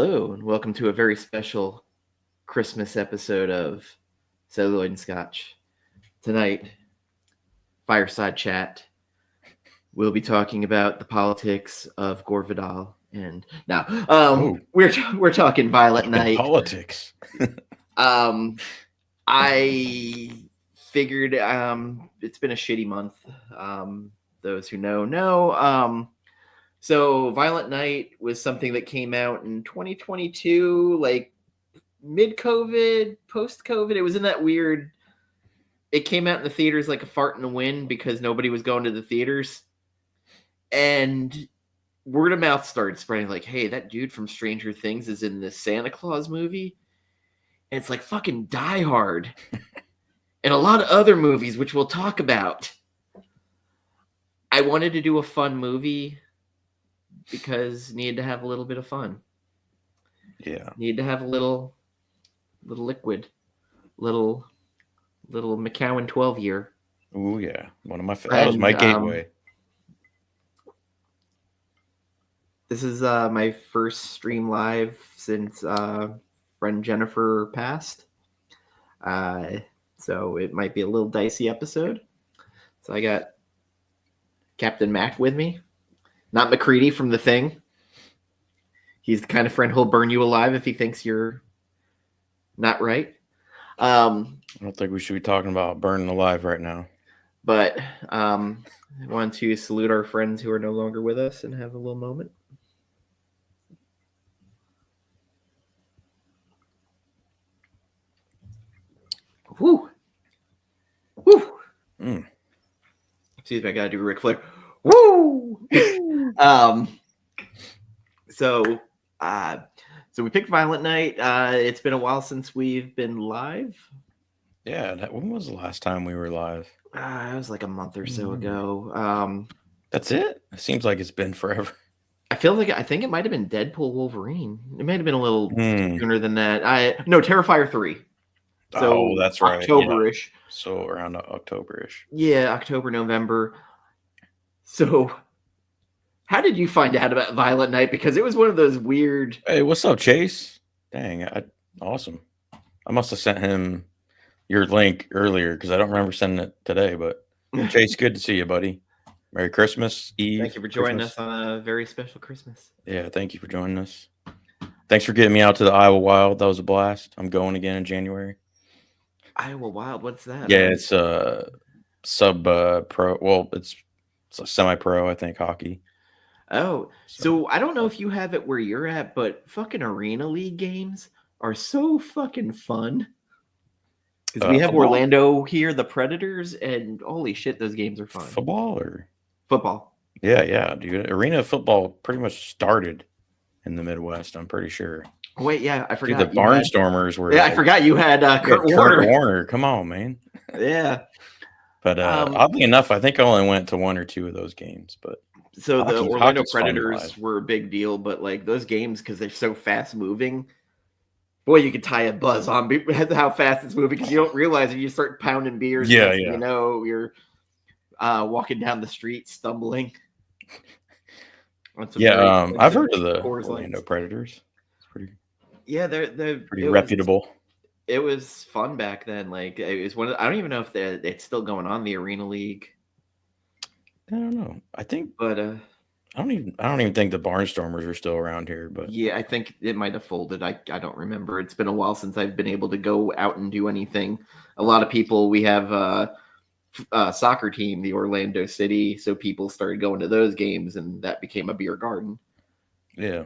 Hello, and welcome to a very special Christmas episode of Celluloid and Scotch. Tonight, fireside chat. We'll be talking about the politics of Gore Vidal, and now we're talking Violent Night. Politics. I figured it's been a shitty month. Those who know. So Violent Night was something that came out in 2022, like mid-COVID, post-COVID. It was in that weird... It came out in the theaters like a fart in the wind because nobody was going to the theaters. And word of mouth started spreading like, hey, that dude from Stranger Things is in this Santa Claus movie. And it's like fucking Die Hard. And a lot of other movies, which we'll talk about. I wanted to do a fun movie because needed to have a little bit of fun. Yeah. Needed to have a little liquid. Little McCowan 12 year. Oh yeah. One of my that was my gateway. This is my first stream live since friend Jennifer passed. So it might be a little dicey episode. So I got Captain Mac with me. Not McCready from The Thing. He's the kind of friend who'll burn you alive if he thinks you're not right. I don't think we should be talking about burning alive right now. But I want to salute our friends who are no longer with us and have a little moment. Woo! Woo! Excuse me, I gotta do a Ric Flair. Woo! So we picked Violent Night. It's been a while since we've been live. Yeah, when was the last time we were live? It was like a month or so ago. That's it? It seems like it's been forever. I think it might have been Deadpool Wolverine. It might have been a little sooner than that. Terrifier 3. So that's right. October-ish. Yeah. So around October-ish. Yeah, October, November. So how did you find out about Violent Night? Because it was one of those weird... Hey, what's up, Chase? Dang, awesome. I must have sent him your link earlier because I don't remember sending it today. But Chase, good to see you, buddy. Merry Christmas Eve. Thank you for joining us on a very special Christmas. Yeah, thank you for joining us. Thanks for getting me out to the Iowa Wild. That was a blast. I'm going again in January. Iowa Wild, what's that? Yeah, it's sub pro. Well, it's a semi-pro, I think, hockey. Oh, so I don't know if you have it where you're at, but fucking Arena League games are so fucking fun. Because we have football? Orlando here, the Predators, and holy shit, those games are fun. Football. Yeah, dude. Arena football pretty much started in the Midwest, I'm pretty sure. Wait, yeah, I forgot. Dude, the Barnstormers were... Yeah, I forgot you had Kurt Warner. Kurt Warner, come on, man. Yeah. But oddly enough, I think I only went to one or two of those games, but... So the Orlando Predators were a big deal, but like those games, because they're so fast moving, boy, you could tie a buzz on how fast it's moving because you don't realize if you start pounding beers. Yeah. You know, you're walking down the street stumbling. I've heard of the Orlando Predators. It's pretty. Yeah, they're pretty reputable. It was fun back then. Like it was I don't even know if it's still going on, the Arena League. I don't know. I think, but I don't even think the Barnstormers are still around here. But yeah, I think it might have folded. I don't remember. It's been a while since I've been able to go out and do anything. A lot of people, we have a soccer team, the Orlando City, so people started going to those games, and that became a beer garden. Yeah.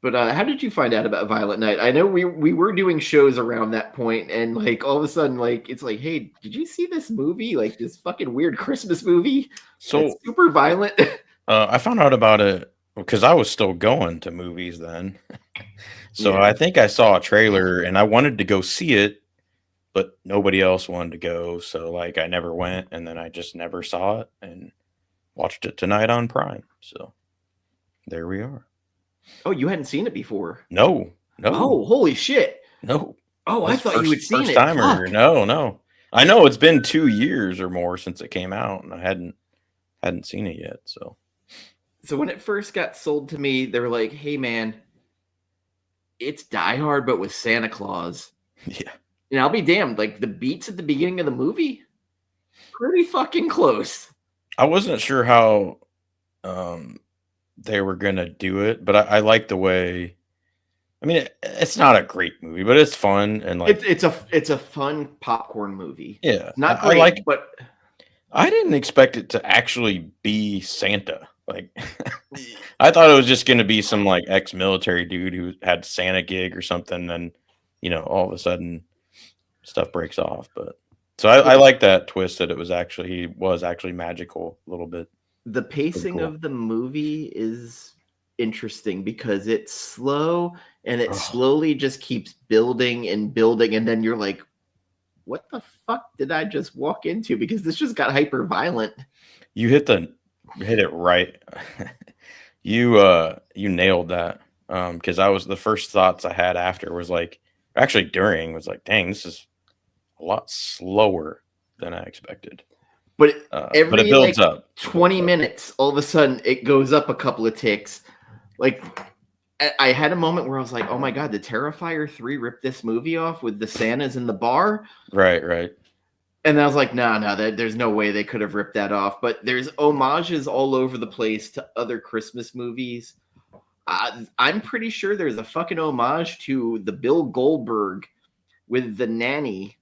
But how did you find out about Violent Night? I know we were doing shows around that point, and like all of a sudden, like it's like, hey, did you see this movie? Like this fucking weird Christmas movie? So it's super violent. I found out about it because I was still going to movies then. So yeah. I think I saw a trailer and I wanted to go see it, but nobody else wanted to go. So like I never went, and then I just never saw it and watched it tonight on Prime. So there we are. Oh, you hadn't seen it before? No. Oh, holy shit. No. Oh, I thought you had seen it. First timer. No. I know it's been 2 years or more since it came out, and I hadn't seen it yet. So So when it first got sold to me, they were like, "Hey, man, it's Die Hard, but with Santa Claus." Yeah. And I'll be damned, like the beats at the beginning of the movie, pretty fucking close. I wasn't sure how um, they were gonna do it, but I like the way. I mean, it's not a great movie, but it's fun and like It's a fun popcorn movie. yeah, Not I great, like. but I didn't expect it to actually be Santa. Like, I thought it was just gonna be some like ex-military dude who had Santa gig or something, and all of a sudden stuff breaks off. But so I like that twist that he was actually magical a little bit. the Pretty pacing cool. of the movie is interesting because it's slow and it slowly just keeps building and building, and then you're like, what the fuck did I just walk into? Because this just got hyper violent. You hit it right. You nailed that. Because I was the first thoughts I had after was like, actually during was like, dang, this is a lot slower than I expected. But But every it builds like up. 20 minutes, all of a sudden it goes up a couple of ticks. Like I had a moment where I was like, oh my god, did Terrifier 3 rip this movie off with the Santas in the bar? Right. And I was like, no, there's no way they could have ripped that off. But there's homages all over the place to other Christmas movies. I'm pretty sure there's a fucking homage to the Bill Goldberg with the nanny,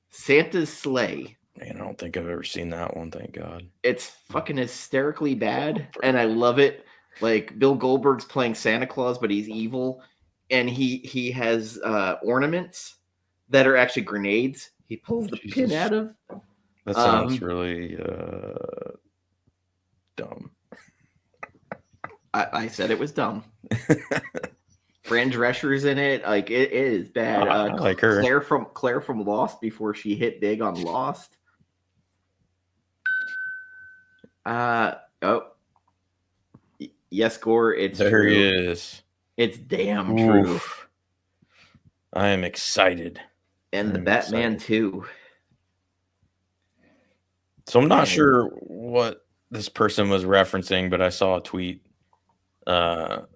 Santa's Sleigh. Man, I don't think I've ever seen that one. Thank God. It's fucking hysterically bad, and I love it. Like Bill Goldberg's playing Santa Claus, but he's evil, and he has ornaments that are actually grenades. He pulls the pin out of. That sounds really dumb. I said it was dumb. Fran Drescher's in it. Like it is bad. I like her. Claire from Lost before she hit big on Lost. Yes, Gore. It's there true. he is. It's damn true. I am excited. And the Batman too. So I'm not sure what this person was referencing, but I saw a tweet that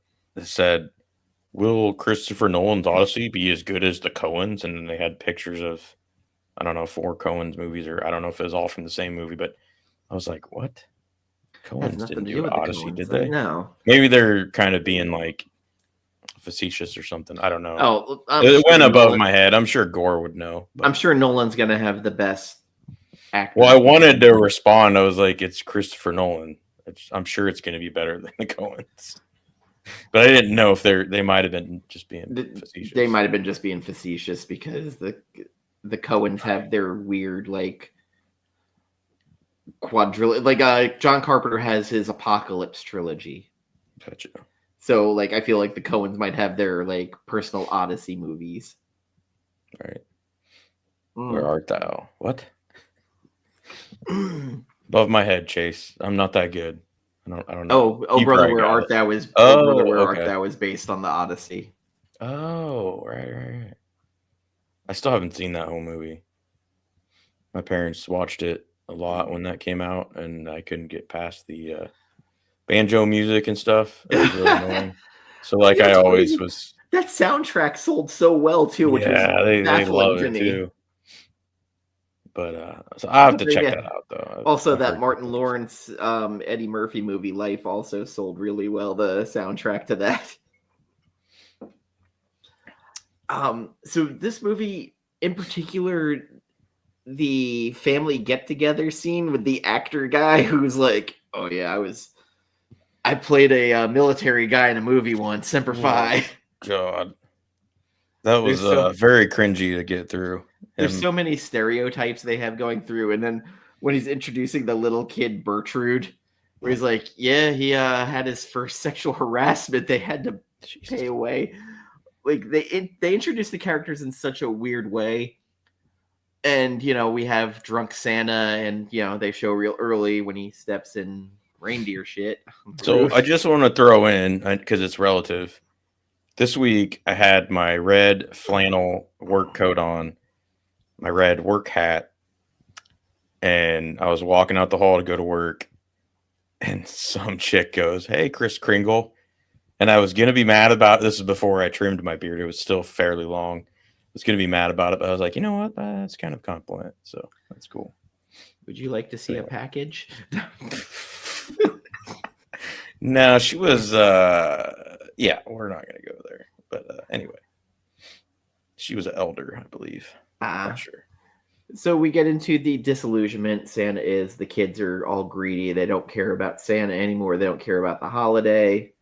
said, "Will Christopher Nolan's Odyssey be as good as the Coens?" And then they had pictures of, I don't know, 4 Coens movies, or I don't know if it was all from the same movie, but I was like, what? Coens didn't do Odyssey, did they? No. Maybe they're kind of being like facetious or something. I don't know. Oh, it went above my head. I'm sure Gore would know. But I'm sure Nolan's gonna have the best actor. Well, I wanted to respond. I was like, it's Christopher Nolan. I'm sure it's going to be better than the Coens. But I didn't know if they might have been just being facetious. They might have been just being facetious because the Coens have their weird like quadrilogy. Like John Carpenter has his Apocalypse trilogy. Gotcha. So like I feel like the Coens might have their like personal Odyssey movies. Right. Where art thou? What? Above my head, Chase. I'm not that good. I don't know. Oh, brother, where art thou is? Brother, where art thou is based on the Odyssey. Oh, right. I still haven't seen that whole movie. My parents watched it a lot when that came out, and I couldn't get past the banjo music and stuff. It was really annoying. So, like, I always was. That soundtrack sold so well too. Which they love it too. But so I have to check that out though. Also, that Martin Lawrence, Eddie Murphy movie Life also sold really well. The soundtrack to that. So this movie in particular, the family get-together scene with the actor guy who's like, "Oh yeah, I played a military guy in a movie once, Semper Fi." God, that was very cringy to get through. There's so many stereotypes they have going through, and then when he's introducing the little kid Bertrude, where he's like, "Yeah, he had his first sexual harassment. They had to pay away." Like they introduce the characters in such a weird way, and we have drunk Santa, and they show real early when he steps in reindeer shit. So I just want to throw in, because it's relative. This week I had my red flannel work coat on, my red work hat, and I was walking out the hall to go to work, And some chick goes, "Hey, Kris Kringle." And I was going to be mad about this. Is before I trimmed my beard. It was still fairly long. I was going to be mad about it, but I was like, you know what? That's kind of a compliment. So that's cool. Would you like to see a package? No, she was, yeah, we're not going to go there. But anyway, she was an elder, I believe. Not sure. So we get into the disillusionment. Santa is, the kids are all greedy. They don't care about Santa anymore. They don't care about the holiday.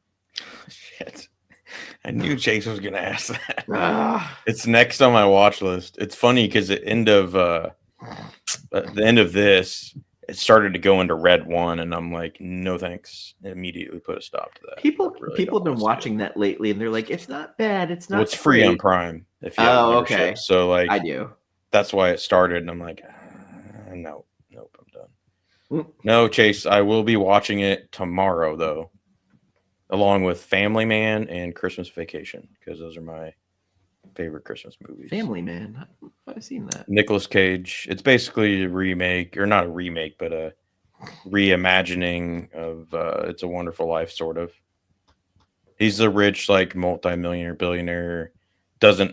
Shit. I knew Chase was going to ask that. It's next on my watch list. It's funny because at the end of this, it started to go into red one, and I'm like, no thanks. Immediately put a stop to that. People have been watching that lately, and they're like, it's not bad. It's not. Well, it's free on Prime if you have membership. Okay. So like, I do. That's why it started, and I'm like, nope, I'm done. No, Chase, I will be watching it tomorrow though, along with Family Man and Christmas Vacation, because those are my favorite Christmas movies. Family Man, I've seen that. Nicolas Cage. It's basically a remake, or not a remake, but a reimagining of It's a Wonderful Life, sort of. He's a rich, like, multi-millionaire, billionaire.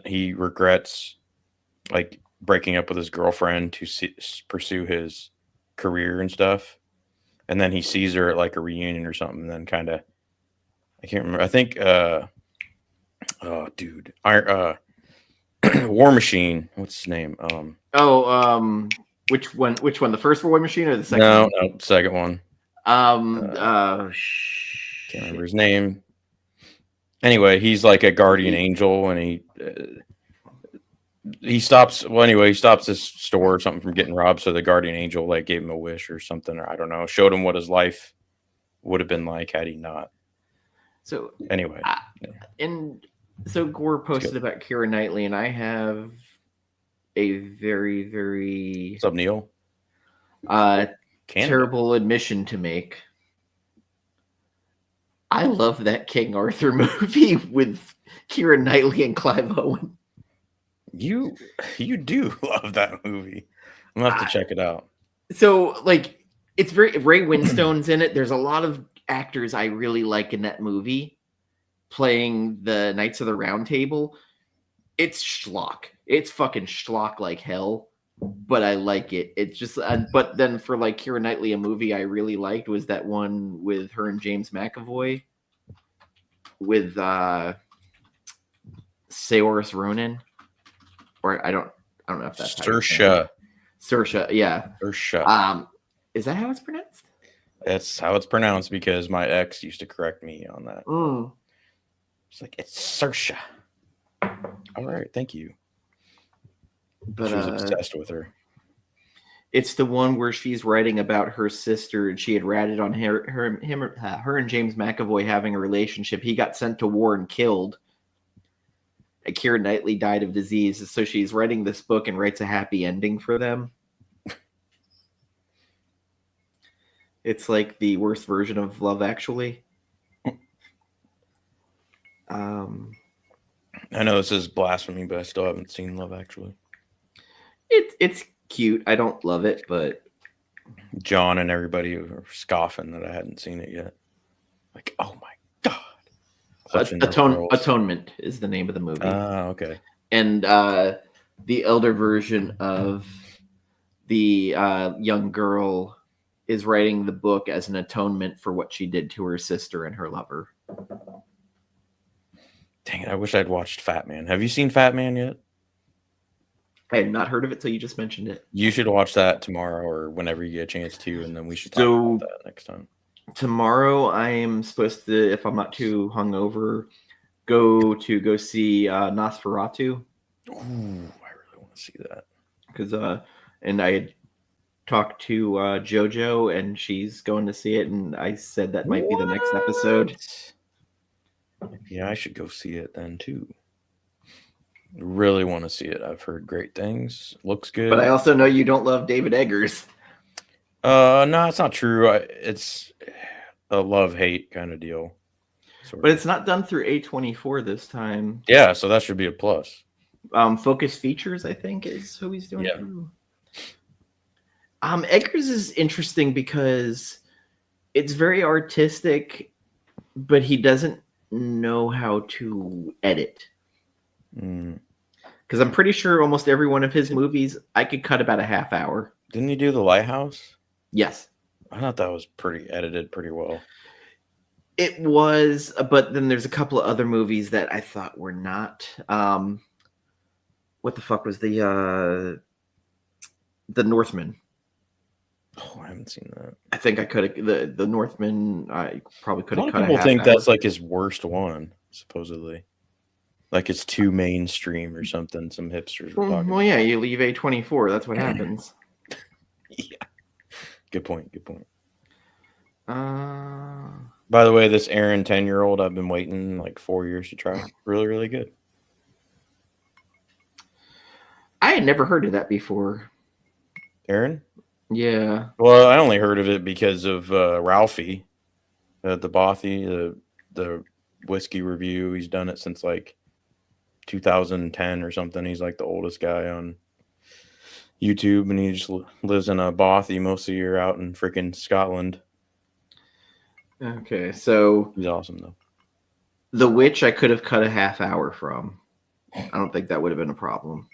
He regrets, like, breaking up with his girlfriend to pursue his career and stuff. And then he sees her at, like, a reunion or something, and then kind of, I can't remember. I think, War Machine. What's his name? Which one? The first War Machine or the second? No, second one. Can't remember his name. Anyway, he's like a guardian angel, and he stops. Well, anyway, he stops this store or something from getting robbed. So the guardian angel like gave him a wish or something, or I don't know, showed him what his life would have been like had he not. So anyway, and so Gore posted about Keira Knightley, and I have a very, very what's up, Neil? Terrible admission to make. I love that King Arthur movie with Keira Knightley and Clive Owen. You do love that movie. I'm gonna have to check it out. So, like, it's Ray Winstone's in it. There's a lot of actors I really like in that movie playing the Knights of the Round Table. It's schlock. It's fucking schlock like hell, but I like it. It's just, but then for like Keira Knightley, a movie I really liked was that one with her and James McAvoy with Saoirse Ronan, or I don't know if that's Saoirse, yeah. Saoirse. Is that how it's pronounced? That's how it's pronounced because my ex used to correct me on that. It's like, it's Saoirse. All right, thank you. But she was obsessed with her. It's the one where she's writing about her sister, and she had ratted on her and James McAvoy having a relationship. He got sent to war and killed. And Keira Knightley died of disease, so she's writing this book and writes a happy ending for them. It's like the worst version of Love Actually. I know this is blasphemy, but I still haven't seen Love Actually. It's cute. I don't love it, but John and everybody were scoffing that I hadn't seen it yet. Like, oh my god! Atonement is the name of the movie. Okay. And the elder version of the young girl is writing the book as an atonement for what she did to her sister and her lover. Dang it, I wish I'd watched Fat Man. Have you seen Fat Man yet? I had not heard of it till you just mentioned it. You should watch that tomorrow or whenever you get a chance to, and then we should talk about that next time. Tomorrow I am supposed to, if I'm not too hungover, go see Nosferatu. Ooh, I really want to see that. Because and I had talked to JoJo, and she's going to see it, and I said that might be the next episode. Yeah, I should go see it then too. Really want to see it. I've heard great things. Looks good. But I also know you don't love David Eggers. No, it's not true. It's a love-hate kind of deal. But it's not done through A24 this time. Yeah, so that should be a plus. Focus Features, I think, is who he's doing. Yeah. Eggers is interesting because it's very artistic, but he doesn't know how to edit. Because I'm pretty sure almost every one of his movies, I could cut about a half hour. Didn't he do The Lighthouse? Yes. I thought that was edited pretty well. It was, but then there's a couple of other movies that I thought were not. What the fuck was the Northman? Oh, I haven't seen that. I think I could have the Northman. I probably could have cut. A lot of people think that's like his worst one, supposedly. Like it's too mainstream or something. Some hipsters were talking. Well, yeah, you leave A24. That's what happens. Yeah. Good point. By the way, this Aaron 10-year-old, I've been waiting like 4 years to try. Really, really good. I had never heard of that before. Aaron? Yeah. Well, I only heard of it because of Ralphie, the Bothy, the whiskey review. He's done it since like 2010 or something. He's like the oldest guy on YouTube, and he just lives in a Bothy most of the year out in freaking Scotland. Okay, so he's awesome though. The Witch I could have cut a half hour from. I don't think that would have been a problem.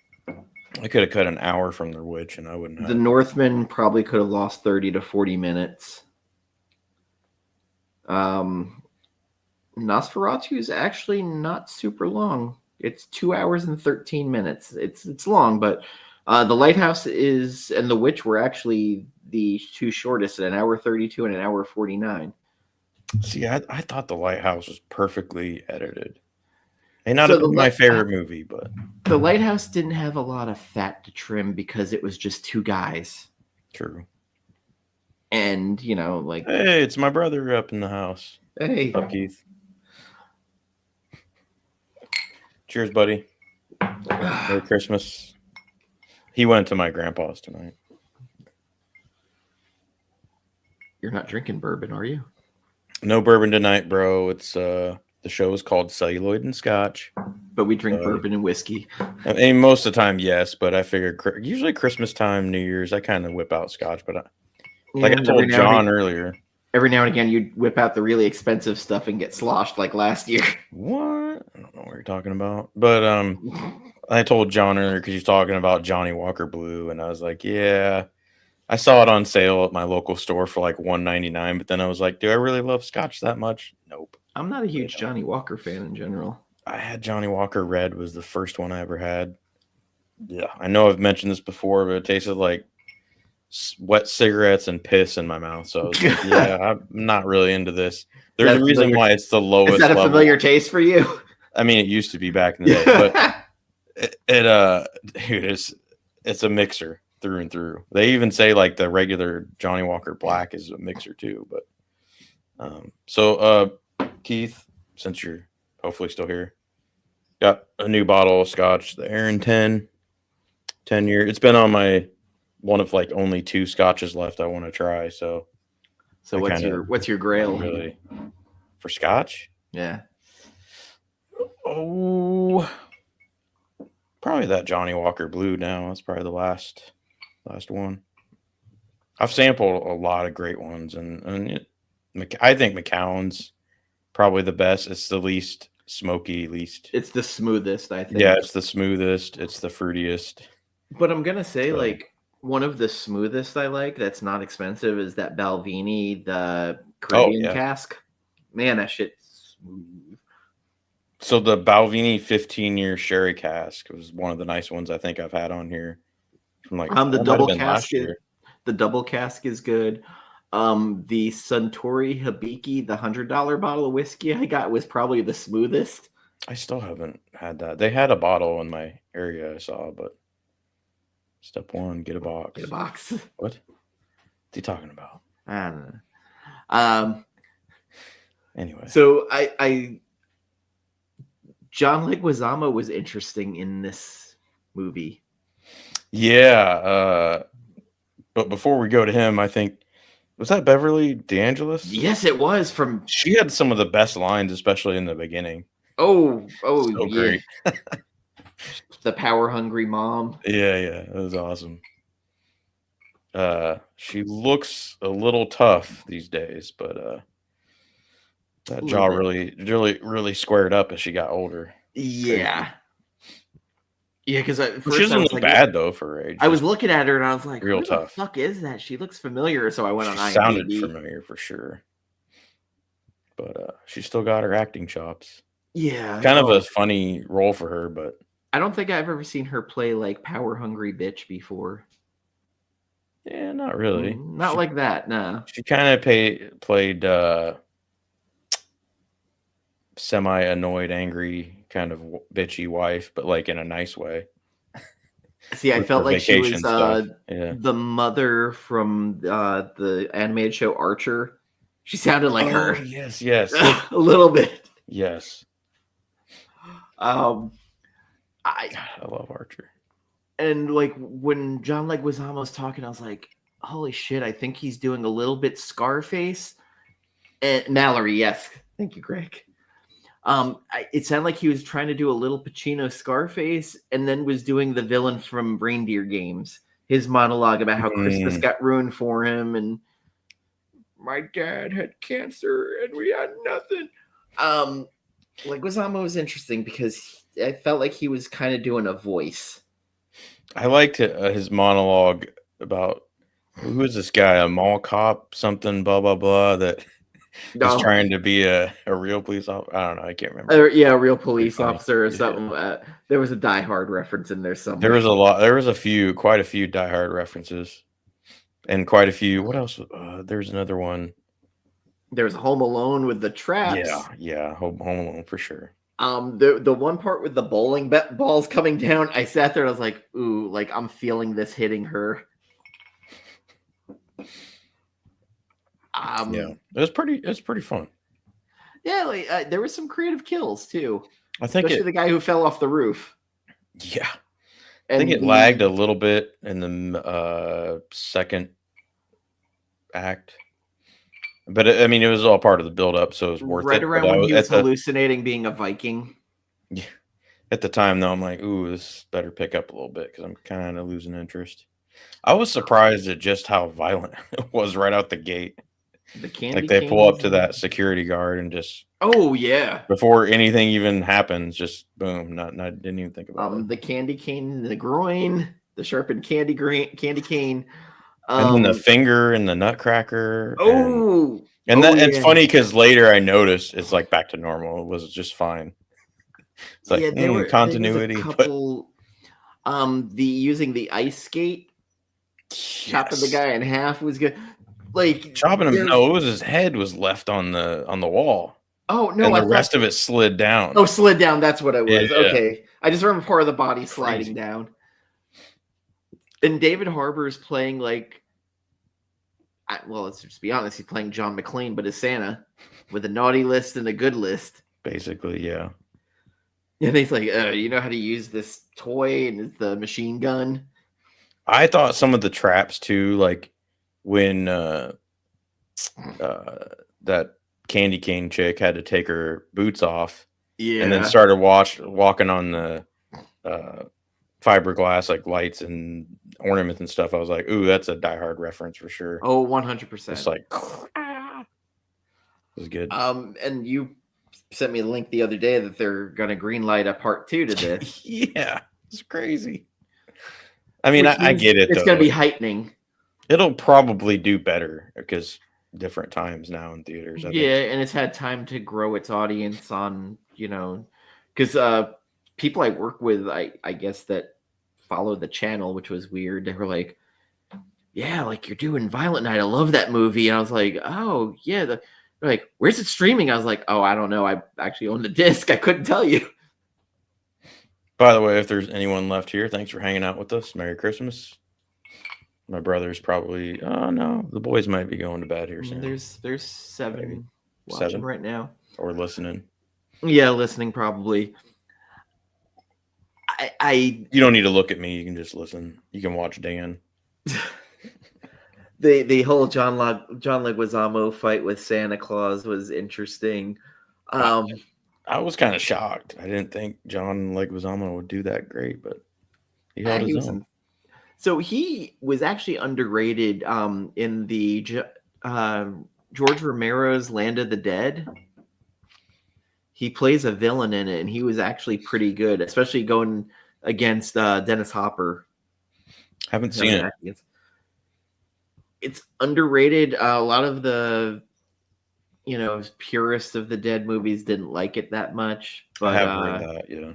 I could have cut an hour from The Witch, and I wouldn't have. The Northman probably could have lost 30 to 40 minutes. Nosferatu is actually not super long. It's 2 hours and 13 minutes. It's long, but The Lighthouse and The Witch were actually the two shortest at 1:32 and 1:49. See, I thought The Lighthouse was perfectly edited. And not my favorite movie, but The Lighthouse didn't have a lot of fat to trim because it was just two guys. True. And, like... Hey, it's my brother up in the house. Hey. What's up, Keith? Cheers, buddy. Merry Christmas. He went to my grandpa's tonight. You're not drinking bourbon, are you? No bourbon tonight, bro. It's the show is called Celluloid and Scotch. But we drink bourbon and whiskey. I mean, most of the time, yes. But I figured usually Christmas time, New Year's, I kind of whip out Scotch. But like I told John earlier, every now and again, you'd whip out the really expensive stuff and get sloshed like last year. What? I don't know what you're talking about. But I told John earlier because he's talking about Johnny Walker Blue, and I was like, yeah. I saw it on sale at my local store for like $1.99, but then I was like, do I really love Scotch that much? Nope. I'm not a huge Johnny Walker fan in general. I had Johnny Walker Red was the first one I ever had. Yeah, I know I've mentioned this before, but it tasted like wet cigarettes and piss in my mouth. So I was like, yeah, I'm not really into this. There's a reason why it's the lowest. Is that a familiar taste for you? I mean, it used to be back in the day, but dude, it's a mixer through and through. They even say like the regular Johnny Walker Black is a mixer too. But Keith, since you're hopefully still here, got a new bottle of Scotch, the Aaron 10 year. It's been on my one of like only 2 Scotches left I want to try. So what's your grail really for Scotch? Yeah. Oh, probably that Johnny Walker Blue. Now that's probably the last one. I've sampled a lot of great ones, and I think Macallan's probably the best. It's the least smoky, It's the smoothest, I think. Yeah, it's the smoothest. It's the fruitiest. But I'm gonna say, like, one of the smoothest I like that's not expensive is that Balvenie, the Caribbean cask. Man, that shit's smooth. So the Balvenie 15-year sherry cask was one of the nice ones I think I've had on here. From like the double cask. The double cask is good. The Suntory Hibiki, the $100 bottle of whiskey I got was probably the smoothest. I still haven't had that. They had a bottle in my area I saw, but step 1, get a box. Get a box. What's he talking about? I don't know. Anyway. So John Leguizamo was interesting in this movie. Yeah. But before we go to him, I think, was that Beverly DeAngelis? Yes, it was. She had some of the best lines, especially in the beginning. Oh, so yeah. Great. The power hungry mom. Yeah, it was awesome. She looks a little tough these days, but that A jaw little bit. really squared up as she got older. Yeah. Yeah, because at She first I doesn't was look like, bad though for her age. I was Just looking at her and I was like, real who the tough. fuck is that? She looks familiar. So I went on She sounded IMDb. familiar for sure, but she still got her acting chops. Yeah. Kind of Oh, a funny role for her, but I don't think I've ever seen her play like power hungry bitch before. yeah, not really. Not like that, no. She kind of played semi annoyed, angry, kind of bitchy wife, but like in a nice way. See, I With felt the like she was vacation stuff. Yeah. the mother from the animated show Archer. She sounded like Oh her yes, yes, a little bit. yes. I God, I love Archer. and like when John Leguizamo was talking, I was like, holy shit! I think he's doing a little bit Scarface. And Mallory, yes, thank you, Greg. It sounded like he was trying to do a little Pacino Scarface, and then was doing the villain from Reindeer Games. His monologue about how Christmas got ruined for him, and my dad had cancer, and we had nothing. Leguizamo was interesting because I felt like he was kind of doing a voice. I liked his monologue about who is this guy, a mall cop, something, blah blah blah, that is No, trying to be a real police officer. I don't know. I can't remember. yeah, a real Pretty police funny. officer or Yeah. something. There was a Die Hard reference in there somewhere. There was a lot. There was quite a few Die Hard references, and quite a few. What else? There's another one. There's Home Alone with the traps. Yeah. Home Alone for sure. The one part with the bowling balls coming down, I sat there and I was like, ooh, like I'm feeling this hitting her. Yeah, it's pretty fun. Yeah, like, there was some creative kills too, I think especially the guy who fell off the roof. Yeah, And I think it lagged a little bit in the second act, but I mean, it was all part of the build up, so it was worth right it. around But when he was at the hallucinating being a Viking. yeah, at the time though, I'm like, ooh, this better pick up a little bit because I'm kind of losing interest. I was surprised at just how violent it was right out the gate. The candy Like they pull up canes to that security guard and just oh yeah, before anything even happens, just boom. Not didn't even think about it. the candy cane in the groin, the sharpened candy cane. And then the finger and the nutcracker. And Oh that it's yeah, funny because later I noticed it's like back to normal. It was just fine. It's like yeah. There was a continuity, but couple. The using the ice skate, chopping the yes. guy in half was good. Like Chopping him. No, it was his head was left on the wall, oh no, and I the thought rest of it slid down. oh slid down. That's what it was. Yeah, Okay, I just remember part of the body crazy. sliding down. And David Harbour is playing like, well, let's just be honest, he's playing John McClane, but as Santa with a naughty list and a good list. Basically, yeah. And he's like, you know how to use this toy and it's the machine gun. I thought some of the traps too, like when that candy cane chick had to take her boots off, and then started walking on the fiberglass like lights and ornaments and stuff. I was like, ooh, that's a Die Hard reference for sure. Oh, 100%. It's like it was good. And you sent me a link the other day that they're gonna greenlight a part 2 to this. Yeah, it's crazy. I mean, I get it. It's gonna be heightening. It'll probably do better because different times now in theaters. I think. And it's had time to grow its audience on, because people I work with, I guess that follow the channel, which was weird. They were like, yeah, like you're doing Violent Night. I love that movie. And I was like, oh yeah. They're like, where's it streaming? I was like, oh, I don't know. I actually own the disc. I couldn't tell you. By the way, if there's anyone left here, thanks for hanging out with us. Merry Christmas. My brother's probably. Oh no, the boys might be going to bed here soon. There's 7 watching right now or listening. Yeah, listening probably. You don't need to look at me. You can just listen. You can watch Dan. The whole John Leguizamo fight with Santa Claus was interesting. I was kind of shocked. I didn't think John Leguizamo would do that great, but he held his own. So he was actually underrated in the George Romero's Land of the Dead. He plays a villain in it, and he was actually pretty good, especially going against Dennis Hopper. Haven't seen it. It's underrated. A lot of the purists of the Dead movies didn't like it that much. But I have heard that, yeah.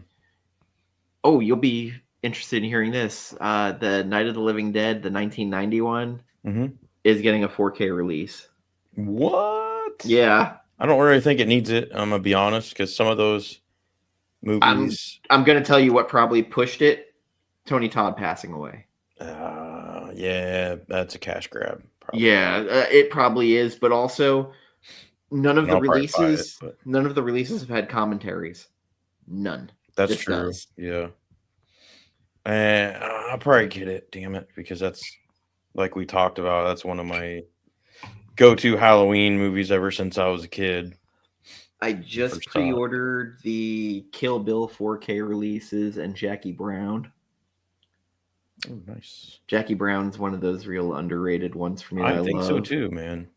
Oh, you'll be interested in hearing this. The Night of the Living Dead, the 1991, is getting a 4K release. What? Yeah. I don't really think it needs it. I'm going to be honest, because some of those movies... I'm going to tell you what probably pushed it. Tony Todd passing away. Yeah, that's a cash grab. Probably. Yeah, it probably is. But also, none of the releases have had commentaries. None. That's true. Yeah. And I'll probably get it, damn it, because that's, like we talked about, that's one of my go-to Halloween movies ever since I was a kid. I just pre-ordered the Kill Bill 4K releases and Jackie Brown. Oh, nice. Jackie Brown's one of those real underrated ones for me. I think so too, man.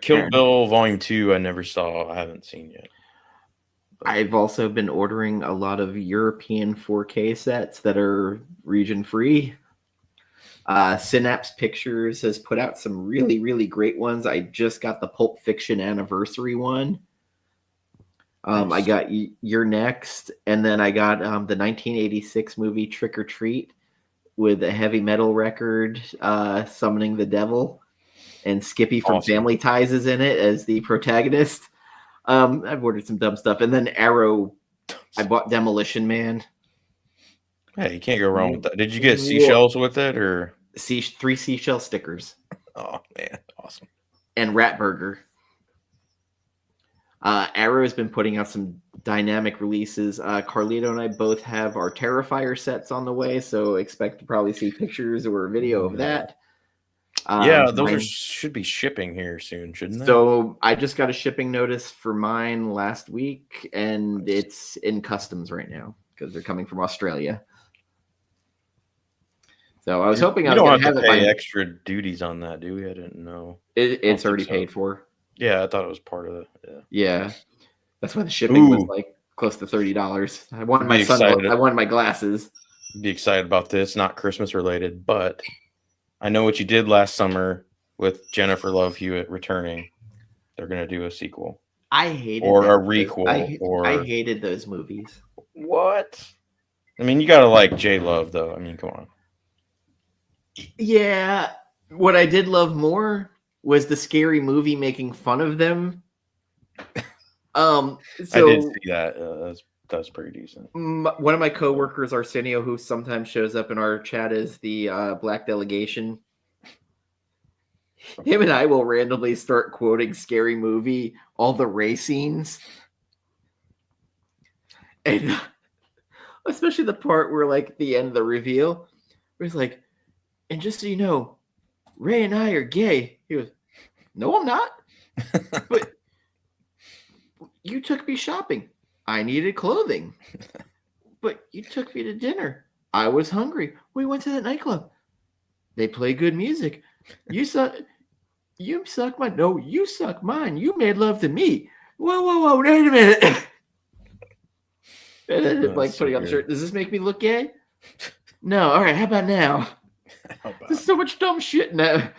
Kill Bill Volume 2 I never saw. I haven't seen yet. I've also been ordering a lot of European 4K sets that are region free. Synapse Pictures has put out some really, really great ones. I just got the Pulp Fiction anniversary one. Nice. I got You're Next, and then I got the 1986 movie Trick or Treat with a heavy metal record summoning the devil, and Skippy from Family Ties is in it as the protagonist. I've ordered some dumb stuff. And then Arrow, I bought Demolition Man. Hey, you can't go wrong with that. Did you get seashells with it, or 3 seashell stickers? Oh man, awesome. And Ratburger. Arrow has been putting out some dynamic releases. Carlito and I both have our Terrifier sets on the way, so expect to probably see pictures or video of that. Yeah, those should be shipping here soon, shouldn't they? So I just got a shipping notice for mine last week, and it's in customs right now because they're coming from Australia. So I was hoping I was going to have to pay extra duties on that, do we? I didn't know. It's already paid for. Yeah, I thought it was part of it. Yeah. That's why the shipping was like close to $30. I wanted my I wanted my glasses. Be excited about this, not Christmas related, but I know what you did last summer with Jennifer Love Hewitt returning. They're going to do a sequel. I hated or a requel. I hated those movies. What? I mean, you got to like J Love, though. I mean, come on. Yeah. What I did love more was the Scary Movie making fun of them. I did see that. That's pretty decent. One of my coworkers, Arsenio, who sometimes shows up in our chat as the Black Delegation, him and I will randomly start quoting Scary Movie, all the race scenes. And especially the part where, like, the end of the reveal, where he's like, and just so you know, Ray and I are gay. He goes, no, I'm not. But you took me shopping. I needed clothing. But you took me to dinner. I was hungry. We went to that nightclub. They play good music. You suck mine. No, you suck mine. You made love to me. Whoa, wait a minute. And then like putting on the shirt. Does this make me look gay? No. All right, how about now? There's so much dumb shit now.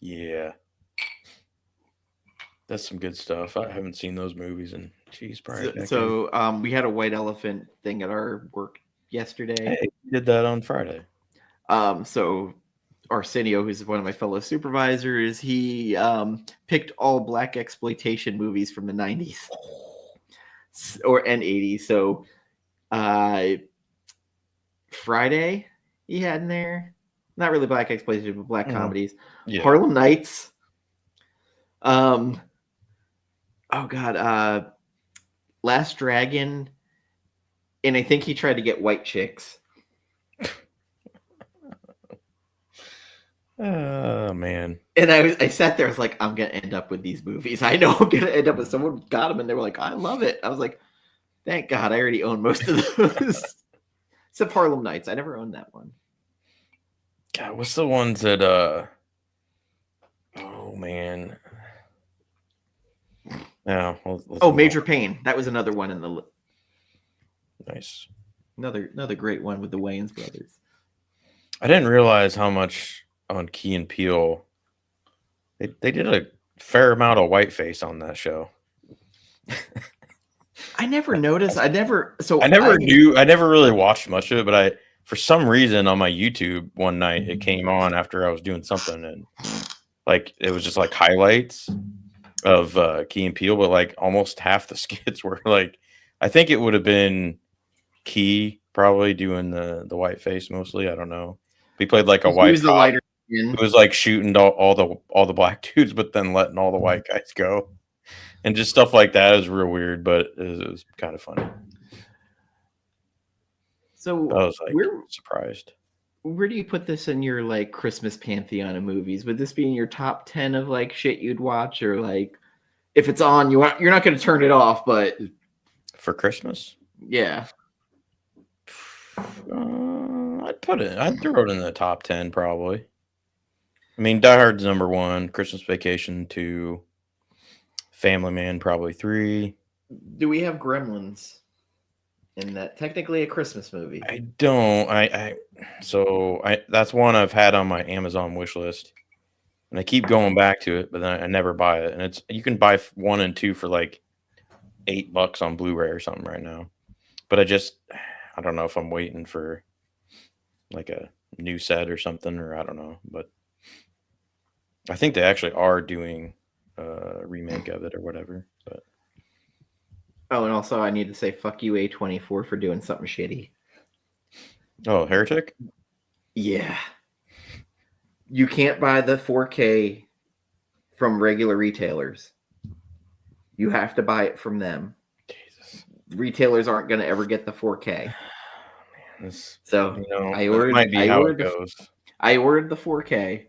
Yeah. That's some good stuff. I haven't seen those movies in probably. So we had a white elephant thing at our work yesterday. Hey, we did that on Friday. So Arsenio, who's one of my fellow supervisors, he picked all black exploitation movies from the 90s and 80s. So Friday he had in there, not really black exploitation, but black comedies. Yeah. Harlem Nights. Oh God, Last Dragon, and I think he tried to get White Chicks. Oh man! And I sat there. I was like, I'm gonna end up with these movies. I know I'm gonna end up with someone got them, and they were like, I love it. I was like, thank God, I already own most of those. Except Harlem Nights. I never owned that one. God, what's the ones that oh man. No, let's Major Pain. That was another one in the nice. Another great one with the Wayans brothers. I didn't realize how much on Key and Peele. They did a fair amount of whiteface on that show. I never noticed. I never really watched much of it, but for some reason on my YouTube one night it came on after I was doing something, and like it was just like highlights of Key and Peele, but like almost half the skits were like, I think it would have been Key probably doing the whiteface mostly. I don't know. He played like a white cop who was like shooting all the black dudes, but then letting all the white guys go. And just stuff like that is real weird, but it was kind of funny. So I was like surprised. Where do you put this in your like Christmas pantheon of movies? Would this be in your top 10 of like shit you'd watch, or like if it's on, you're not going to turn it off, but for Christmas? Yeah. I'd throw it in the top 10 probably. I mean, Die Hard's number 1, Christmas Vacation 2, Family Man probably 3. Do we have Gremlins in that? Technically a Christmas movie. I don't. That's one I've had on my Amazon wish list, and I keep going back to it, but then I never buy it. And you can buy 1 and 2 for like $8 on Blu-ray or something right now. But I don't know if I'm waiting for like a new set or something, or I don't know. But I think they actually are doing a remake of it or whatever. But and also I need to say fuck you A24 for doing something shitty. Oh, Heretic? Yeah. You can't buy the 4K from regular retailers. You have to buy it from them. Jesus. Retailers aren't going to ever get the 4K. I ordered the 4K.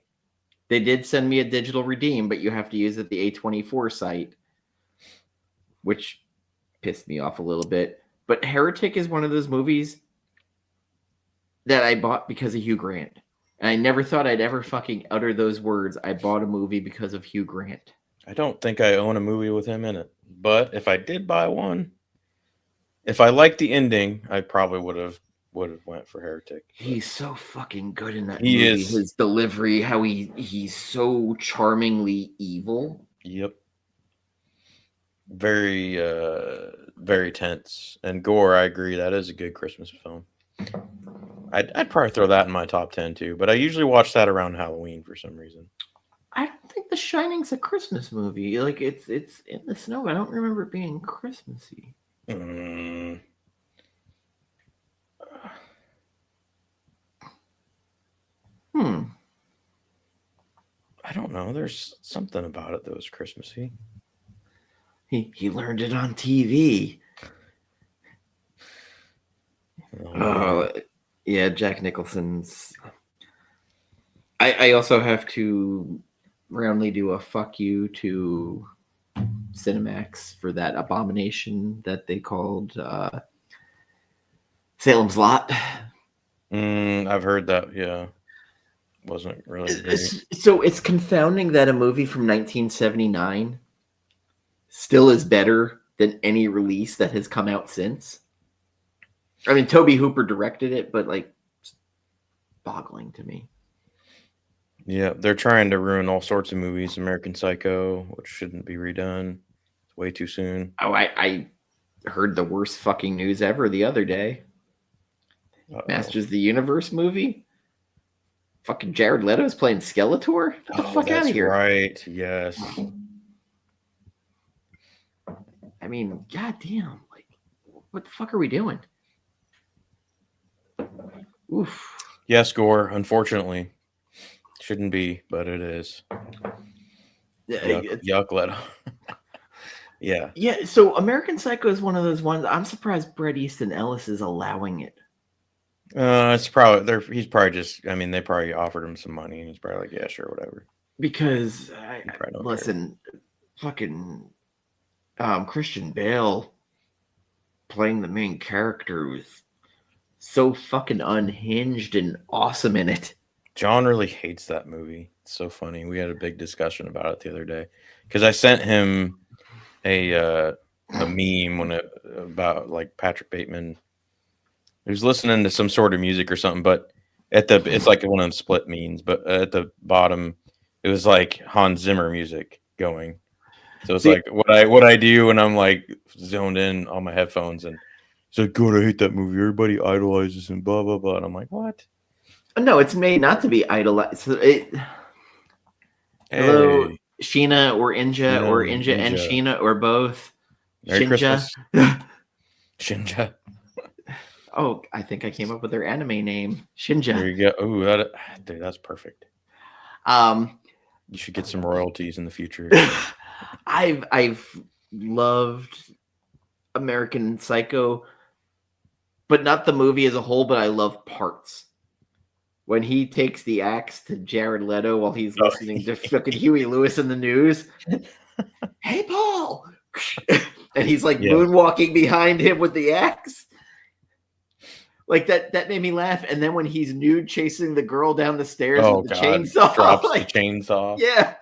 They did send me a digital redeem, but you have to use it the A24 site, which pissed me off a little bit. But Heretic is one of those movies that I bought because of Hugh Grant. And I never thought I'd ever fucking utter those words. I bought a movie because of Hugh Grant. I don't think I own a movie with him in it. But if I did buy one, if I liked the ending, I probably would have went for Heretic. But he's so fucking good in that movie. Is. His delivery, how he's so charmingly evil. Yep. Very very tense. And gore, I agree, that is a good Christmas film. I'd probably throw that in my top 10 too, but I usually watch that around Halloween for some reason. I don't think The Shining's a Christmas movie. Like it's in the snow. I don't remember it being Christmassy. I don't know. There's something about it that was Christmassy. He learned it on TV. Oh, yeah, Jack Nicholson's. I also have to roundly do a fuck you to Cinemax for that abomination that they called Salem's Lot. I've heard that. Yeah, wasn't really great. So it's confounding that a movie from 1979 still is better than any release that has come out since. I mean, Tobe Hooper directed it, but like, it's boggling to me. Yeah, they're trying to ruin all sorts of movies. American Psycho, which shouldn't be redone. It's way too soon. Oh, I heard the worst fucking news ever the other day. Masters of the Universe movie? Fucking Jared Leto's playing Skeletor? Get the fuck out of here. Right, yes. I mean, goddamn. Like, what the fuck are we doing? Oof. Yes, gore, unfortunately. Shouldn't be, but it is. Yuck Leto. Yeah. Yeah, so American Psycho is one of those ones. I'm surprised Bret Easton Ellis is allowing it. It's probably he's probably just. I mean, they probably offered him some money, and he's probably like, "Yeah, sure, whatever." Because listen, fucking Christian Bale playing the main character was so fucking unhinged and awesome in it. John really hates that movie. It's so funny. We had a big discussion about it the other day because I sent him a meme about like Patrick Bateman. He was listening to some sort of music or something, but it's like one of them split memes. But at the bottom, it was like Hans Zimmer music going. So it's like what I do when I'm like zoned in on my headphones, and it's like, God, I hate that movie. Everybody idolizes him, blah blah blah. And I'm like, what? No, it's made not to be idolized. Hello, Hey, Sheena or Inja Sheena or and Inja and Ninja. Sheena or both. Merry Shinja. Christmas, Shinja. Oh, I think I came up with their anime name, There Shinja. you go. Oh, dude, that's perfect. Um, You should get some royalties in the future. I've loved American Psycho, but not the movie as a whole. But I love parts. When he takes the axe to Jared Leto while he's listening to fucking Huey Lewis in the news. Hey, Paul! And he's like moonwalking behind him with the axe. Like that made me laugh. And then when he's nude chasing the girl down the stairs with the chainsaw. Drops the chainsaw. Yeah.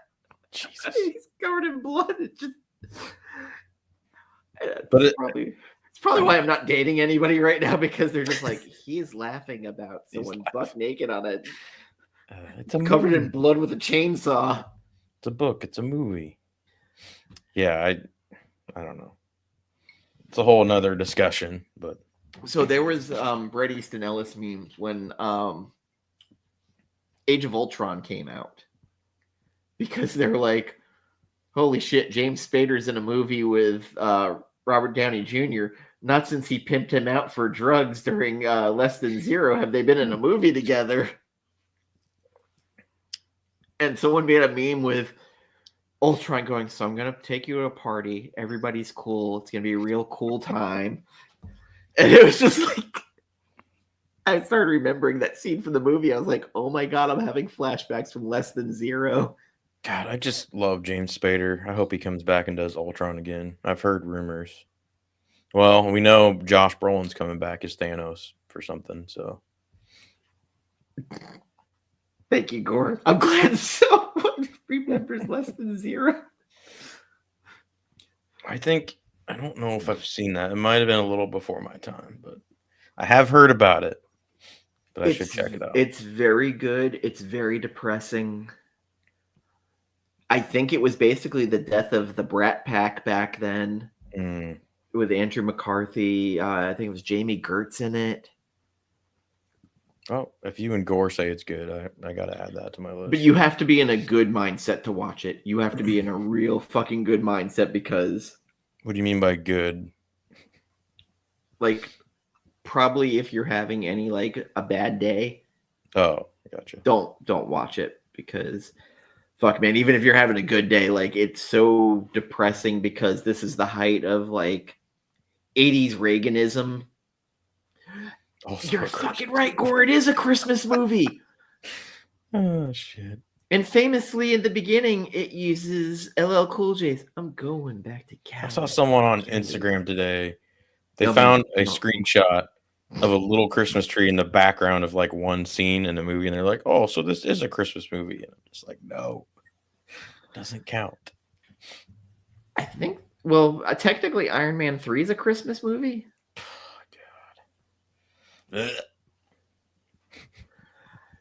Jesus. He's covered in blood. It's just But it's probably why I'm not dating anybody right now, because they're just like, he's laughing about someone butt naked on it. It's covered in blood with a chainsaw. It's a book. It's a movie. Yeah, I don't know. It's a whole nother discussion, but so there was Bret Easton Ellis memes when Age of Ultron came out, because they're like, holy shit, James Spader's in a movie with Robert Downey Jr. Not since he pimped him out for drugs during Less Than Zero have they been in a movie together. And someone made a meme with Ultron going, so I'm going to take you to a party. Everybody's cool. It's going to be a real cool time. And it was just like, I started remembering that scene from the movie. I was like, oh my God, I'm having flashbacks from Less Than Zero. God, I just love James Spader. I hope he comes back and does Ultron again. I've heard rumors. Well, we know Josh Brolin's coming back as Thanos for something, so. Thank you, Gore. I'm glad someone remembers Less Than Zero. I don't know if I've seen that. It might have been a little before my time, but I have heard about it. But I should check it out. It's very good. It's very depressing. I think it was basically the death of the Brat Pack back then with Andrew McCarthy. I think it was Jamie Gertz in it. Oh, if you and Gore say it's good, I got to add that to my list. But you have to be in a good mindset to watch it. You have to be in a real fucking good mindset, because... What do you mean by good? Like, probably if you're having any, like, a bad day. Oh, gotcha. Don't watch it, because... Fuck, man, even if you're having a good day, like, it's so depressing, because this is the height of, like, 80s Reaganism. You're fucking right, Gore. It is a Christmas movie. Oh, shit. And famously, in the beginning, it uses LL Cool J's I'm going back to Canada. I saw someone on Instagram today. They found a screenshot of a little Christmas tree in the background of, like, one scene in the movie, and they're like, oh, so this is a Christmas movie. And I'm just like, no. Doesn't count. I think, well, technically Iron Man 3 is a Christmas movie. Oh, God.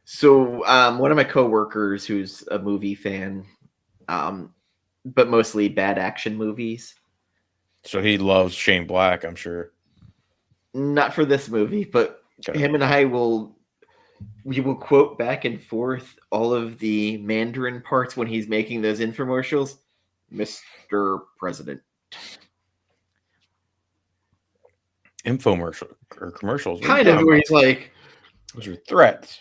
So one of my coworkers who's a movie fan, but mostly bad action movies. So he loves Shane Black, I'm sure. Not for this movie, but him and I we will quote back and forth all of the Mandarin parts when he's making those infomercials. Mr. President. Infomercial or commercials. Kind of where he's like, those are threats.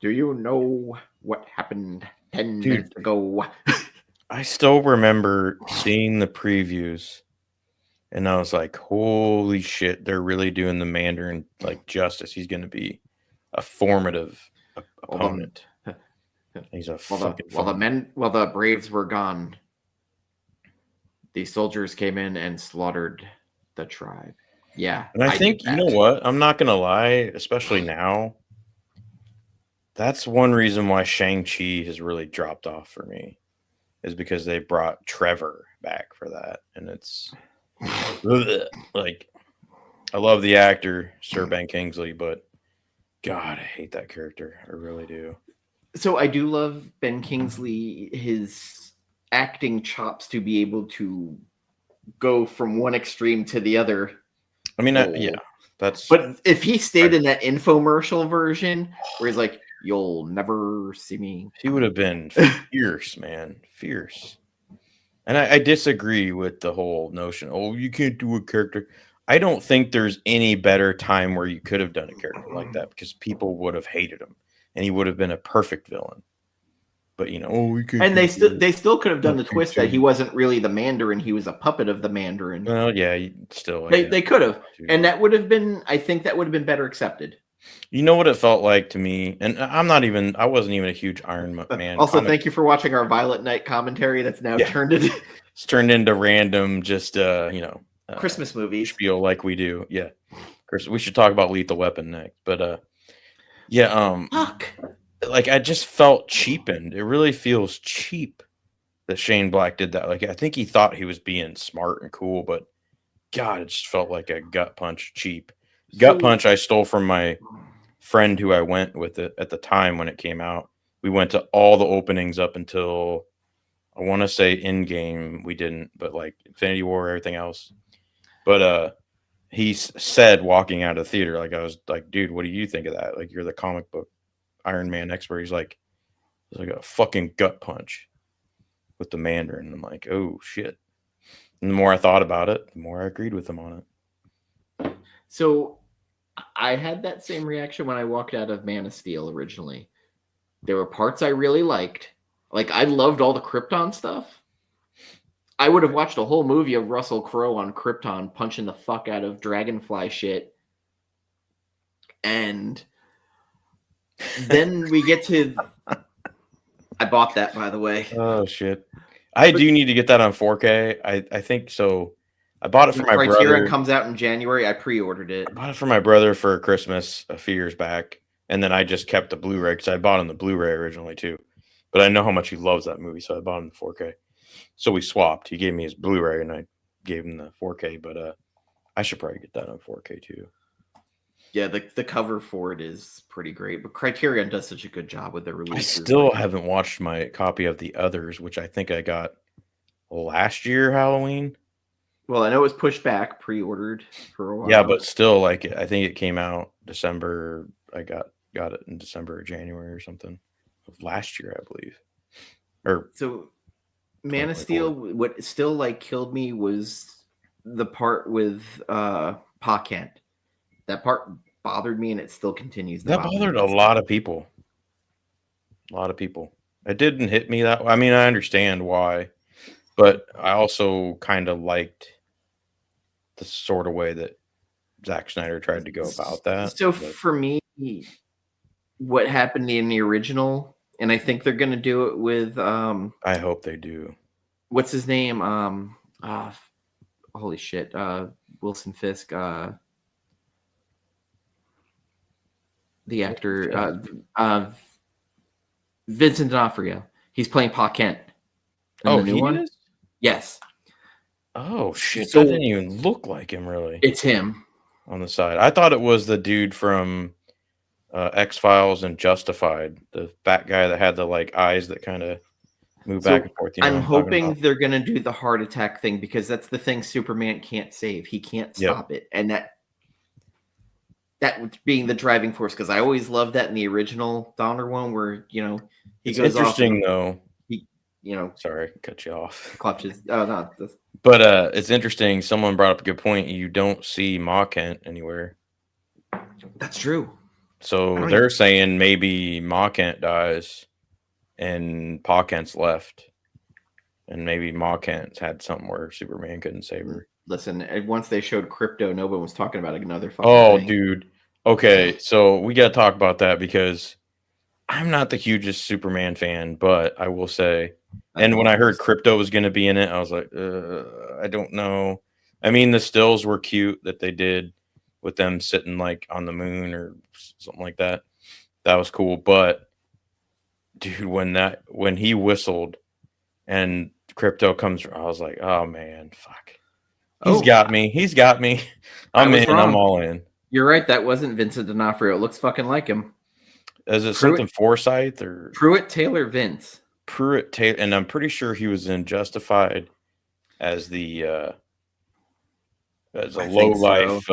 Do you know what happened 10 minutes ago? I still remember seeing the previews, and I was like, holy shit, they're really doing the Mandarin like justice. He's going to be a formative opponent. He's a fucking while the Braves were gone, the soldiers came in and slaughtered the tribe. Yeah, And I I did think, you know that. what? I'm not gonna lie, especially now. That's one reason why Shang-Chi has really dropped off for me, is because they brought Trevor back for that. And it's like, I love the actor, Sir Ben Kingsley, but God, I hate that character. I really do. So I do love Ben Kingsley, his acting chops to be able to go from one extreme to the other. I mean, yeah, Oh. that's But if he stayed in that infomercial version where he's like, "You'll never see me," he would have been fierce, man, fierce. And I disagree with the whole notion. Oh, you can't do a character. I don't think there's any better time where you could have done a character like that because people would have hated him, and he would have been a perfect villain. But oh, we can't and do that. they still could have done Not the too twist that he soon. wasn't really the Mandarin; he was a puppet of the Mandarin. Well, yeah, still, I guess. They could have, Too. and that would have been. I think that would have been better accepted. You know what it felt like to me, and I wasn't even a huge Iron Man. Also, comic. thank you for watching our Violet Night commentary. That's now turned into It's turned into random, just Christmas movies spiel like we do. Yeah, Chris, we should talk about Lethal Weapon next. But yeah, fuck. like I just felt cheapened. It really feels cheap that Shane Black did that. Like I think he thought he was being smart and cool, but God, it just felt like a gut punch cheap. Gut punch I stole from my friend who I went with it at the time when it came out. We went to all the openings up until I want to say Endgame. We didn't, but like Infinity War, everything else. But he said walking out of the theater, like I was like, dude, what do you think of that? Like you're the comic book Iron Man expert. He's like, it's like a fucking gut punch with the Mandarin. I'm like, oh shit. And the more I thought about it, the more I agreed with him on it. So I had that same reaction when I walked out of Man of Steel originally. There were parts I really liked. Like I loved all the Krypton stuff. I would have watched a whole movie of Russell Crowe on Krypton punching the fuck out of Dragonfly shit. And then we get to I bought that, by the way. Oh shit. I do need to get that on 4K. I think so. I bought it for my brother. Comes out in January. I pre-ordered it. I bought it for my brother for Christmas a few years back, and then I just kept the Blu-ray because I bought him the Blu-ray originally too. But I know how much he loves that movie, so I bought him the 4K. So we swapped. He gave me his Blu-ray, and I gave him the 4K. But I should probably get that on 4K too. Yeah, the cover for it is pretty great, but Criterion does such a good job with their releases. I still haven't watched my copy of The Others, which I think I got last year Halloween. Well, I know it was pushed back, pre-ordered for a while. Yeah, but still, like I think it came out December. I got it in December or January or something of last year, I believe. Or so, Man of Steel. What still like killed me was the part with Pa Kent. That part bothered me, and it still continues. That bothered a lot of people. A lot of people. It didn't hit me that way. I mean, I understand why, but I also kind of liked the sort of way that Zack Snyder tried to go about that. So for me, what happened in the original, and I think they're going to do it with. I hope they do. What's his name? Holy shit! Wilson Fisk. The actor, Vincent D'Onofrio. He's playing Pa Kent. Oh, the new one? Is? Yes. Oh shit! So, that didn't even look like him, really. It's him on the side. I thought it was the dude from X-Files and Justified, the fat guy that had the like eyes that kind of move back and forth. I'm hoping they're gonna do the heart attack thing because that's the thing Superman can't save. He can't stop it, and that being the driving force. Because I always loved that in the original Donner one, where he it's goes interesting off though. Sorry, cut you off. Clutches. Oh no. But it's interesting. Someone brought up a good point. You don't see Ma Kent anywhere. That's true. So they're saying maybe Ma Kent dies and Pa Kent's left. And maybe Ma Kent's had something where Superman couldn't save her. Listen, once they showed Crypto, no one was talking about another fucking thing. Dude. Okay, so we got to talk about that because I'm not the hugest Superman fan, but I will say, and when I heard Crypto was going to be in it, I was like, I don't know. I mean, the stills were cute that they did with them sitting like on the moon or something like that. That was cool. But dude, when he whistled and Crypto comes, I was like, oh man, fuck. He's got me. He's got me. I'm in. wrong. I'm all in. You're right. That wasn't Vincent D'Onofrio. It looks fucking like him. Is it something Forsyth or Pruitt Taylor Vince? Pruitt Taylor, and I'm pretty sure he was in Justified as the as a low life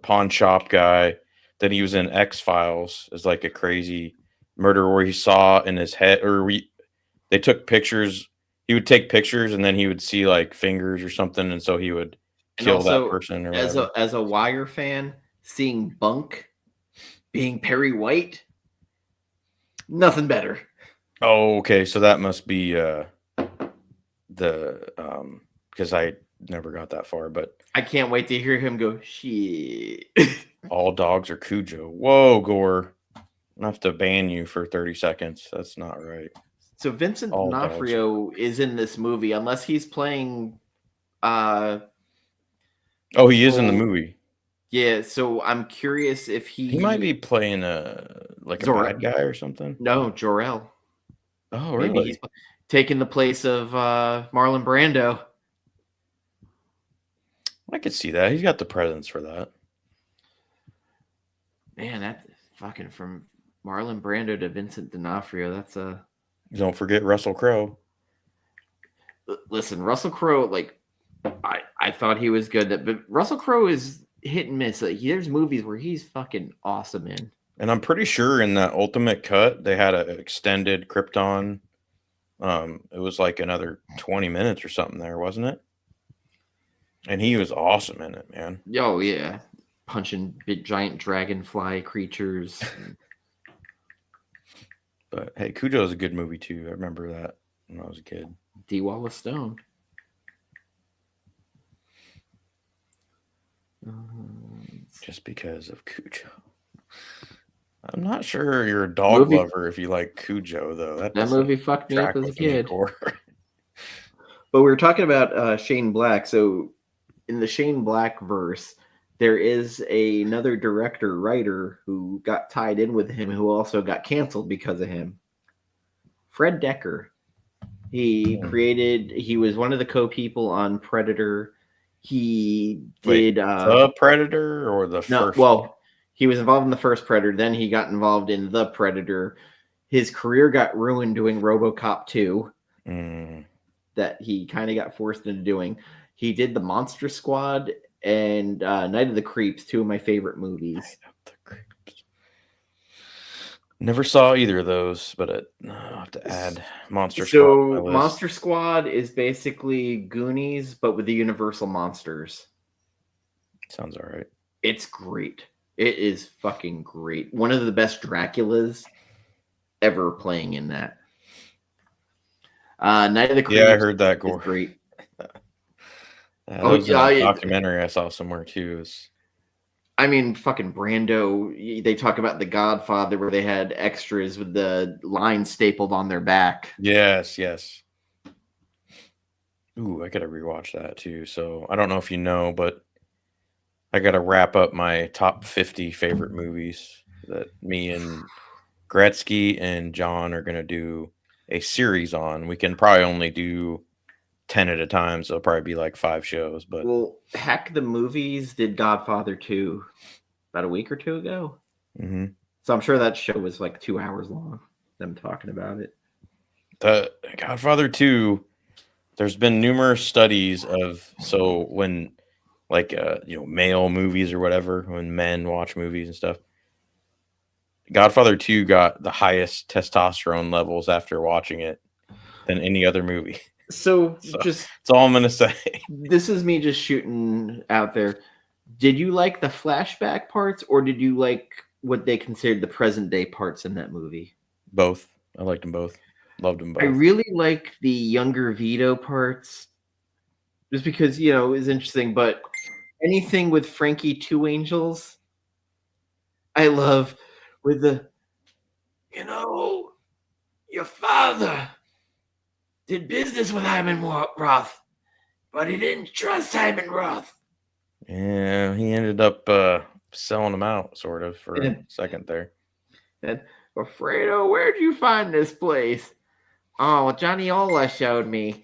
pawn shop guy. Then he was in X-Files as like a crazy murderer where he saw in his head, or they took pictures. He would take pictures and then he would see like fingers or something, and so he would kill that person. Or as a Wire fan, seeing Bunk being Perry White, nothing better. Oh, okay. So that must be the because I never got that far, but I can't wait to hear him go, shit. All dogs are Cujo. Whoa, Gore. I have to ban you for 30 seconds. That's not right. So Vincent D'Onofrio is in this movie, unless he's playing he is in the movie. Yeah, so I'm curious if he might be playing a bad guy or something. No, Jor-El. Oh, really? Maybe he's taking the place of Marlon Brando. I could see that. He's got the presence for that. Man, that's fucking from Marlon Brando to Vincent D'Onofrio. That's a. Don't forget Russell Crowe. Listen, Russell Crowe, like, I thought he was good, but Russell Crowe is hit and miss. Like, there's movies where he's fucking awesome in. And I'm pretty sure in that Ultimate Cut they had an extended Krypton. It was like another 20 minutes or something there, wasn't it? And he was awesome in it, man. Oh yeah, punching big giant dragonfly creatures. But hey, Cujo is a good movie too. I remember that when I was a kid. D. Wallace Stone. Just because of Cujo. I'm not sure you're a dog lover if you like Cujo, though. That movie fucked me up as a kid. But we were talking about Shane Black. So in the Shane Black verse, there is another director, writer who got tied in with him, who also got canceled because of him. Fred Decker. He was one of the co-people on Predator. He did the Predator or the first? Well, he was involved in the first Predator. Then he got involved in the Predator. His career got ruined doing RoboCop 2. That he kind of got forced into doing. He did the Monster Squad and Night of the Creeps, two of my favorite movies. Night of the Creeps. Never saw either of those, but I'll have to add Monster Squad. So Monster Squad is basically Goonies, but with the Universal monsters. Sounds all right. It's great. It is fucking great. One of the best Draculas ever playing in that. Night of the Creeps. Yeah, I heard that. Gore. Great. That was a documentary I saw somewhere too. I mean, fucking Brando. They talk about The Godfather where they had extras with the lines stapled on their back. Yes. Ooh, I gotta rewatch that too. So I don't know if you know, but I gotta wrap up my top 50 favorite movies that me and Gretzky and John are gonna do a series on. We can probably only do 10 at a time, so it'll probably be like 5 shows. But Hack the Movies did Godfather 2 about a week or two ago. Mm-hmm. So I'm sure that show was like 2 hours long, them talking about it. The Godfather 2, there's been numerous studies of, so when like male movies or whatever, when men watch movies and stuff, Godfather 2 got the highest testosterone levels after watching it than any other movie. So that's all I'm gonna say. This is me just shooting out there. Did you like the flashback parts, or did you like what they considered the present day parts in that movie? Both. I liked them both. Loved them both. I really like the younger Vito parts, just because it was interesting. But anything with Frankie Two Angels, I love. With the, your father did business with Hyman Roth. But he didn't trust Simon Roth. Yeah, he ended up selling them out, sort of, for a second there. And Fredo, where'd you find this place? Oh, Johnny Ola showed me.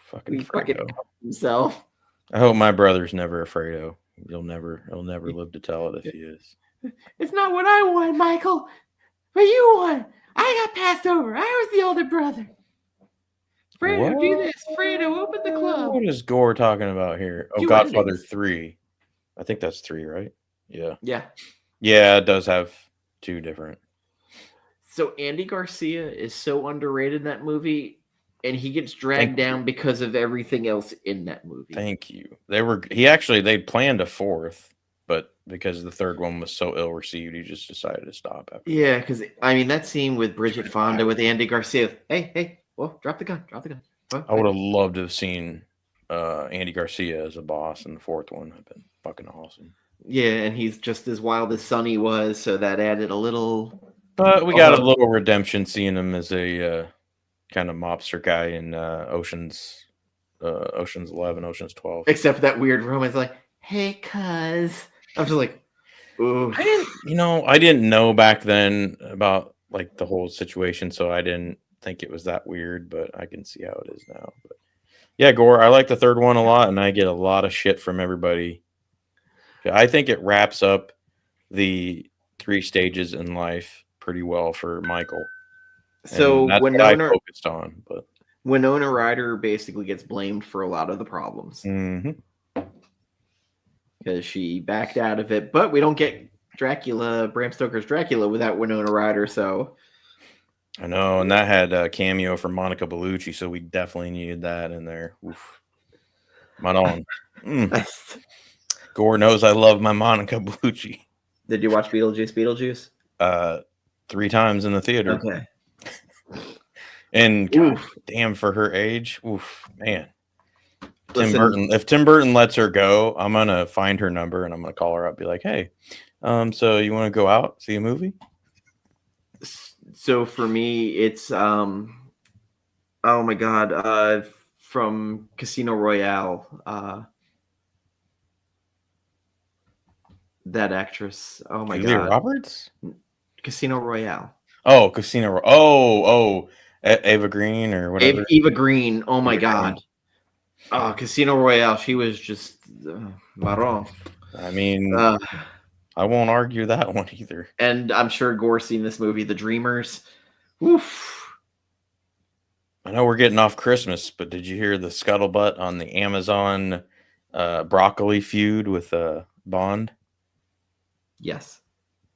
Fucking He fucking Fredo. himself. I hope my brother's never a Fredo. He'll never live to tell it if he is. It's not what I want, Michael. But you won. I got passed over. I was the older brother. Fredo, do this. Fredo, open the club. What is Gore talking about here? Oh, Godfather 3. I think that's 3, right? Yeah. Yeah. Yeah, it does have 2 different. So Andy Garcia is so underrated in that movie, and he gets dragged down because of everything else in that movie. Thank you. They planned a 4th, but because the 3rd one was so ill received, he just decided to stop after. Yeah, because I mean that scene with Bridget Fonda with Andy Garcia. Hey, well, drop the gun. Well, I would have loved to have seen Andy Garcia as a boss in the 4th one. That'd been fucking awesome. Yeah, and he's just as wild as Sonny was, so that added a little. But we got a little redemption seeing him as a kind of mobster guy in Ocean's 11, Ocean's 12. Except for that weird romance, like, hey, cuz. I'm just like, ooh. I didn't know back then about like the whole situation, so I didn't think it was that weird, but I can see how it is now. But yeah, Gore, I like the 3rd one a lot, and I get a lot of shit from everybody. I think it wraps up the 3 stages in life pretty well for Michael. So that's what I focused on, but Winona Ryder basically gets blamed for a lot of the problems because she backed out of it. But we don't get Bram Stoker's Dracula without Winona Ryder. So I know, and that had a cameo from Monica Bellucci, so we definitely needed that in there. Oof. Right on. Gore knows I love my Monica Bellucci. Did you watch Beetlejuice? 3 times in the theater. Okay. And God, damn, for her age, man. If Tim Burton lets her go, I'm gonna find her number and I'm gonna call her up, be like, hey, so you want to go out, see a movie? So for me, it's oh my god, from Casino Royale, that actress. Oh my Julia god, Roberts. Casino Royale. Oh, Casino. Oh, Eva Green or whatever. Eva Green. Oh my god. Oh, Casino Royale. She was just marron. I mean, I won't argue that one either. And I'm sure Gore's seen this movie, The Dreamers. Oof. I know we're getting off Christmas, but did you hear the scuttlebutt on the Amazon broccoli feud with Bond? Yes.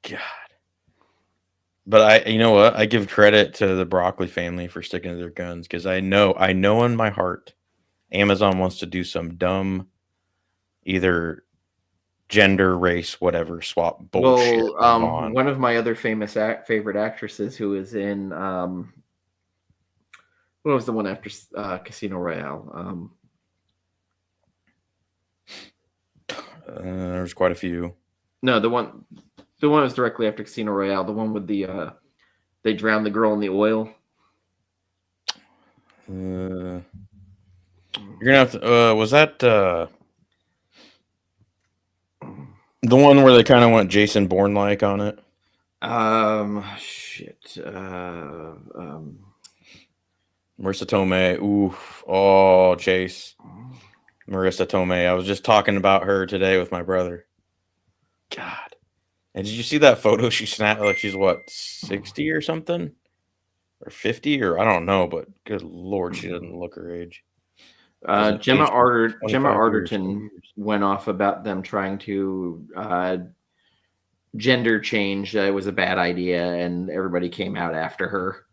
God. But you know what? I give credit to the Broccoli family for sticking to their guns, because I know in my heart, Amazon wants to do some dumb, either gender, race, whatever swap bullshit. Well, one of my other famous favorite actresses who is in what was the one after Casino Royale? There's quite a few. No, the one was directly after Casino Royale. The one with the they drowned the girl in the oil. You're gonna have to. Was that the one where they kind of went Jason Bourne like on it? Shit. Marissa Tomei. Oof. Oh, Chase. Marissa Tomei. I was just talking about her today with my brother. God. And did you see that photo she snapped? Like she's what, 60 or something? Or 50? Or I don't know, but good Lord, she doesn't look her age. Gemma Arterton went off about them trying to gender change. It was a bad idea, and everybody came out after her.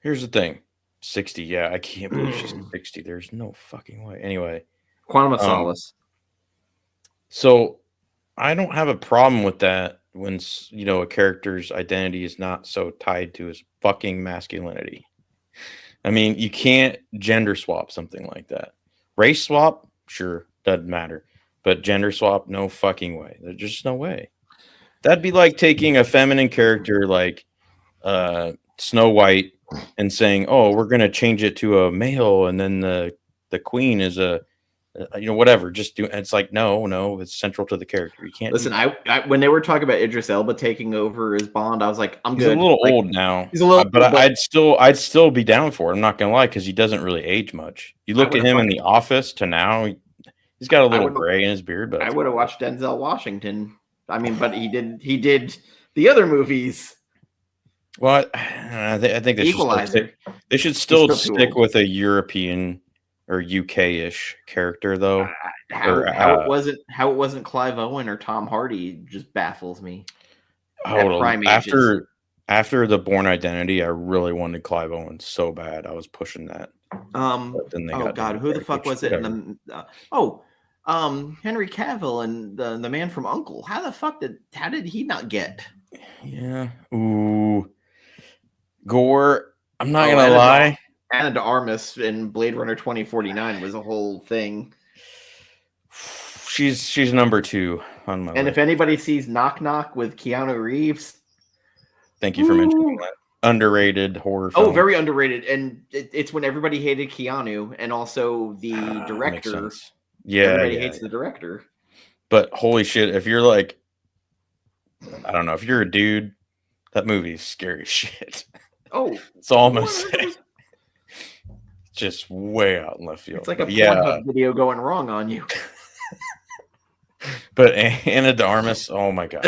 Here's the thing. 60, yeah, I can't believe she's 60. There's no fucking way. Anyway. Quantum of Solace. So I don't have a problem with that when, a character's identity is not so tied to his fucking masculinity. I mean, you can't gender swap something like that. Race swap, sure, doesn't matter. But gender swap, no fucking way. There's just no way. That'd be like taking a feminine character like Snow White and saying, oh, we're going to change it to a male, and then the the queen is a whatever. Just do. It's like no, it's central to the character. You can't. Listen, I when they were talking about Idris Elba taking over as Bond, I was like, I'm He's good. a little like, old now. He's a little, but I'd still be down for it. I'm not gonna lie, because he doesn't really age much. You look at him in The Office to now, he's got a little gray in his beard. But I would have watched Denzel Washington. I mean, but he did the other movies. Well, I think they should still stick with a European or UK-ish character, though. How it wasn't Clive Owen or Tom Hardy just baffles me. After The Bourne Identity, I really wanted Clive Owen so bad. I was pushing that. Who the fuck was it? Henry Cavill and the man from Uncle. How did he not get? Yeah. Ooh. Gore. I'm not gonna lie. Ana de Armas in Blade Runner 2049 was a whole thing. She's number 2 on my list. If anybody sees Knock Knock with Keanu Reeves, thank you for mentioning that. Underrated horror film. Oh, very underrated. And it's when everybody hated Keanu, and also the director. Yeah, everybody hates the director. But holy shit, if you're like, I don't know, if you're a dude, that movie is scary as shit. Oh, that's all I'm gonna say. Just way out in left field. It's like a Pornhub video going wrong on you. But Ana de Armas, oh my god.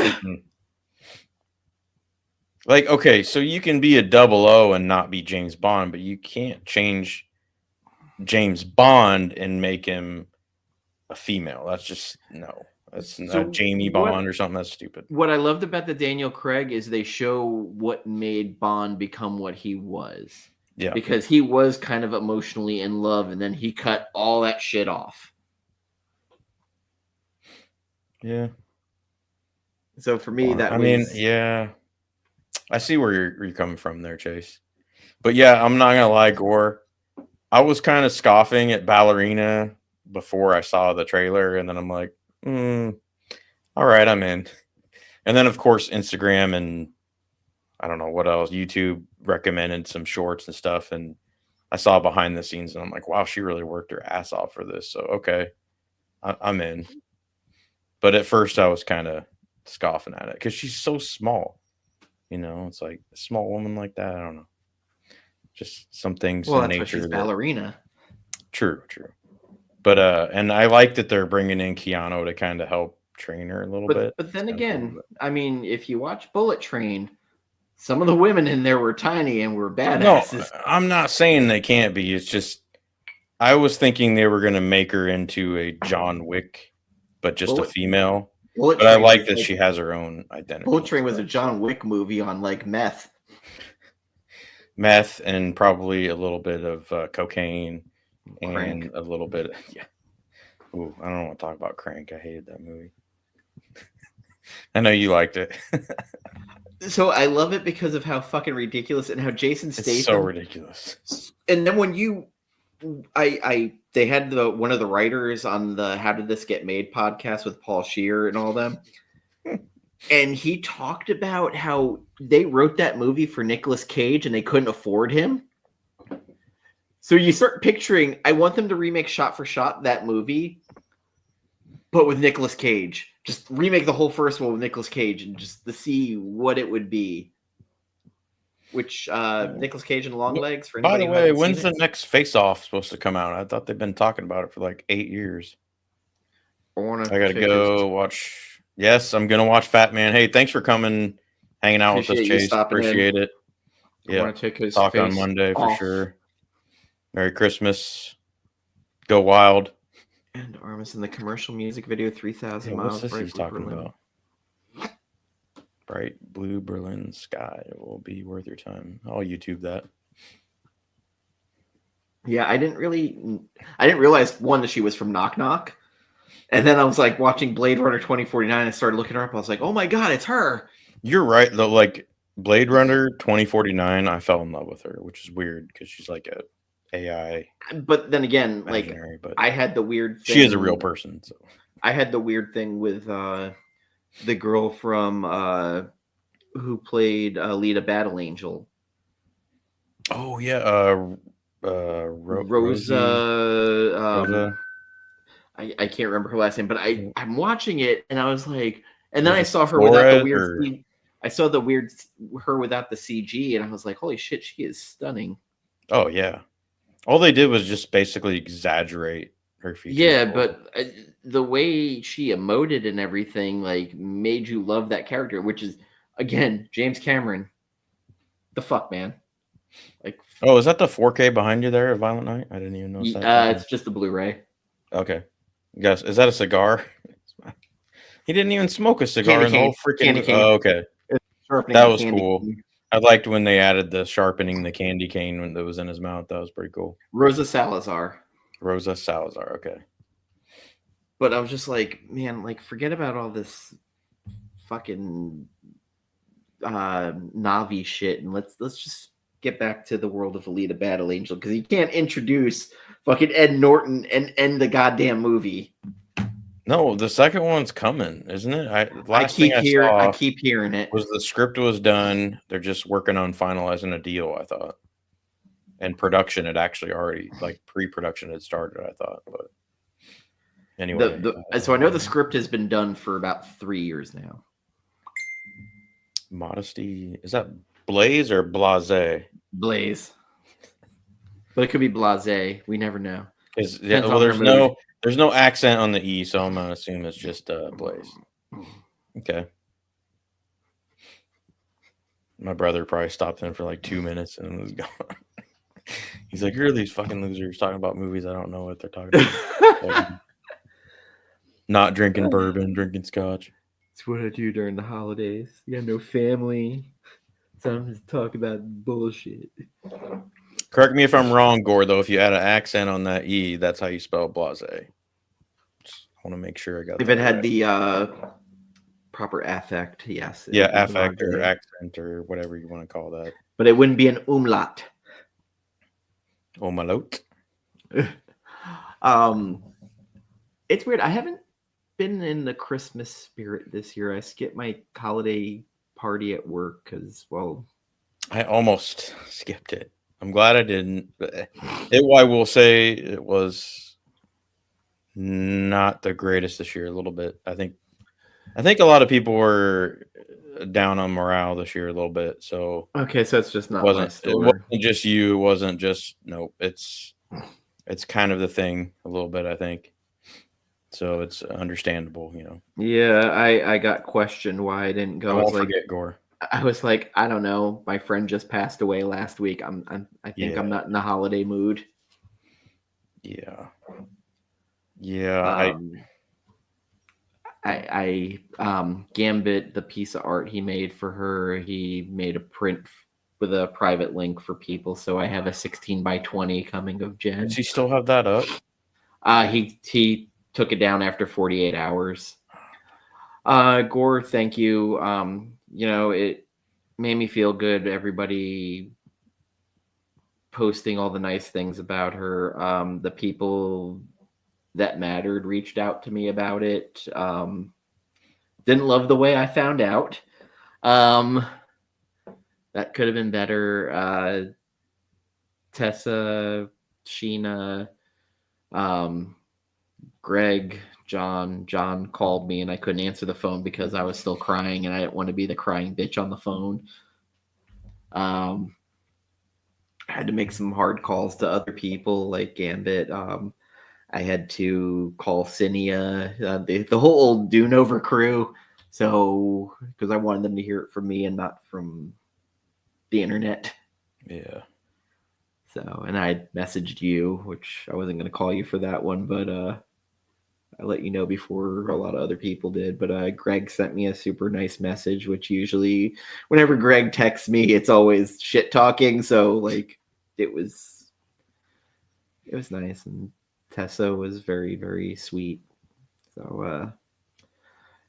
Like, okay, so you can be a 00 and not be James Bond, but you can't change James Bond and make him a female. That's just no. That's not Jamie Bond or something. That's stupid. What I loved about the Daniel Craig is they show what made Bond become what he was. Yeah. Because he was kind of emotionally in love, and then he cut all that shit off. Yeah. So for me, yeah. I see where you're coming from there, Chase. But yeah, I'm not gonna lie, Gore. I was kind of scoffing at Ballerina before I saw the trailer, and then I'm like, all right, I'm in. And then of course Instagram and I don't know what else, YouTube recommended some shorts and stuff, and I saw behind the scenes, and I'm like, wow, she really worked her ass off for this. So okay, I'm in. But at first I was kind of scoffing at it because she's so small. It's like a small woman like that. I don't know. Just some things in nature. She's ballerina. True. But and I like that they're bringing in Keanu to kind of help train her a little bit. But then again, I mean, if you watch Bullet Train, some of the women in there were tiny and were badasses. No, I'm not saying they can't be. It's just I was thinking they were going to make her into a John Wick, but just a female. But I like that she has her own identity. Bullet Train was a John Wick movie on like meth. Meth and probably a little bit of cocaine and a little bit. Yeah. Ooh, I don't want to talk about Crank. I hated that movie. I know you liked it. So I love it because of how fucking ridiculous and how Jason Statham. It's so ridiculous. And then when they had one of the writers on the How Did This Get Made podcast with Paul Scheer and all them. And he talked about how they wrote that movie for Nicolas Cage and they couldn't afford him. So you start picturing, I want them to remake shot for shot that movie, but with Nicolas Cage. Just remake the whole first one with Nicolas Cage and just to see what it would be. Which Nicolas Cage and Longlegs. For by the way, when's the next Face Off supposed to come out? I thought they've been talking about it for like 8 years. I gotta go watch. Yes, I'm gonna watch Fat Man. Hey, thanks for coming, hanging out with us, Chase. Appreciate it. Yeah, talk on Monday for sure. Merry Christmas. Go wild. And Armis in the commercial music video 3,000 miles. What's this he's talking about? Bright blue Berlin sky. It will be worth your time. I'll YouTube that. Yeah, I didn't realize one that she was from Knock Knock. And then I was like watching Blade Runner 2049. I started looking her up. I was like, oh my God, it's her. You're right though. Like Blade Runner 2049, I fell in love with her, which is weird because she's like a AI. But then again, like I had the weird thing. She is a real person. So I had the weird thing with the girl from who played Lita Battle Angel. Oh yeah, Rosa. Rosa. I can't remember her last name, but I'm watching it and I was like, and then Was I it saw her without the Flores weird. or? I saw the weird her without the CG, and I was like, holy shit, she is stunning. Oh yeah. All they did was just basically exaggerate her features. Yeah, but the way she emoted and everything, like, made you love that character, which is, again, James Cameron. The fuck, man. Like, Oh, is that the 4K behind you there, Violent Night? I didn't even notice that. it's just the Blu-ray. Okay. Guess, is that a cigar? He didn't even smoke a cigar in the whole freaking Candy movie. cane. Oh, okay. Sharpening That the was candy cool. cane. I liked when they added the sharpening the candy cane when that was in his mouth. That was pretty cool. Rosa Salazar. Rosa Salazar. Okay. But I was just like, man, like, forget about all this fucking Navi shit, and let's just get back to the world of Alita Battle Angel, because you can't introduce fucking Ed Norton and end the goddamn movie. No, the second one's coming, isn't it? I keep hearing it. Was the script was done. They're just working on finalizing a deal, I thought. And production had actually already, like, pre-production had started, I thought. But anyway. So I know the script has been done for about 3 years now. Modesty. Is that Blaze or Blase? Blaze. But it could be Blase. We never know. Well, there's no accent on the E, so I'm gonna assume it's just Blaze. Okay. My brother probably stopped in for like 2 minutes and was gone. He's like, "Who are these fucking losers talking about movies? I don't know what they're talking about." Not drinking bourbon, drinking scotch. It's what I do during the holidays. You got no family. So I'm just talking about bullshit. Correct me if I'm wrong, Gore, though. If you add an accent on that E, that's how you spell blase. Just want to make sure I got if that it had right. the proper affect, yes. Yeah, affect or accent or whatever you want to call that. But it wouldn't be an umlaut. Omalaut. It's weird. I haven't been in the Christmas spirit this year. I skipped my holiday party at work because, well, I almost skipped it. I'm glad I didn't. I will say it was not the greatest this year. A little bit. I think a lot of people were down on morale this year a little bit. So okay, so it's just not my store. It wasn't just you. It wasn't just It's kind of the thing a little bit, I think. So it's understandable, Yeah, I got questioned why I didn't go. I won't forget, Gore. I was like, I don't know. My friend just passed away last week. I think I'm not in the holiday mood. Yeah. I Gambit, the piece of art he made for her, he made a print with a private link for people. So I have a 16x20 coming of Jen. Does he still have that up? He took it down after 48 hours. Gore, thank you. It made me feel good. Everybody posting all the nice things about her. The people that mattered reached out to me about it. Didn't love the way I found out. That could have been better. Tessa, Sheena, Greg, John called me and I couldn't answer the phone because I was still crying and I didn't want to be the crying bitch on the phone. I had to make some hard calls to other people like Gambit. I had to call Cinia, the whole old Doonover crew. So, because I wanted them to hear it from me and not from the internet. Yeah. So, and I messaged you, which I wasn't going to call you for that one, but I let you know before a lot of other people did. But Greg sent me a super nice message, which usually, whenever Greg texts me, it's always shit talking. So, like, it was nice, and Tessa was very, very sweet. So,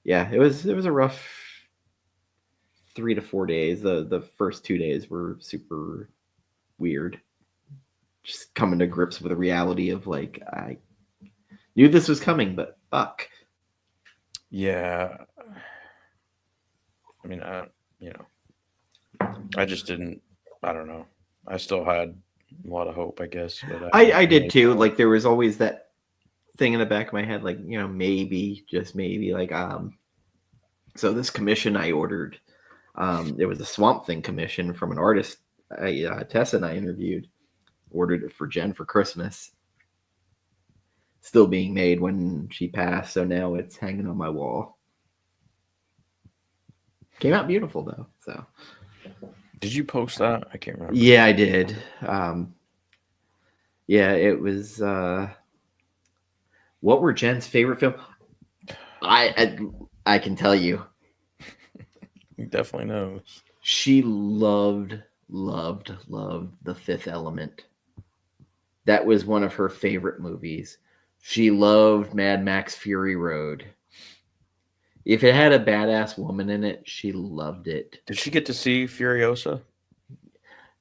yeah, it was a rough 3 to 4 days. The first 2 days were super weird. Just coming to grips with the reality of, like, I knew this was coming, but fuck. Yeah. I mean, I just didn't. I don't know. I still had a lot of hope, I guess. But I did too. Like there was always that thing in the back of my head, like, you know, maybe, just maybe, like, so this commission I ordered, it was a Swamp Thing commission from an artist Tessa and I interviewed, ordered it for Jen for Christmas. Still being made when she passed, so now it's hanging on my wall. Came out beautiful though. So did you post that? I can't remember. Yeah, I did. Yeah, it was. What were Jen's favorite film? I can tell you. He definitely knows. She loved The Fifth Element. That was one of her favorite movies. She loved Mad Max Fury Road. If it had a badass woman in it, she loved it. Did she get to see Furiosa?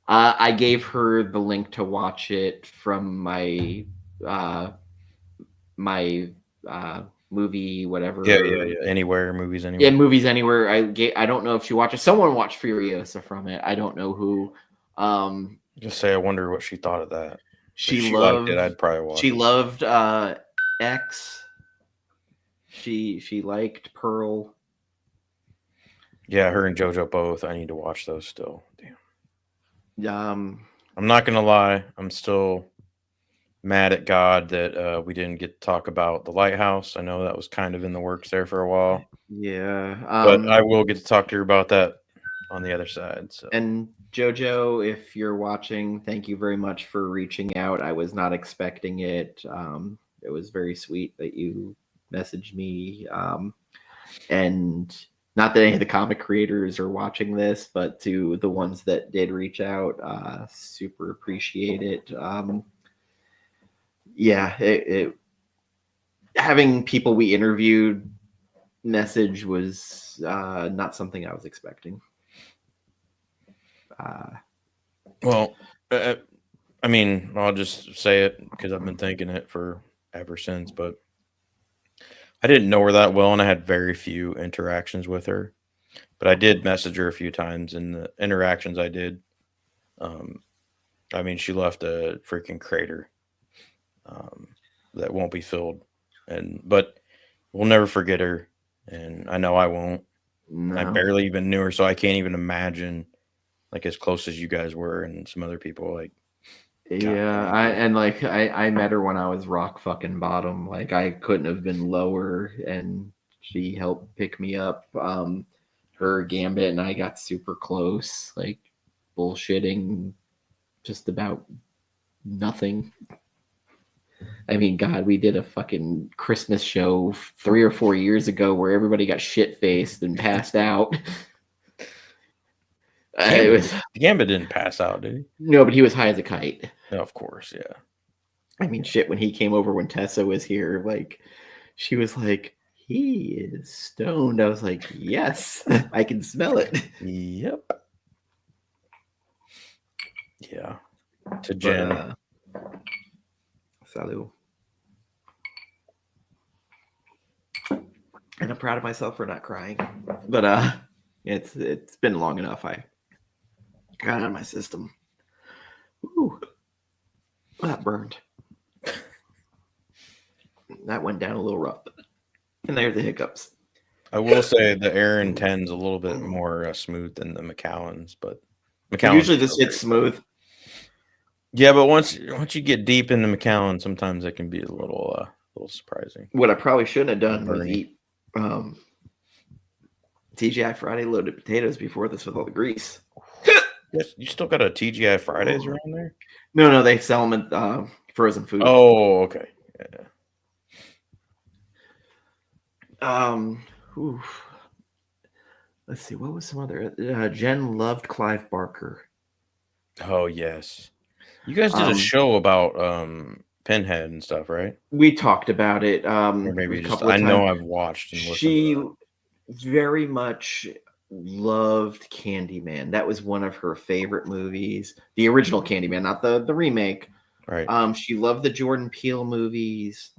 I gave her the link to watch it from my movie, whatever. Yeah. Anywhere, Movies Anywhere. Yeah, Movies Anywhere. I don't know if she watched it. Someone watched Furiosa from it. I don't know who. Just say I wonder what she thought of that. She loved it. I'd probably watch. She loved X. She liked Pearl. Yeah, her and JoJo both. I need to watch those still. Damn. I'm not gonna lie. I'm still mad at God that we didn't get to talk about The Lighthouse. I know that was kind of in the works there for a while. Yeah, but I will get to talk to her about that on the other side. So. And JoJo, if you're watching, thank you very much for reaching out. I was not expecting it. It was very sweet that you messaged me. And not that any of the comic creators are watching this, but to the ones that did reach out, super appreciate it. Having people we interviewed message was not something I was expecting. Well, I mean, I'll just say it because I've been thinking it for ever since, but I didn't know her that well, and I had very few interactions with her. But I did message her a few times, and the interactions I did, I mean, she left a freaking crater that won't be filled, but we'll never forget her, and I know I won't. No. I barely even knew her, so I can't even imagine, like, as close as you guys were, and some other people, like. Yeah, I met her when I was rock fucking bottom. Like, I couldn't have been lower, and she helped pick me up. Her, Gambit, and I got super close, like bullshitting just about nothing. I mean, God, we did a fucking Christmas show 3 or 4 years ago where everybody got shit-faced and passed out. Gambit didn't pass out, did he? No, but he was high as a kite. No, of course, yeah. I mean, shit, when he came over when Tessa was here, like, she was like, he is stoned. I was like, yes, I can smell it. Yep. Yeah. To Jen. Salut. And I'm proud of myself for not crying. But it's been long enough. I got it out of my system. Ooh. That burned. That went down a little rough. And there's the hiccups. I will say the Aaron 10's a little bit more smooth than the Macallan's, but Macallan's usually this hits smooth. Yeah, but once you get deep into Macallan, sometimes it can be a little surprising. What I probably shouldn't have done was eat TGI Friday loaded potatoes before this with all the grease. Yes, you still got a TGI Fridays around there? No, they sell them at frozen food. Oh, okay. Yeah. Let's see. What was some other? Jen loved Clive Barker. Oh yes, you guys did a show about Pinhead and stuff, right? We talked about it. Or maybe just I know I've watched. And she very much loved Candyman. That was one of her favorite movies. The original Candyman, not the remake. Right. She loved the Jordan Peele movies.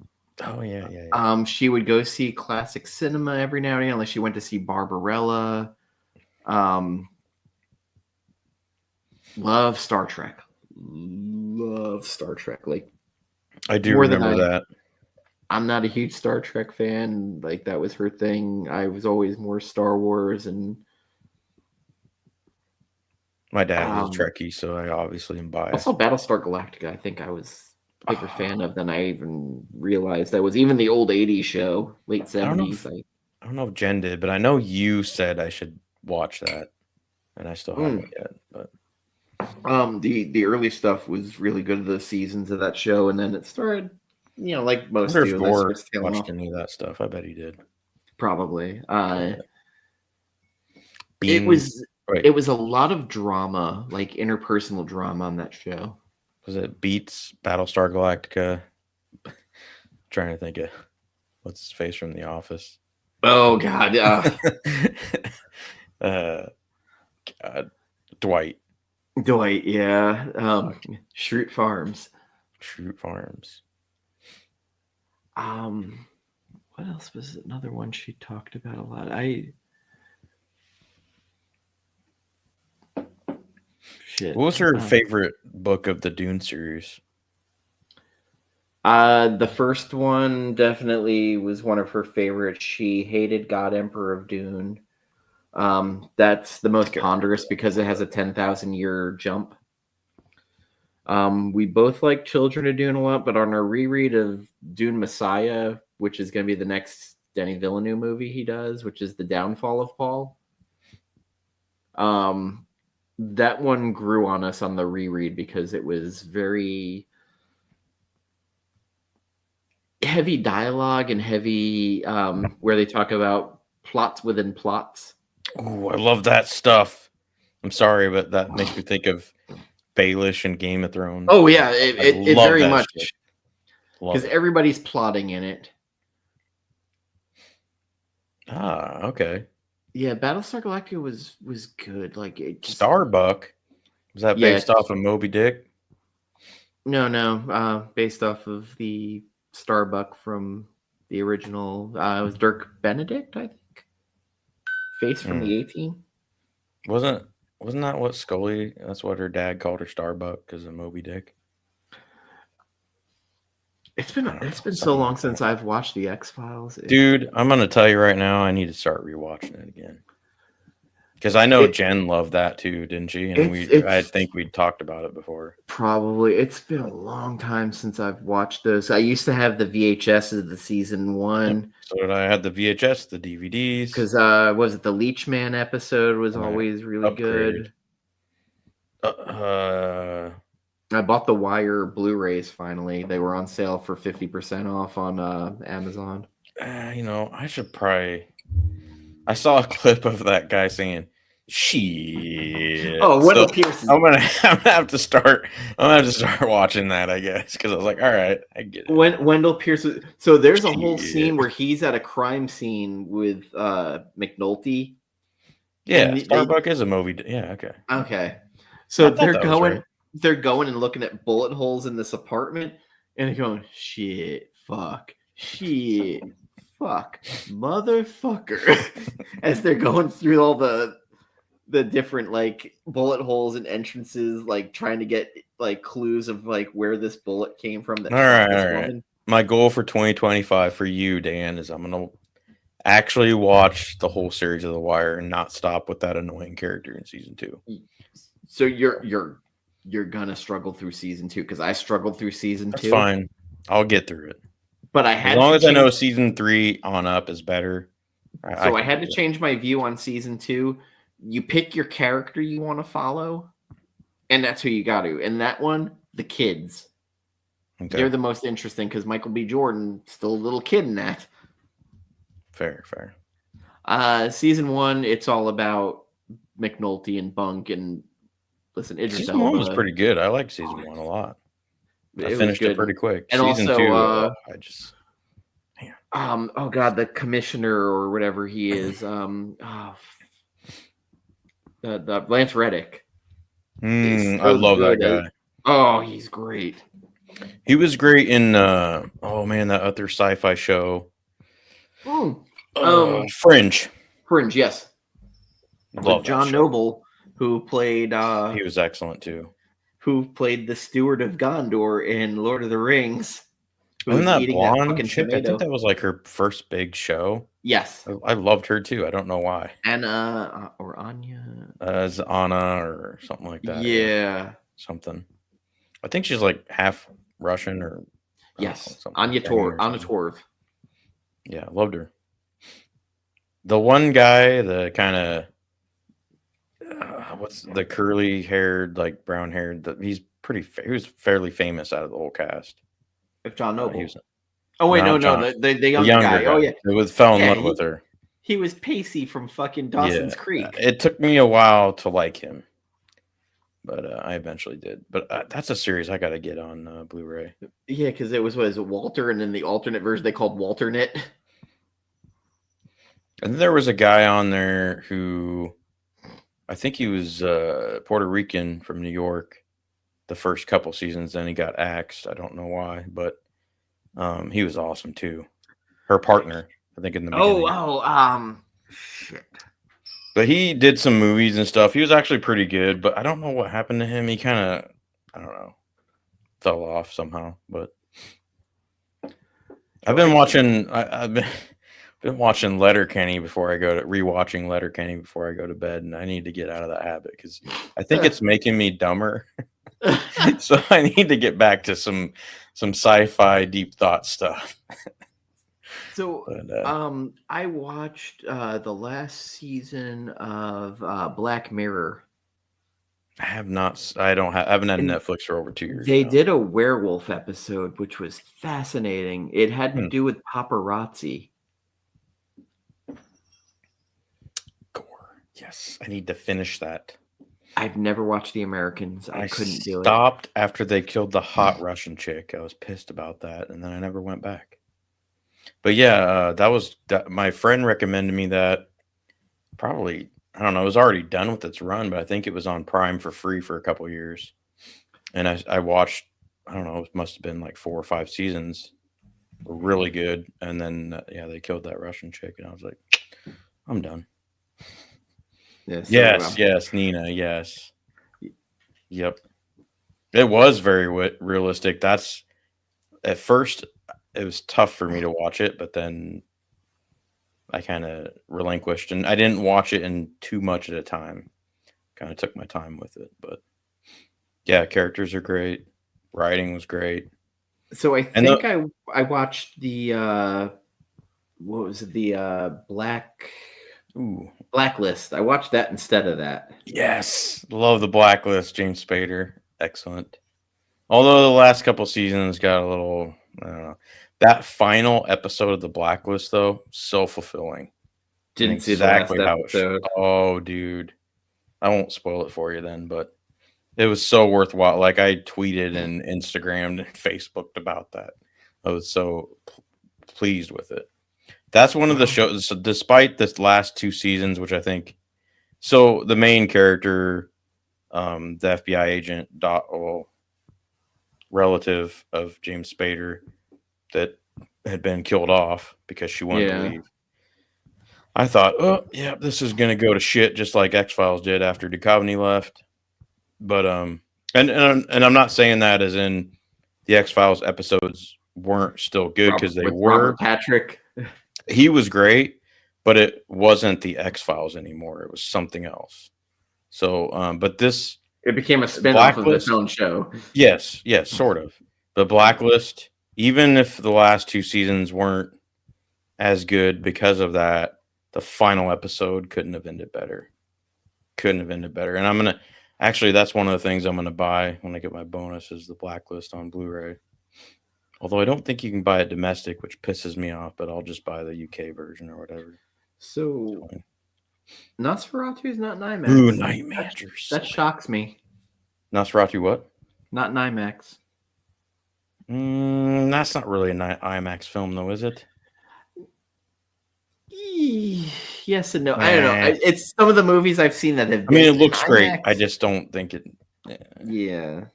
Oh yeah. She would go see classic cinema every now and again. Like she went to see Barbarella. Love Star Trek. love Star Trek. Like I do more than remember that. I'm not a huge Star Trek fan. Like that was her thing. I was always more Star Wars and My dad was a Trekkie, so I obviously am biased. also Battlestar Galactica. I think I was a bigger fan of than I even realized. That was even the old '80s show, late '70s. I don't know if Jen did, but I know you said I should watch that, and I still haven't yet. But the early stuff was really good. The seasons of that show, and then it started, like most I wonder do. if Gore watched any of that stuff. I bet he did. Probably. Beans. It was a lot of drama, like interpersonal drama on that show. Was it Beats, Battlestar Galactica? Trying to think of what's his face from The Office. Oh God, God, Dwight, yeah. Shroot Farms. What else was another one she talked about a lot? What was her favorite book of the Dune series? The first one definitely was one of her favorites. She hated God Emperor of Dune. That's the most ponderous because it has a 10,000 year jump. We both like Children of Dune a lot, but on our reread of Dune Messiah, which is going to be the next Denis Villeneuve movie he does, which is The Downfall of Paul, that one grew on us on the reread because it was very heavy dialogue and heavy where they talk about plots within plots. Oh, I love that stuff. I'm sorry, but that makes me think of Baelish and Game of Thrones. Oh yeah, it very much because everybody's plotting in it. Okay. Yeah, Battlestar Galactica was good. Like Starbuck, was that based off of Moby Dick? No, based off of the Starbuck from the original. It was Dirk Benedict, I think. Face from the A-Team. Wasn't that what Scully? That's what her dad called her, Starbuck, because of Moby Dick. It's been so long since I've watched the X-Files. Dude, I'm gonna tell you right now, I need to start rewatching it again. Because I know Jen loved that too, didn't she? And I think we'd talked about it before. Probably. It's been a long time since I've watched those. I used to have the VHS of the season 1. So did I. Had the VHS, the DVDs. Because was it the Leechman episode was always really good. I bought the Wire Blu-rays finally. They were on sale for 50% off on Amazon. I should probably. I saw a clip of that guy saying "shit." Oh, Wendell Pierce. I'm gonna have to start. Watching that, I guess, because I was like, all right, I get it. Wendell Pierce. So there's a whole scene where he's at a crime scene with McNulty. Yeah, Starbuck is a movie. Yeah, okay. Okay, so they're going and looking at bullet holes in this apartment, and they're going, shit, fuck, motherfucker, as they're going through all the different like bullet holes and entrances, like trying to get like clues of like where this bullet came from. All right. My goal for 2025 for you, Dan, is I'm gonna actually watch the whole series of The Wire and not stop with that annoying character in season 2. So you're gonna struggle through season 2 because I struggled through season 2. That's fine. I'll get through it. But I had as long as I know season 3 on up is better. I had to change my view on season 2. You pick your character you want to follow, and that's who you got to. And that one, the kids. Okay. They're the most interesting because Michael B. Jordan still a little kid in that. Fair. Season 1, it's all about McNulty and Bunk and listen. Season 1 was pretty good. I liked season 1 a lot. I finished it pretty quick. And season also, 2, I just. Man. Oh God, the commissioner or whatever he is. The Lance Reddick. I love that guy. Oh, he's great. He was great in that other sci-fi show. Fringe. Fringe, yes. Love John Noble, who played he was excellent too. who played the Steward of Gondor in Lord of the Rings, who Isn't was that eating that blonde fucking chick? I think tomato. that was like her first big show. Yes. I loved her too. I don't know why. Anna or Anya. As Anna or something like that. Yeah. Something. I think she's like half Russian or Yes. something. Anna Torv. Yeah, loved her. The one guy, the kind of what's the curly haired, like brown haired. He's he was fairly famous out of the whole cast. Of John Noble. He was, oh wait, no, John, the younger guy. Oh yeah, it fell in love with her. He was Pacey from fucking Dawson's Creek. It took me a while to like him, but I eventually did. But that's a series I got to get on Blu-ray. Yeah, because it was Walter, and then the alternate version they called Walternate. And there was a guy on there who, I think he was Puerto Rican from New York. The first couple seasons, then he got axed. I don't know why, but he was awesome too. Her partner, I think, in the beginning. Shit. But he did some movies and stuff. He was actually pretty good, but I don't know what happened to him. He kind of, I don't know, fell off somehow. But I've been watching. I've been watching Letterkenny before I go to rewatching Letterkenny before I go to bed, and I need to get out of that habit because I think it's making me dumber. So I need to get back to some sci-fi deep thought stuff. So I watched the last season of Black Mirror. I have not. I haven't had Netflix for over 2 years. They did a werewolf episode, which was fascinating. It had to do with paparazzi. Gore. Yes, I need to finish that. I've never watched The Americans. I couldn't do it. Stopped after they killed the hot Russian chick. I was pissed about that, and then I never went back. But yeah, my friend recommended me that. Probably, I don't know. It was already done with its run, but I think it was on Prime for free for a couple years. And I watched. I don't know. It must have been like 4 or 5 seasons. Really good. And then they killed that Russian chick, and I was like, I'm done. Yeah, yes, Nina, yes. Yep. It was very realistic. That's at first it was tough for me to watch it, but then I kind of relinquished and I didn't watch it in too much at a time. Kind of took my time with it, but yeah, characters are great. Writing was great. So I think I watched the what was it, the Blacklist. I watched that instead of that. Yes. Love the Blacklist, James Spader. Excellent. Although the last couple seasons got a little, I don't know. That final episode of the Blacklist, though, so fulfilling. Didn't see exactly how it should. Oh, dude. I won't spoil it for you then, but it was so worthwhile. Like I tweeted and Instagrammed and Facebooked about that. I was so pleased with it. That's one of the shows. So despite this last 2 seasons, which I think, so the main character, the FBI agent, relative of James Spader, that had been killed off because she wanted to leave. I thought, oh yeah, this is gonna go to shit just like X-Files did after Duchovny left. But and I'm not saying that as in the X-Files episodes weren't still good because they were. Robert Patrick. He was great, but it wasn't the X-Files anymore. It was something else. So, but it became a spin-off of its own show. Yes, sort of. The Blacklist, even if the last 2 seasons weren't as good because of that, the final episode couldn't have ended better. And I'm gonna actually, that's one of the things I'm gonna buy when I get my bonus is the Blacklist on Blu-ray. Although I don't think you can buy it domestic, which pisses me off, but I'll just buy the UK version or whatever. So Nosferatu is not in IMAX. Ooh, Night Managers. That shocks me. Nosferatu what? Not in IMAX. That's not really an IMAX film, though, is it? Yes and no. I don't know. It's some of the movies I've seen that have. I mean, it looks great. I just don't think it. Yeah.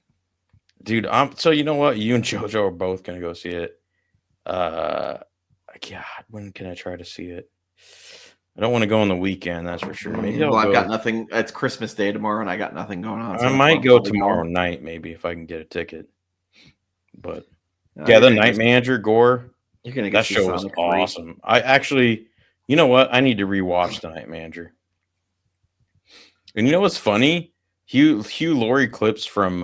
Dude, so you know what? You and JoJo are both gonna go see it. God, when can I try to see it? I don't want to go on the weekend, that's for sure. Maybe I'll Well, I've got go. nothing. It's Christmas Day tomorrow, and I got nothing going on. So I that's why might I'm go probably tomorrow going. night, maybe if I can get a ticket. But Oh, yeah, you're the gonna go. Night Manager Gore, You're gonna go that see show was Sonic 3. awesome. I actually, you know what? I need to rewatch the Night Manager. And you know what's funny? Hugh Laurie clips from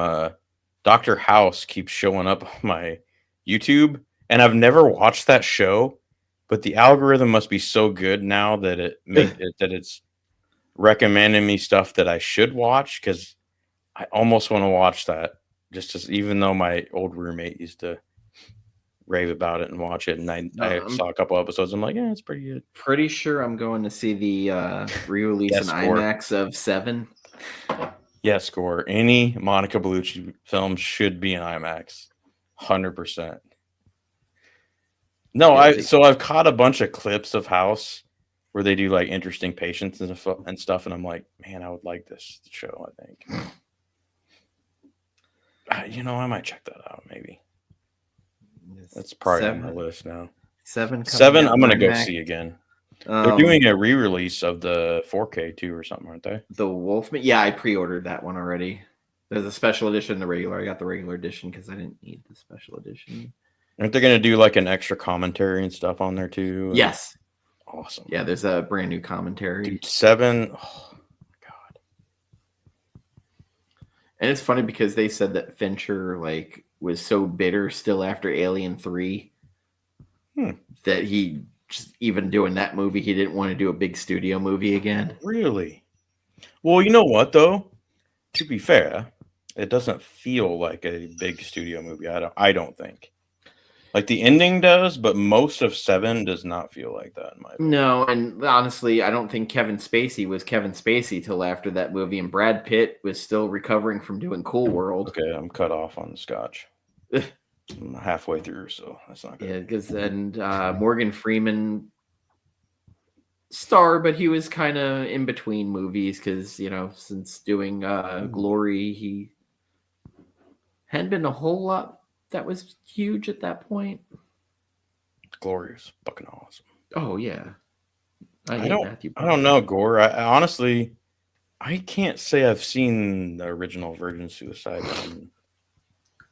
Dr. House keep showing up on my YouTube, and I've never watched that show, but the algorithm must be so good now that it's recommending me stuff that I should watch because I almost want to watch that. Even though my old roommate used to rave about it and watch it, and I I'm saw a couple episodes. I'm like, yeah, it's pretty good. pretty sure I'm going to see the re-release in Yes, score. IMAX of Seven. Yes, score. Any Monica Bellucci film should be in IMAX, 100%. No, I've caught a bunch of clips of House where they do like interesting patients and stuff, and I'm like, man, I would like this show. I think, I might check that out. Maybe that's probably on my list now. Seven. I'm gonna go see again. They're doing a re-release of the 4K too, or something, aren't they? The Wolfman. Yeah, I pre-ordered that one already. There's a special edition, the regular. I got the regular edition because I didn't need the special edition. Aren't they gonna do like an extra commentary and stuff on there too? Yes. Awesome. Yeah, there's a brand new commentary. Dude, 7. Oh my god. And it's funny because they said that Fincher was so bitter still after Alien 3 that he just even doing that movie, he didn't want to do a big studio movie again. Really? Well, you know what though? To be fair, it doesn't feel like a big studio movie. I don't think. Like the ending does, but most of 7 does not feel like that in my opinion. No, and honestly, I don't think Kevin Spacey was Kevin Spacey till after that movie, and Brad Pitt was still recovering from doing Cool World. Okay, I'm cut off on the Scotch. I'm halfway through, so that's not good. Yeah, because Morgan Freeman star, but he was kind of in between movies because since doing Glory, he hadn't been a whole lot that was huge at that point. Glory is fucking awesome. Oh yeah, I don't know Gore. I honestly, I can't say I've seen the original Virgin Suicide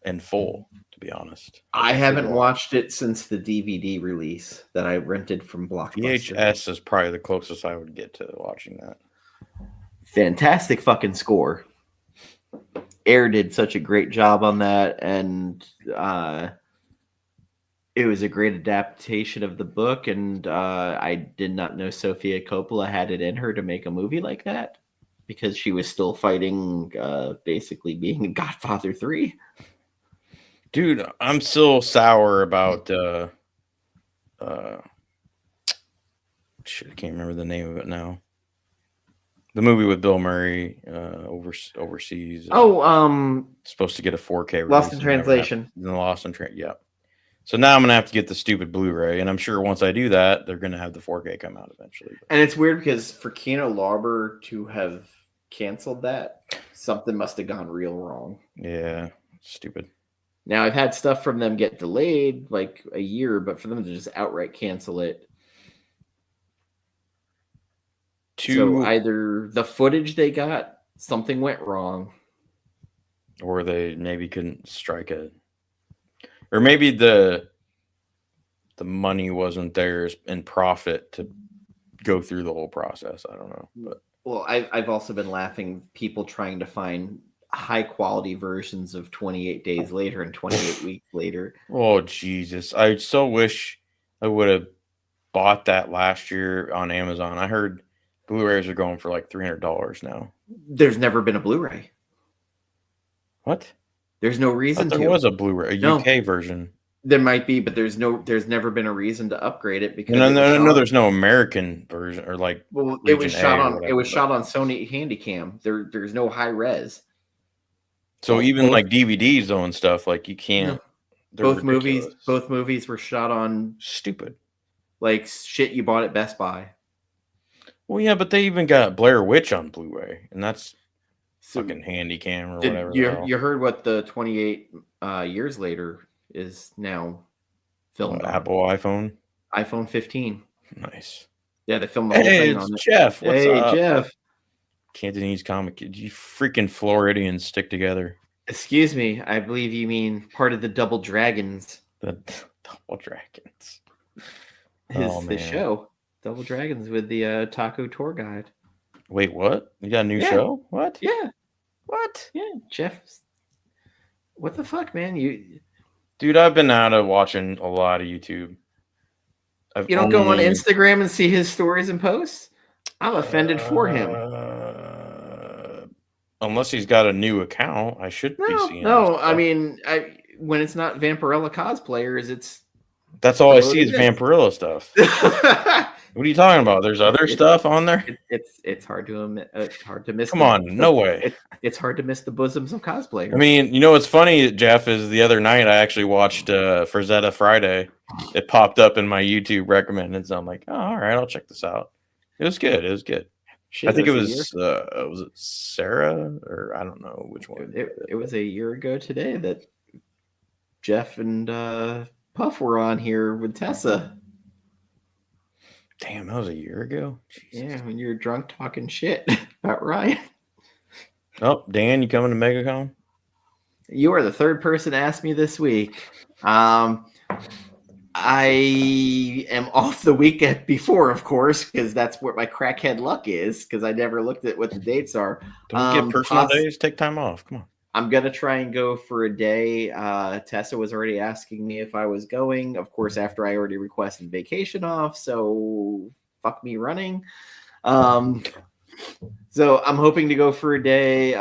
in full. To be honest, I haven't watched it since the DVD release that I rented from Blockbuster. VHS is probably the closest I would get to watching that. Fantastic fucking score. Air did such a great job on that, and it was a great adaptation of the book, and I did not know Sofia Coppola had it in her to make a movie like that because she was still fighting basically being in Godfather 3. Dude, I'm still sour about shit, I can't remember the name of it now. The movie with Bill Murray overseas. Supposed to get a 4K Lost in Translation. Yeah. So now I'm gonna have to get the stupid Blu-ray, and I'm sure once I do that, they're gonna have the 4K come out eventually. And it's weird because for Keanu Larber to have canceled that, something must have gone real wrong. Yeah, stupid. Now I've had stuff from them get delayed like a year, but for them to just outright cancel it. So either the footage they got, something went wrong, or they maybe couldn't strike it, or maybe the money wasn't theirs in profit to go through the whole process. I don't know, but well, I've also been laughing people trying to find high quality versions of 28 Days Later and 28 Weeks Later. Oh Jesus! I so wish I would have bought that last year on Amazon. I heard Blu-rays are going for like $300 now. There's never been a Blu-ray. What? There's no reason there was a Blu-ray, UK version. There might be, but there's never been a reason to upgrade it because no, there's no American version or like. Well, it was shot on Sony Handycam. There's no high res. So even like DVDs though and stuff, like you can't. Both movies were shot on stupid, like shit you bought at Best Buy. Well, yeah, but they even got Blair Witch on Blu-ray, and that's fucking Handycam or whatever. You heard what the 28 years later is now filmed on? Apple iPhone 15. Nice. Yeah, they filmed the whole thing it's on it. Jeff. What's Hey, up? Jeff. Cantonese comic. You freaking Floridians stick together. Excuse me. I believe you mean part of the Double Dragons. The Double Dragons. His show, Double Dragons, with the taco tour guide. Wait, what? You got a new show? What? Yeah. What? Yeah, Jeff. What the fuck, man? Dude, I've been out of watching a lot of YouTube. You don't go on Instagram and see his stories and posts? I'm offended for him. Unless he's got a new account, I should be seeing. No, I mean, when it's not Vampirella cosplayers, that's all I see is Vampirella stuff. What are you talking about? There's other stuff on there. It's hard to miss. Come on, no way. It's hard to miss the bosoms of cosplayers. I mean, you know what's funny, Jeff, is the other night I actually watched Frazetta Friday. It popped up in my YouTube recommended, so I'm like, oh, all right, I'll check this out. It was good. It was good. Shit, I think it was it Sarah, or I don't know which one. It was a year ago today that Jeff and Puff were on here with Tessa. Damn, that was a year ago. Jesus. Yeah, when you were drunk talking shit about Ryan. Oh, Dan, you coming to MegaCon? You are the third person to ask me this week. I am off the weekend before, of course, because that's what my crackhead luck is, because I never looked at what the dates are. Don't get personal days. Take time off. Come on. I'm going to try and go for a day. Tessa was already asking me if I was going, of course, after I already requested vacation off. So fuck me running. So I'm hoping to go for a day.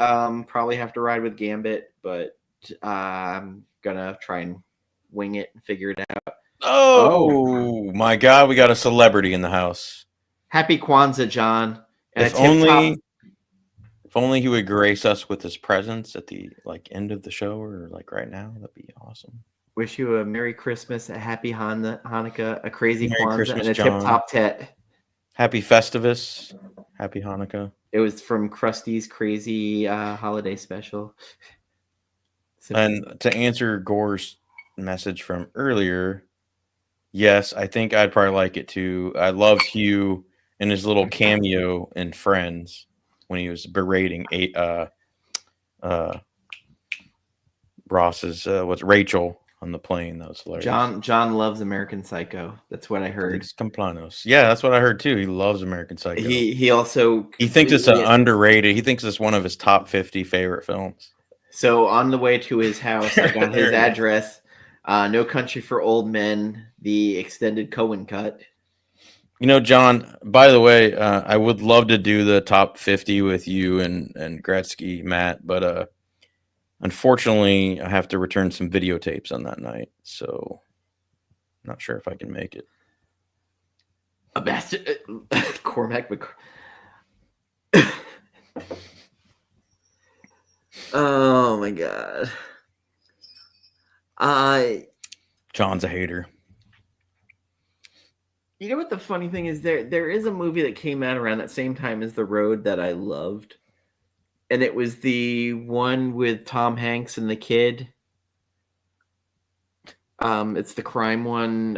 Probably have to ride with Gambit, but I'm going to try and wing it and figure it out. Oh my God, we got a celebrity in the house. Happy Kwanzaa, John. And if only he would grace us with his presence at the end of the show or right now, that'd be awesome. Wish you a Merry Christmas, a Happy Hanukkah, a crazy Merry Kwanzaa, Christmas, and a tip-top tet. Happy Festivus. Happy Hanukkah. It was from Krusty's crazy holiday special. And to answer Gore's message from earlier, yes, I think I'd probably like it too. I loved Hugh and his little cameo in Friends when he was berating Ross's Rachel on the plane. That was hilarious. John loves American Psycho. That's what I heard. Complanos. Yeah, that's what I heard too. He loves American Psycho. He also thinks it's underrated. He thinks it's one of his top 50 favorite films. So on the way to his house, I got his address. No Country for Old Men, the extended Cohen cut. You know, John, by the way, I would love to do the top 50 with you and Gretzky, Matt, but unfortunately, I have to return some videotapes on that night, so I'm not sure if I can make it. A bastard, Cormac McCarthy. Oh my God. John's a hater. You know what the funny thing is? There is a movie that came out around that same time as The Road that I loved. And it was the one with Tom Hanks and the kid. It's the crime one.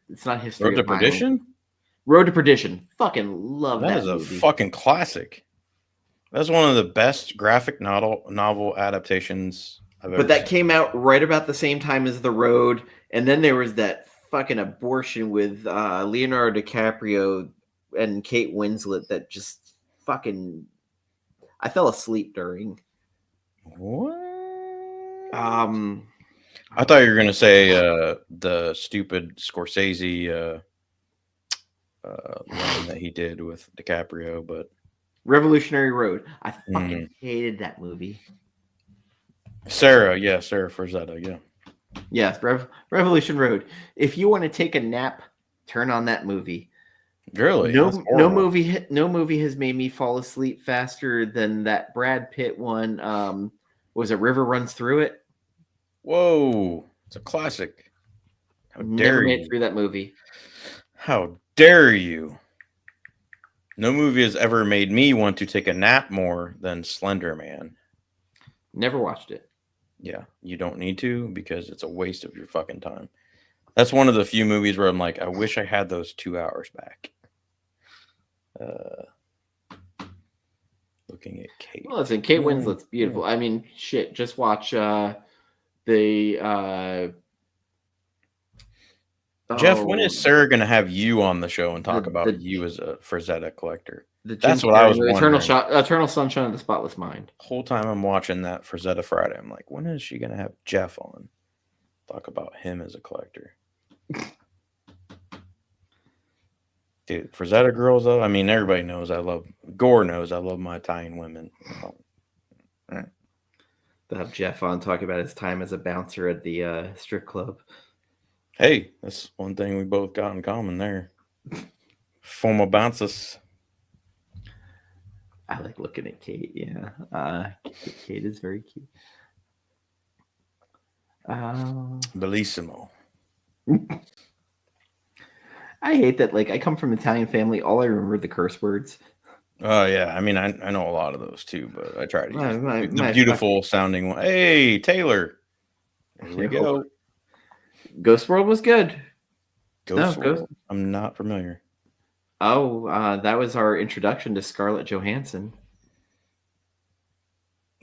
It's not History Road to Perdition? Road to Perdition. Fucking love that movie. That is a fucking classic. That's one of the best graphic novel adaptations I've ever seen. But that came out right about the same time as The Road. And then there was that fucking abortion with Leonardo DiCaprio and Kate Winslet that just fucking... I fell asleep during. What? I thought you were going to say the stupid Scorsese one that he did with DiCaprio, but... Revolutionary Road. I fucking hated that movie. Sarah Frazetta, yeah. Yes, Revolution Road. If you want to take a nap, turn on that movie. Really? No movie has made me fall asleep faster than that Brad Pitt one. Was it River Runs Through It? Whoa, it's a classic. How dare you? Never made through that movie. How dare you? No movie has ever made me want to take a nap more than Slender Man. Never watched it. Yeah, you don't need to because it's a waste of your fucking time. That's one of the few movies where I'm like, I wish I had those 2 hours back. Looking at Kate. Well, listen, Kate Winslet's beautiful. I mean, shit. Just watch the. Jeff, when is Sarah going to have you on the show and talk about you as a Frazetta collector? That's what I was wondering. Eternal Sunshine of the Spotless Mind. The whole time I'm watching that Frazetta Friday, I'm like, when is she going to have Jeff on? Talk about him as a collector. Dude, Frazetta girls, though, I mean, everybody knows Gore knows I love my Italian women. To have Jeff on talk about his time as a bouncer at the strip club. Hey, that's one thing we both got in common there. Former bouncers. I like looking at Kate, yeah. Kate is very cute. Bellissimo. I hate that. Like, I come from an Italian family. All I remember are the curse words. Oh, yeah. I mean, I know a lot of those too, but I try to use the beautiful sounding one. Hey, Taylor. Here we go. Ghost World was good. Ghost World? I'm not familiar. Oh, that was our introduction to Scarlett Johansson.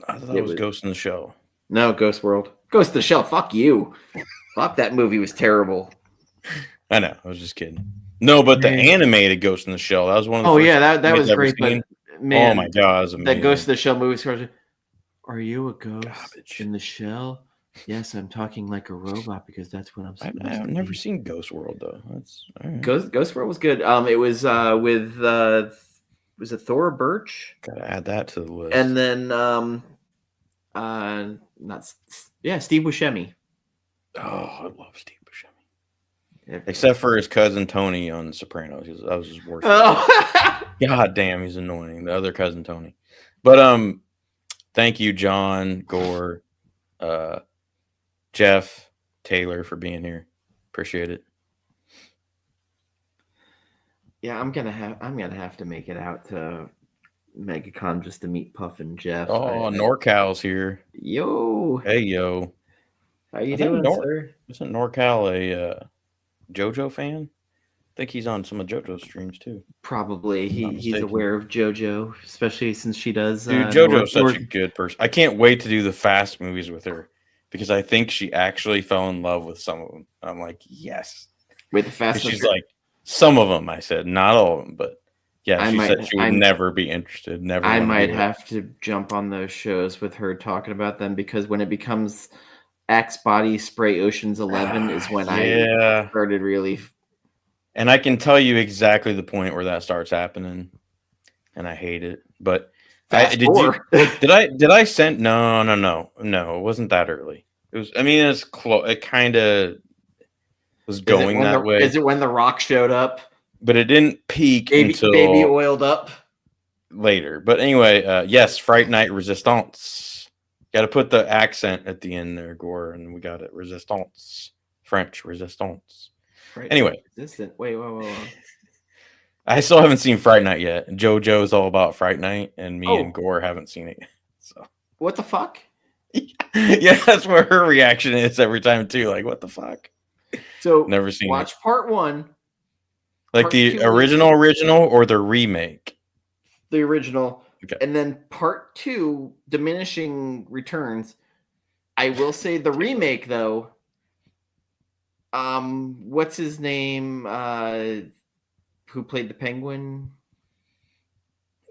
I thought it was Ghost in the Shell. No, Ghost World. Ghost in the Shell. Fuck you. Fuck, that movie was terrible. I know. I was just kidding. No, but the animated Ghost in the Shell. That was one of the first. Oh, yeah, that was great. But, man, oh, my God. That Ghost in the Shell movie. Are you a ghost in the shell? Yes, I'm talking like a robot because that's what I'm supposed to be. I've never seen Ghost World, though. That's right. Ghost World was good. It was with was it Thora Birch? Gotta add that to the list. And then Steve Buscemi. Oh, I love Steve Buscemi. Except for his cousin Tony on The Sopranos. That was his worst. Oh. God damn, he's annoying. The other cousin Tony. But thank you, John, Gore, Jeff, Taylor, for being here. Appreciate it. Yeah, I'm gonna have to make it out to MegaCon just to meet Puff and Jeff. Oh, NorCal's here. Yo. Hey, yo. How you doing, sir? Isn't NorCal a JoJo fan? I think he's on some of JoJo's streams too. Probably. He's aware of JoJo, especially since she does. Dude, JoJo's such a good person. I can't wait to do the Fast movies with her because I think she actually fell in love with some of them. I'm like, yes. With the Fast, she's like, some of them. I said, not all of them, but yeah, she said she would never be interested. Never. I might have to jump on those shows with her talking about them because when it becomes Axe Body Spray Ocean's 11 is when I started really. And I can tell you exactly the point where that starts happening, and I hate it. But did I send? No. It wasn't that early. It was. I mean, it's close. It kind of was going that way. Is it when The Rock showed up? But it didn't peak until baby oiled up later. But anyway, yes, Fright Night Resistance. Got to put the accent at the end there, Gore, and we got it. Resistance, French Resistance. Right. Anyway, wait. I still haven't seen Fright Night yet. JoJo's all about Fright Night, and me and Gore haven't seen it yet. So what the fuck? Yeah, that's where her reaction is every time too. Like, what the fuck? So never seen. Watch part 1. Like the original, or the remake. The original, okay. And then part 2, Diminishing Returns. I will say the remake though. What's his name? Who played the Penguin?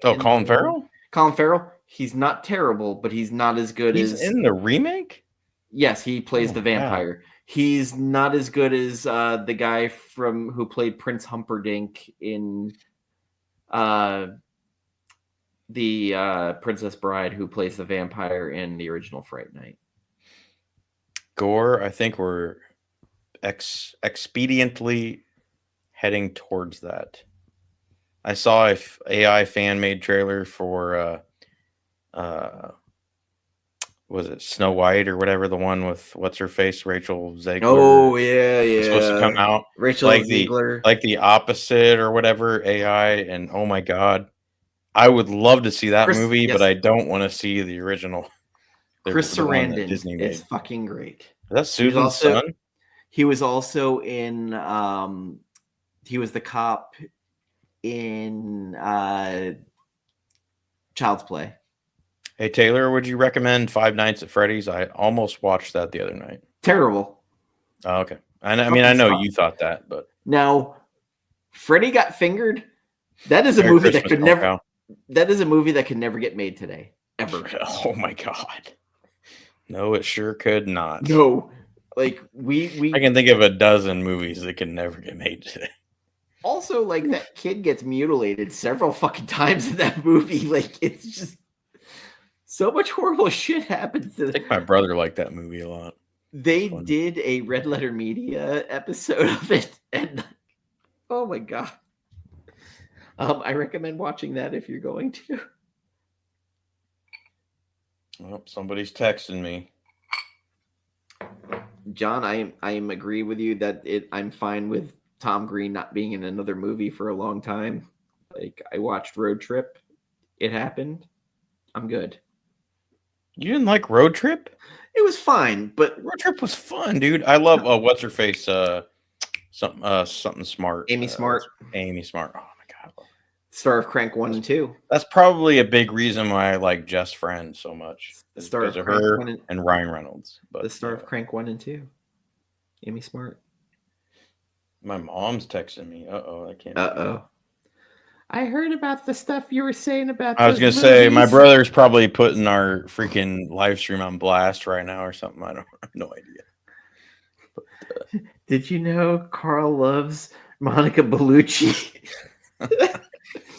Oh, Colin Farrell? Colin Farrell. He's not terrible, but he's not as good as... He's in the remake? Yes, he plays the vampire. Wow. He's not as good as the guy who played Prince Humperdinck in the Princess Bride, who plays the vampire in the original Fright Night. Gore, I think we're expediently heading towards that. I saw a AI fan made trailer for was it Snow White or whatever, the one with what's her face, Rachel Zegler? Oh yeah. It's supposed to come out Rachel Zegler, like the opposite or whatever AI, and oh my god, I would love to see that movie, but I don't want to see the original. Chris Sarandon is fucking great. Is that Susan's son? He was also in. He was the cop in Child's Play. Hey Taylor, would you recommend Five Nights at Freddy's? I almost watched that the other night. Terrible. Oh, okay. I mean, I know you thought that, but now, Freddy Got Fingered. That is a Merry movie Christmas, that could Punk never. Pal. That is a movie that could never get made today, ever. Oh my god. No, it sure could not. No, like we. I can think of a dozen movies that can never get made today. Also, like that kid gets mutilated several fucking times in that movie. Like it's just so much horrible shit happens to I think my brother liked that movie a lot. They did a Red Letter Media episode of it, and oh my god. I recommend watching that if you're going to. Well, somebody's texting me. John, I agree with you that I'm fine with Tom Green not being in another movie for a long time. Like I watched Road Trip. It happened. I'm good. You didn't like Road Trip? It was fine, but Road Trip was fun, dude. I love what's her face? Something smart. Amy Smart. Amy Smart. Oh my god. Star of Crank 1 and 2. That's probably a big reason why I like Just Friend so much. The star because of her Crank 1 and Ryan Reynolds. But the star of Crank 1 and 2. Amy Smart. My mom's texting me. Uh-oh, I can't. Uh-oh. I heard about the stuff you were saying about I was going to say, my brother's probably putting our freaking live stream on blast right now or something. I have no idea. But, did you know Carl loves Monica Bellucci?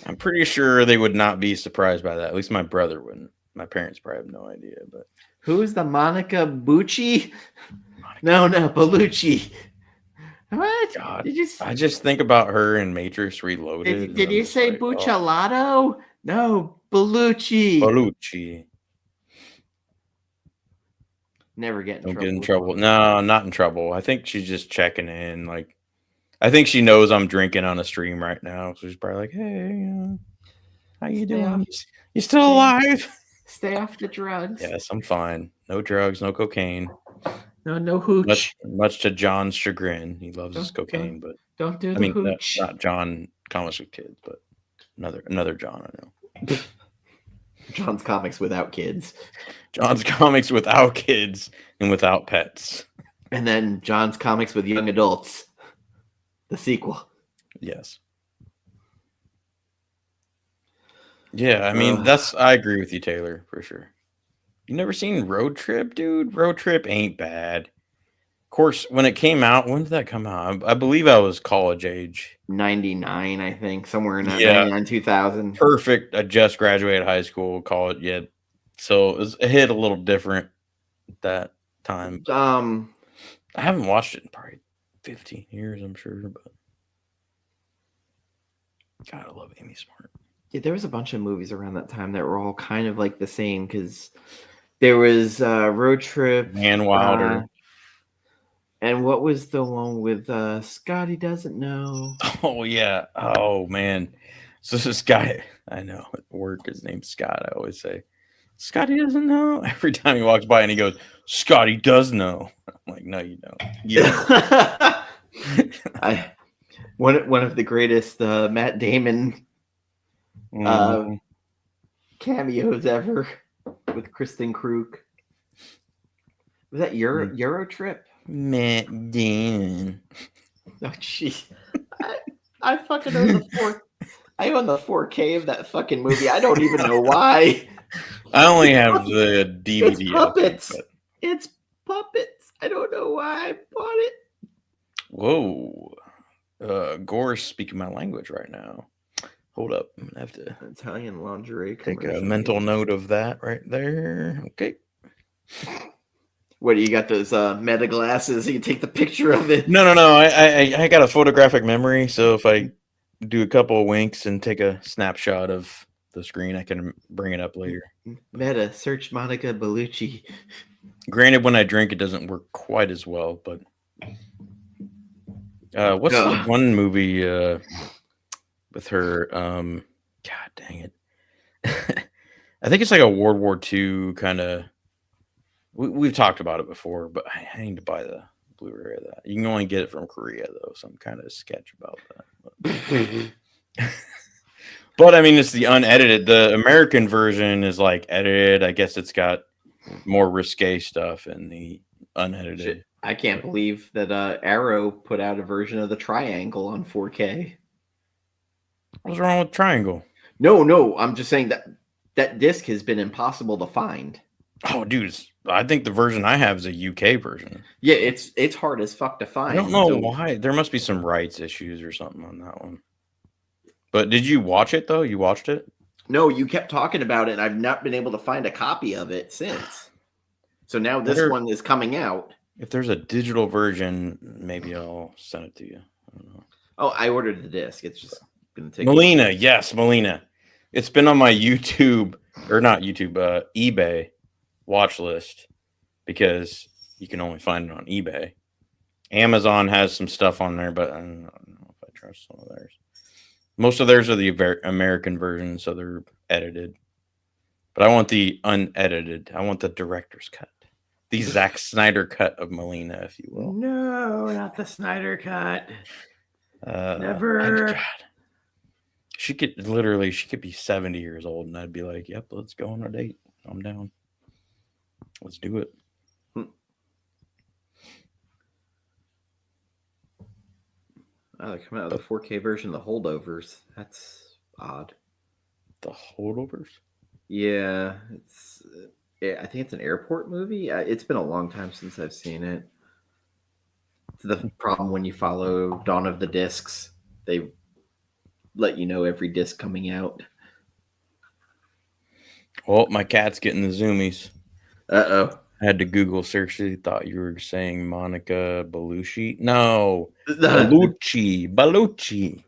I'm pretty sure they would not be surprised by that. At least my brother wouldn't. My parents probably have no idea. But who's the Monica Bucci? No, Bellucci. What? God, I just think about her in Matrix Reloaded. Did you say like, Bucciolato? Oh. No, Bellucci. Bellucci. Never get in Don't trouble. get in trouble. No, not in trouble. I think she's just checking in. Like, I think she knows I'm drinking on a stream right now. So she's probably like, hey, how you doing? You still alive? Stay off the drugs. Yes, I'm fine. No drugs, no cocaine. No hooch. Much to John's chagrin. He loves his cocaine, but don't do the hooch. Not John Comics with Kids, but another John I know. John's Comics without kids. John's Comics without kids and without pets. And then John's Comics with young adults. The sequel. Yes. Yeah, I mean I agree with you, Taylor, for sure. You never seen Road Trip, dude? Road Trip ain't bad. Of course, when it came out, when did that come out? I believe I was college age. 99, I think, somewhere in that 99, 2000. Perfect. I just graduated high school, college, yeah. So it hit a little different at that time. I haven't watched it in probably 15 years, I'm sure, but God, I love Amy Smart. Yeah, there was a bunch of movies around that time that were all kind of like the same because there was Road Trip, Man Wilder, and what was the one with Scotty Doesn't Know? Oh yeah, oh man. So this guy I know at work, his name's Scott. I always say, Scotty doesn't know. Every time he walks by and he goes, Scotty does know. I'm like, no, you don't. You don't. One of the greatest Matt Damon cameos ever with Kristen Krug. Was that Euro Trip? Matt Damon. Oh jeez. I fucking own the 4K of that fucking movie. I don't even know why. I only have the DVD. It's puppets. It's puppets. I don't know why I bought it. Whoa. Gore's speaking my language right now. Hold up. I'm gonna have to Italian lingerie. Take a mental note of that right there. Okay. What do you got? Those meta glasses? You can take the picture of it. No. I got a photographic memory, so if I do a couple of winks and take a snapshot of the screen, I can bring it up later. Meta, search Monica Bellucci. Granted, when I drink, it doesn't work quite as well, but what's the one movie with her? God dang it. I think it's like a World War II kind of. We've talked about it before, but I need to buy the Blu-ray of that. You can only get it from Korea, though, so I'm kind of sketch about that. But I mean, it's the unedited. The American version is like edited. I guess it's got more risque stuff in the unedited. Shit, I can't believe that Arrow put out a version of the Triangle on 4K. What's wrong with Triangle? No, I'm just saying that disc has been impossible to find. Oh, dude, I think the version I have is a UK version. Yeah, it's hard as fuck to find. I don't know why. There must be some rights issues or something on that one. But did you watch it, though? You watched it? No, you kept talking about it, and I've not been able to find a copy of it since. So now this one is coming out. If there's a digital version, maybe I'll send it to you. I don't know. Oh, I ordered the disc. It's just going to take Melina. Yes, Melina. It's been on my YouTube, or not YouTube, eBay watch list because you can only find it on eBay. Amazon has some stuff on there, but I don't know if I trust some of theirs. Most of theirs are the American version, so they're edited. But I want the unedited. I want the director's cut. The Zack Snyder cut of Melina, if you will. No, not the Snyder cut. Never. God. She could be 70 years old, and I'd be like, "Yep, let's go on a date. I'm down. Let's do it." Oh, they come out with a 4K version of The Holdovers. That's odd. The Holdovers? Yeah, I think it's an airport movie. It's been a long time since I've seen it. It's the problem when you follow Dawn of the Discs. They let you know every disc coming out. Well, my cat's getting the zoomies. Uh-oh. I had to Google search it. Thought you were saying Monica Bellucci. No. Bellucci. Belushi.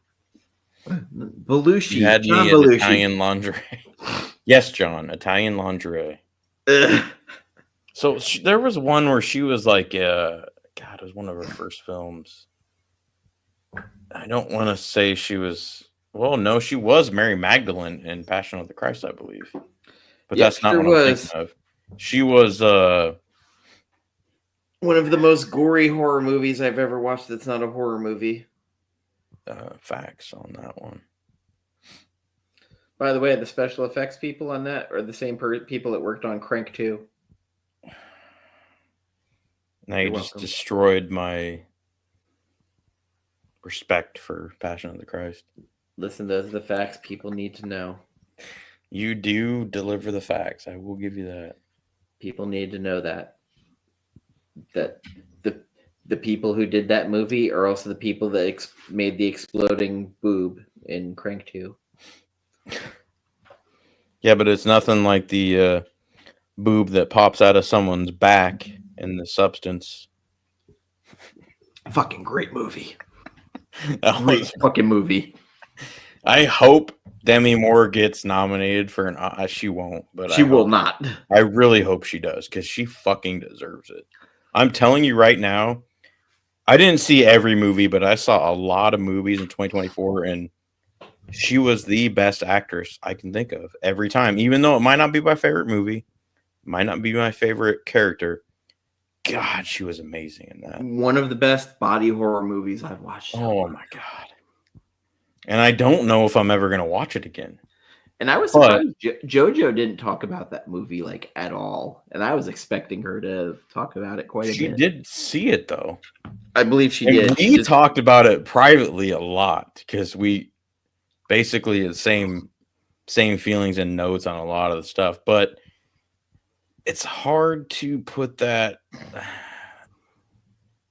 You had John me Belushi. at Italian lingerie. Yes, John. Italian lingerie. So there was one where she was like, God, it was one of her first films. I don't want to say she was. Well, no, she was Mary Magdalene in Passion of the Christ, I believe. But that's not what I'm thinking of. She was one of the most gory horror movies I've ever watched that's not a horror movie. Facts on that one. By the way, the special effects people on that are the same people that worked on Crank 2. Now you just destroyed my respect for Passion of the Christ. Listen, those are the facts people need to know. You do deliver the facts. I will give you that. People need to know that the people who did that movie are also the people that made the exploding boob in Crank 2. Yeah, but it's nothing like the boob that pops out of someone's back in The Substance. Fucking great movie. Great fucking movie. I hope Demi Moore gets nominated for an. She won't, but she will not. I really hope she does because she fucking deserves it. I'm telling you right now. I didn't see every movie, but I saw a lot of movies in 2024, and she was the best actress I can think of every time. Even though it might not be my favorite movie, might not be my favorite character. God, she was amazing in that. One of the best body horror movies I've watched. Oh my God. And I don't know if I'm ever going to watch it again. And I was surprised JoJo didn't talk about that movie like at all. And I was expecting her to talk about it quite a bit. She did see it though. I believe she did. We talked about it privately a lot because we basically had the same feelings and notes on a lot of the stuff. But it's hard to put that,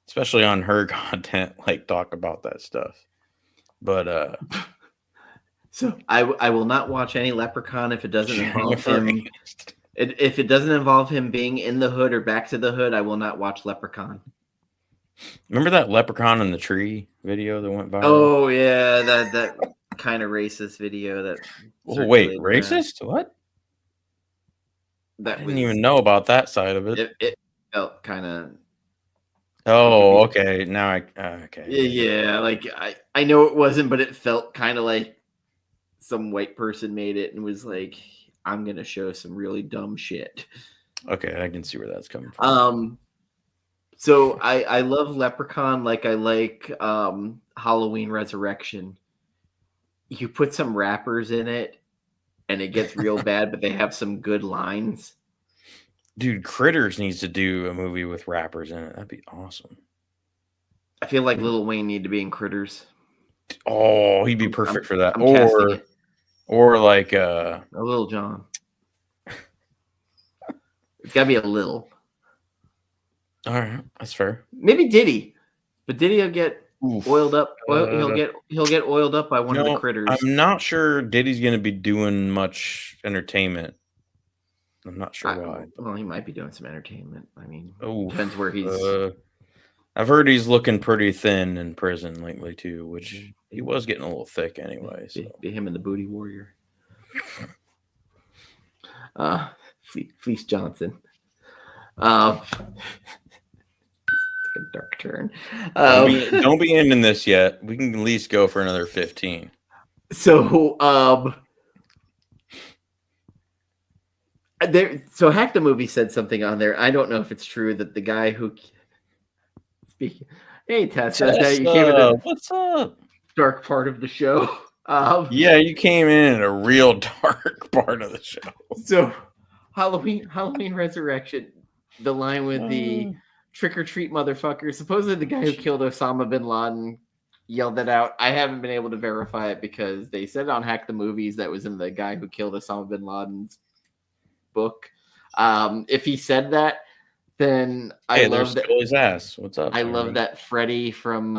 especially on her content, like talk about that stuff. But so I will not watch any Leprechaun if it doesn't involve him. If it doesn't involve him being in the hood or back to the hood, I will not watch Leprechaun. Remember that Leprechaun in the Tree video that went viral? Oh yeah, that kind of racist video that. Oh wait, racist? What? I didn't even know about that side of it. It felt kind of. Oh, okay. Now okay. Yeah, like I know it wasn't, but it felt kind of like some white person made it and was like, "I'm gonna show some really dumb shit." Okay, I can see where that's coming from. So I love Leprechaun like I like Halloween Resurrection. you put some rappers in it and it gets real bad, but they have some good lines. Dude, Critters needs to do a movie with rappers in it. That'd be awesome. I feel like Lil Wayne need to be in Critters. Oh, he'd be perfect for that. I'm casting it. Or like A Lil Jon. It's gotta be a little. All right, that's fair. Maybe Diddy, but Diddy will get oiled up. He'll get oiled up by one of the Critters. I'm not sure Diddy's gonna be doing much entertainment. I'm not sure why. Well, he might be doing some entertainment. I mean, depends where he's. I've heard he's looking pretty thin in prison lately too, which he was getting a little thick anyway. So. Be him and the Booty Warrior. Fleece Johnson. A dark turn. Don't be ending this yet. We can at least go for another 15. So, so Hack the Movie said something on there. I don't know if it's true that the guy who speaking. Hey Tessa, you came in the what's up? Dark part of the show. Yeah, you came in a real dark part of the show. So, Halloween Resurrection. The line with the trick or treat motherfucker. Supposedly the guy who killed Osama bin Laden yelled that out. I haven't been able to verify it because they said on Hack the Movies that was in the guy who killed Osama bin Laden's book. If he said that, then I love that. His ass. What's up? I love that Freddy from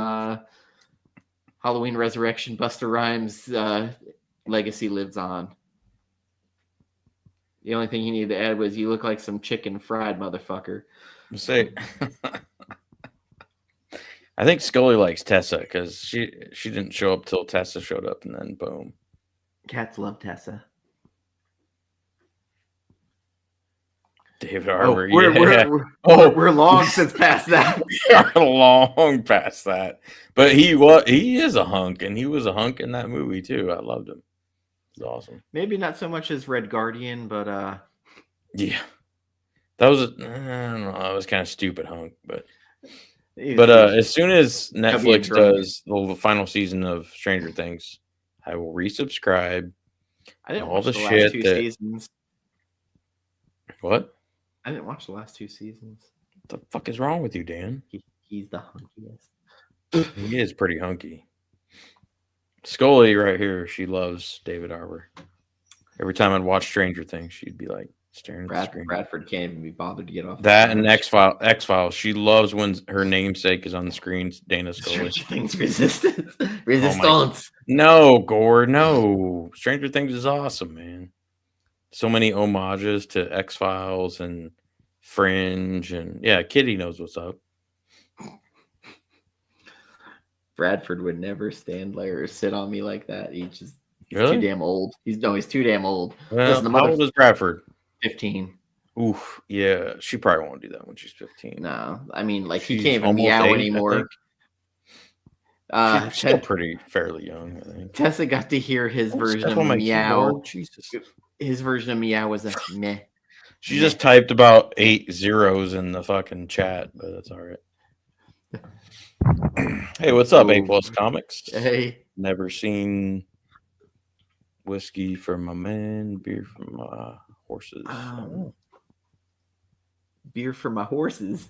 Halloween Resurrection, Busta Rhymes' legacy lives on. The only thing he needed to add was, "You look like some chicken fried motherfucker." Say, I think Scully likes Tessa because she didn't show up till Tessa showed up, and then boom. Cats love Tessa. David Harbour. We're long since past that. We are long past that. But he is a hunk, and he was a hunk in that movie too. I loved him. It was awesome. Maybe not so much as Red Guardian, but yeah. That was I don't know, that was kind of stupid hunk, but as soon as Netflix does the final season of Stranger Things, I will resubscribe. I didn't watch the last two seasons. What? I didn't watch the last two seasons. What the fuck is wrong with you, Dan? He's the hunkiest. He is pretty hunky. Scully right here, she loves David Harbour. Every time I'd watch Stranger Things, she'd be like staring at the screen. Bradford can't even be bothered to get off that and X-Files. She loves when her namesake is on the screen. Dana Scully. Stranger Things Resistance. No, Gore, no. Stranger Things is awesome, man. So many homages to X-Files and Fringe, and yeah, Kitty knows what's up. Bradford would never stand there or sit on me like that. He's really? Too damn old. He's too damn old. Well, listen, how old is Bradford? 15. Oof, yeah, she probably won't do that when she's 15. No, I mean, like, he can't even meow anymore. She's still pretty fairly young, I think. Tessa got to hear his version of meow. Jesus. His version of meow was a meh. She just typed about 8 zeros in the fucking chat, but that's all right. Hey, what's up, A+ Comics? Hey. Never seen whiskey for my men, beer for my horses. Beer for my horses.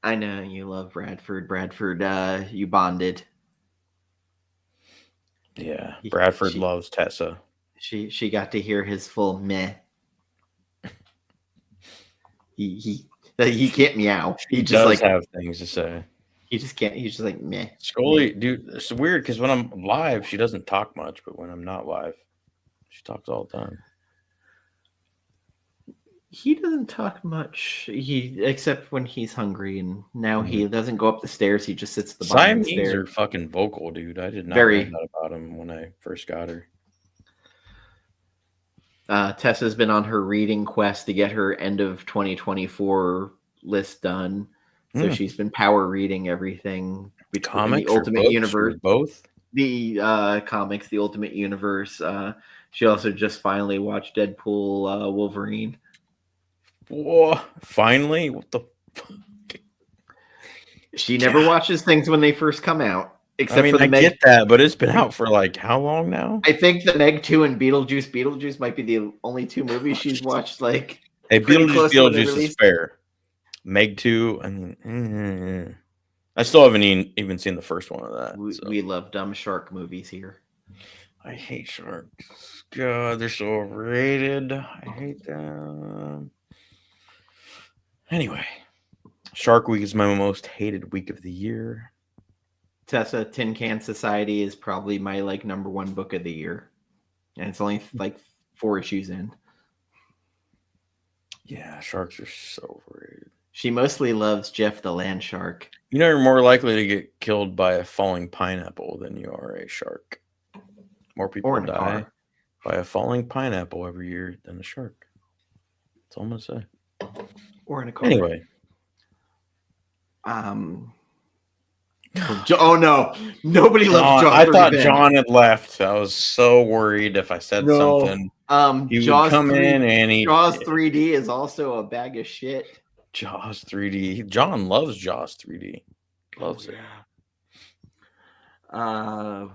I know you love Bradford. Bradford, you bonded. Yeah, Bradford loves Tessa. She got to hear his full meh. He can't meow. He just does have things to say. He just can't. He's just like meh. Scully, dude, it's weird because when I'm live, she doesn't talk much, but when I'm not live, she talks all the time. He doesn't talk much. Except when he's hungry, and now he doesn't go up the stairs. He just sits at the bottom of the stairs. Siamese are fucking vocal, dude. I did not know that about him when I first got her. Tessa's been on her reading quest to get her end of 2024 list done. So she's been power reading everything between the Ultimate Universe, both the comics, the Ultimate Universe. She also just finally watched Deadpool Wolverine. Whoa! Finally, what the fuck? She never watches things when they first come out. Except I for the Meg. get that, but it's been out for like how long now? I think the Meg 2 and Beetlejuice might be the only two movies she's watched like Hey, pretty close to when they Beetlejuice is released. fair. Meg 2, I mean, I still haven't even seen the first one of that. So. We love dumb shark movies here. I hate sharks. God, they're so overrated. I hate them. Anyway, Shark Week is my most hated week of the year. Tessa, Tin Can Society is probably my like number one book of the year, and it's only like 4 issues in. Yeah, sharks are so overrated. She mostly loves Jeff the Land Shark. You know, you're more likely to get killed by a falling pineapple than you are a shark. More people die by a falling pineapple every year than a shark. That's all I'm gonna say. Or in a car. Anyway. Oh no! Nobody loves Jaws. I thought John had left. I was so worried if I said something. He would come in and he Jaws 3D is also a bag of shit. Jaws 3D. John loves Jaws 3D. Loves it. Yeah.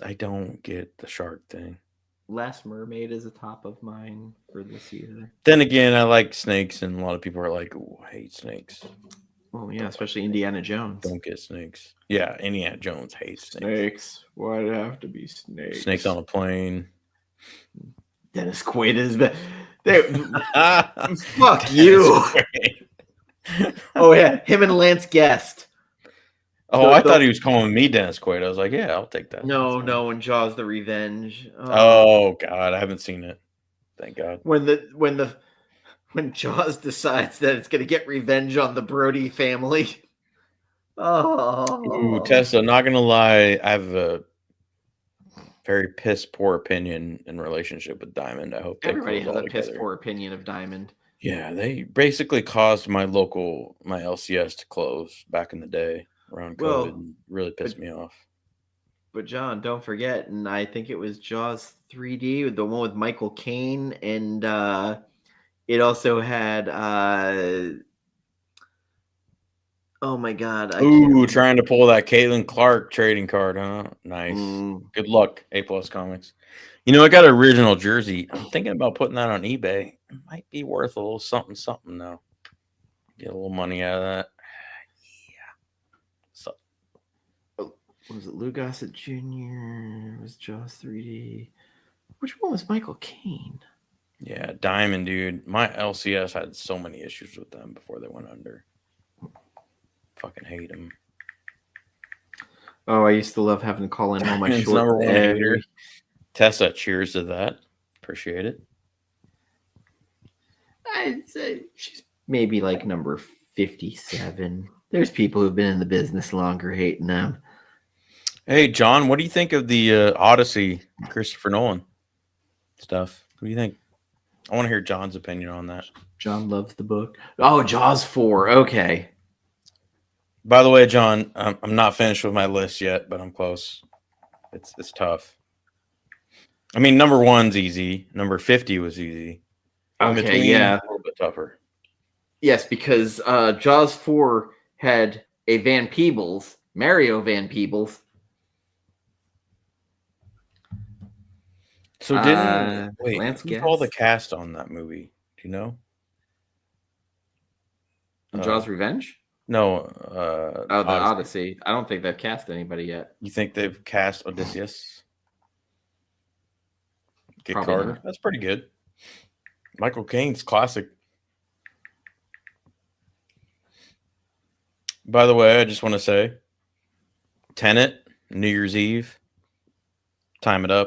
I don't get the shark thing. Last Mermaid is a top of mine for this year. Then again, I like snakes, and a lot of people are like, "Oh, I hate snakes." Oh yeah, especially Indiana Jones. Don't get snakes. Yeah, Indiana Jones hates snakes. Why'd it have to be snakes? Snakes on a plane. Dennis Quaid is fuck you. Oh yeah, him and Lance Guest. Oh, I thought he was calling me Dennis Quaid. I was like, yeah, I'll take that. No, in Jaws: The Revenge. Oh God, I haven't seen it. Thank God. When Jaws decides that it's going to get revenge on the Brody family. Oh. Ooh, Tessa, not going to lie, I have a very piss poor opinion in relationship with Diamond. I hope everybody has a piss poor opinion of Diamond. Yeah, they basically caused my LCS to close back in the day around COVID and really pissed me off. But John, don't forget, and I think it was Jaws 3D, the one with Michael Caine, and it also had oh my God! Trying to pull that Caitlin Clark trading card, huh? Nice. Good luck, A+ Comics. You know, I got an original jersey. I'm thinking about putting that on eBay. It might be worth a little something now. Get a little money out of that. Yeah. So. Was it Lou Gossett Jr.? It was Jaws 3D. Which one was Michael Caine? Yeah, Diamond, dude. My LCS had so many issues with them before they went under. Fucking hate them. Oh, I used to love having to call in all my short number one hater. Tessa, cheers to that. Appreciate it. I'd say she's maybe like number 57. There's people who've been in the business longer hating them. Hey, John, what do you think of the Odyssey, Christopher Nolan stuff? What do you think? I want to hear John's opinion on that. John loves the book. Oh, Jaws 4. Okay. By the way, John, I'm not finished with my list yet, but I'm close. It's tough. I mean, number 1's easy. Number 50 was easy. Okay, yeah. A little bit tougher. Yes, because Jaws 4 had a Mario Van Peebles. So who's all the cast on that movie? Do you know? Jaws Revenge? No. The Odyssey. I don't think they've cast anybody yet. You think they've cast Odysseus? Get Carter? Not. That's pretty good. Michael Caine's classic. By the way, I just want to say, Tenet, New Year's Eve. Time it up.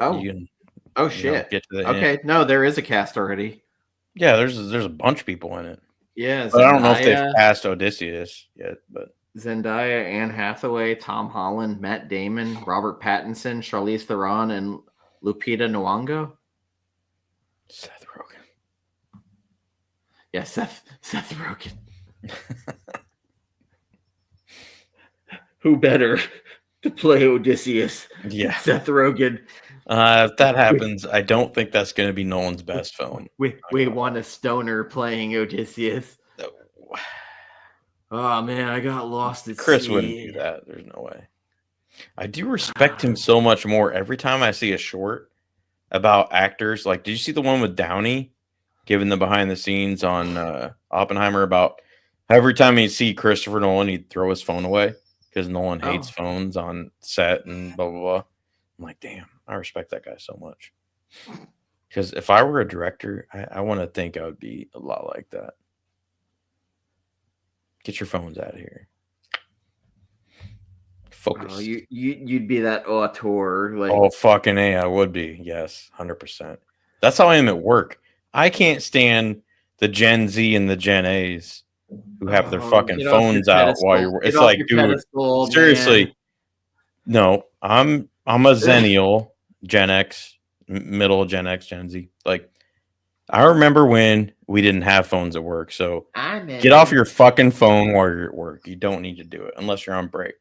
Oh shit! Get to the end. No, there is a cast already. Yeah, there's a bunch of people in it. Yeah, but I don't know if they've cast Odysseus yet. But Zendaya, Anne Hathaway, Tom Holland, Matt Damon, Robert Pattinson, Charlize Theron, and Lupita Nyong'o. Seth Rogen. Yeah, Seth Rogen. Who better to play Odysseus? Yeah, Seth Rogen. If that happens, I don't think that's going to be Nolan's best film. We want a stoner playing Odysseus. Oh man, I got lost at Chris wouldn't sea. do that. There's no way. I do respect him so much more every time I see a short about actors. Like, did you see the one with Downey giving the behind the scenes on Oppenheimer about every time he'd see Christopher Nolan, he'd throw his phone away because Nolan hates Oh. phones on set and blah, blah, blah. I'm like, damn, I respect that guy so much. Because if I were a director, I want to think I would be a lot like that. Get your phones out of here. Focus. Oh, you'd be that auteur, like Oh, fucking A, I would be. Yes, 100%. That's how I am at work. I can't stand the Gen Z and the Gen A's who have their fucking get off your phones out while pedestal. you're. Get It's off like, your dude, pedestal, seriously, man. no. I'm a Zennial, Gen X, middle Gen X, Gen Z. Like, I remember when we didn't have phones at work. So get off your fucking phone while you're at work. You don't need to do it unless you're on break.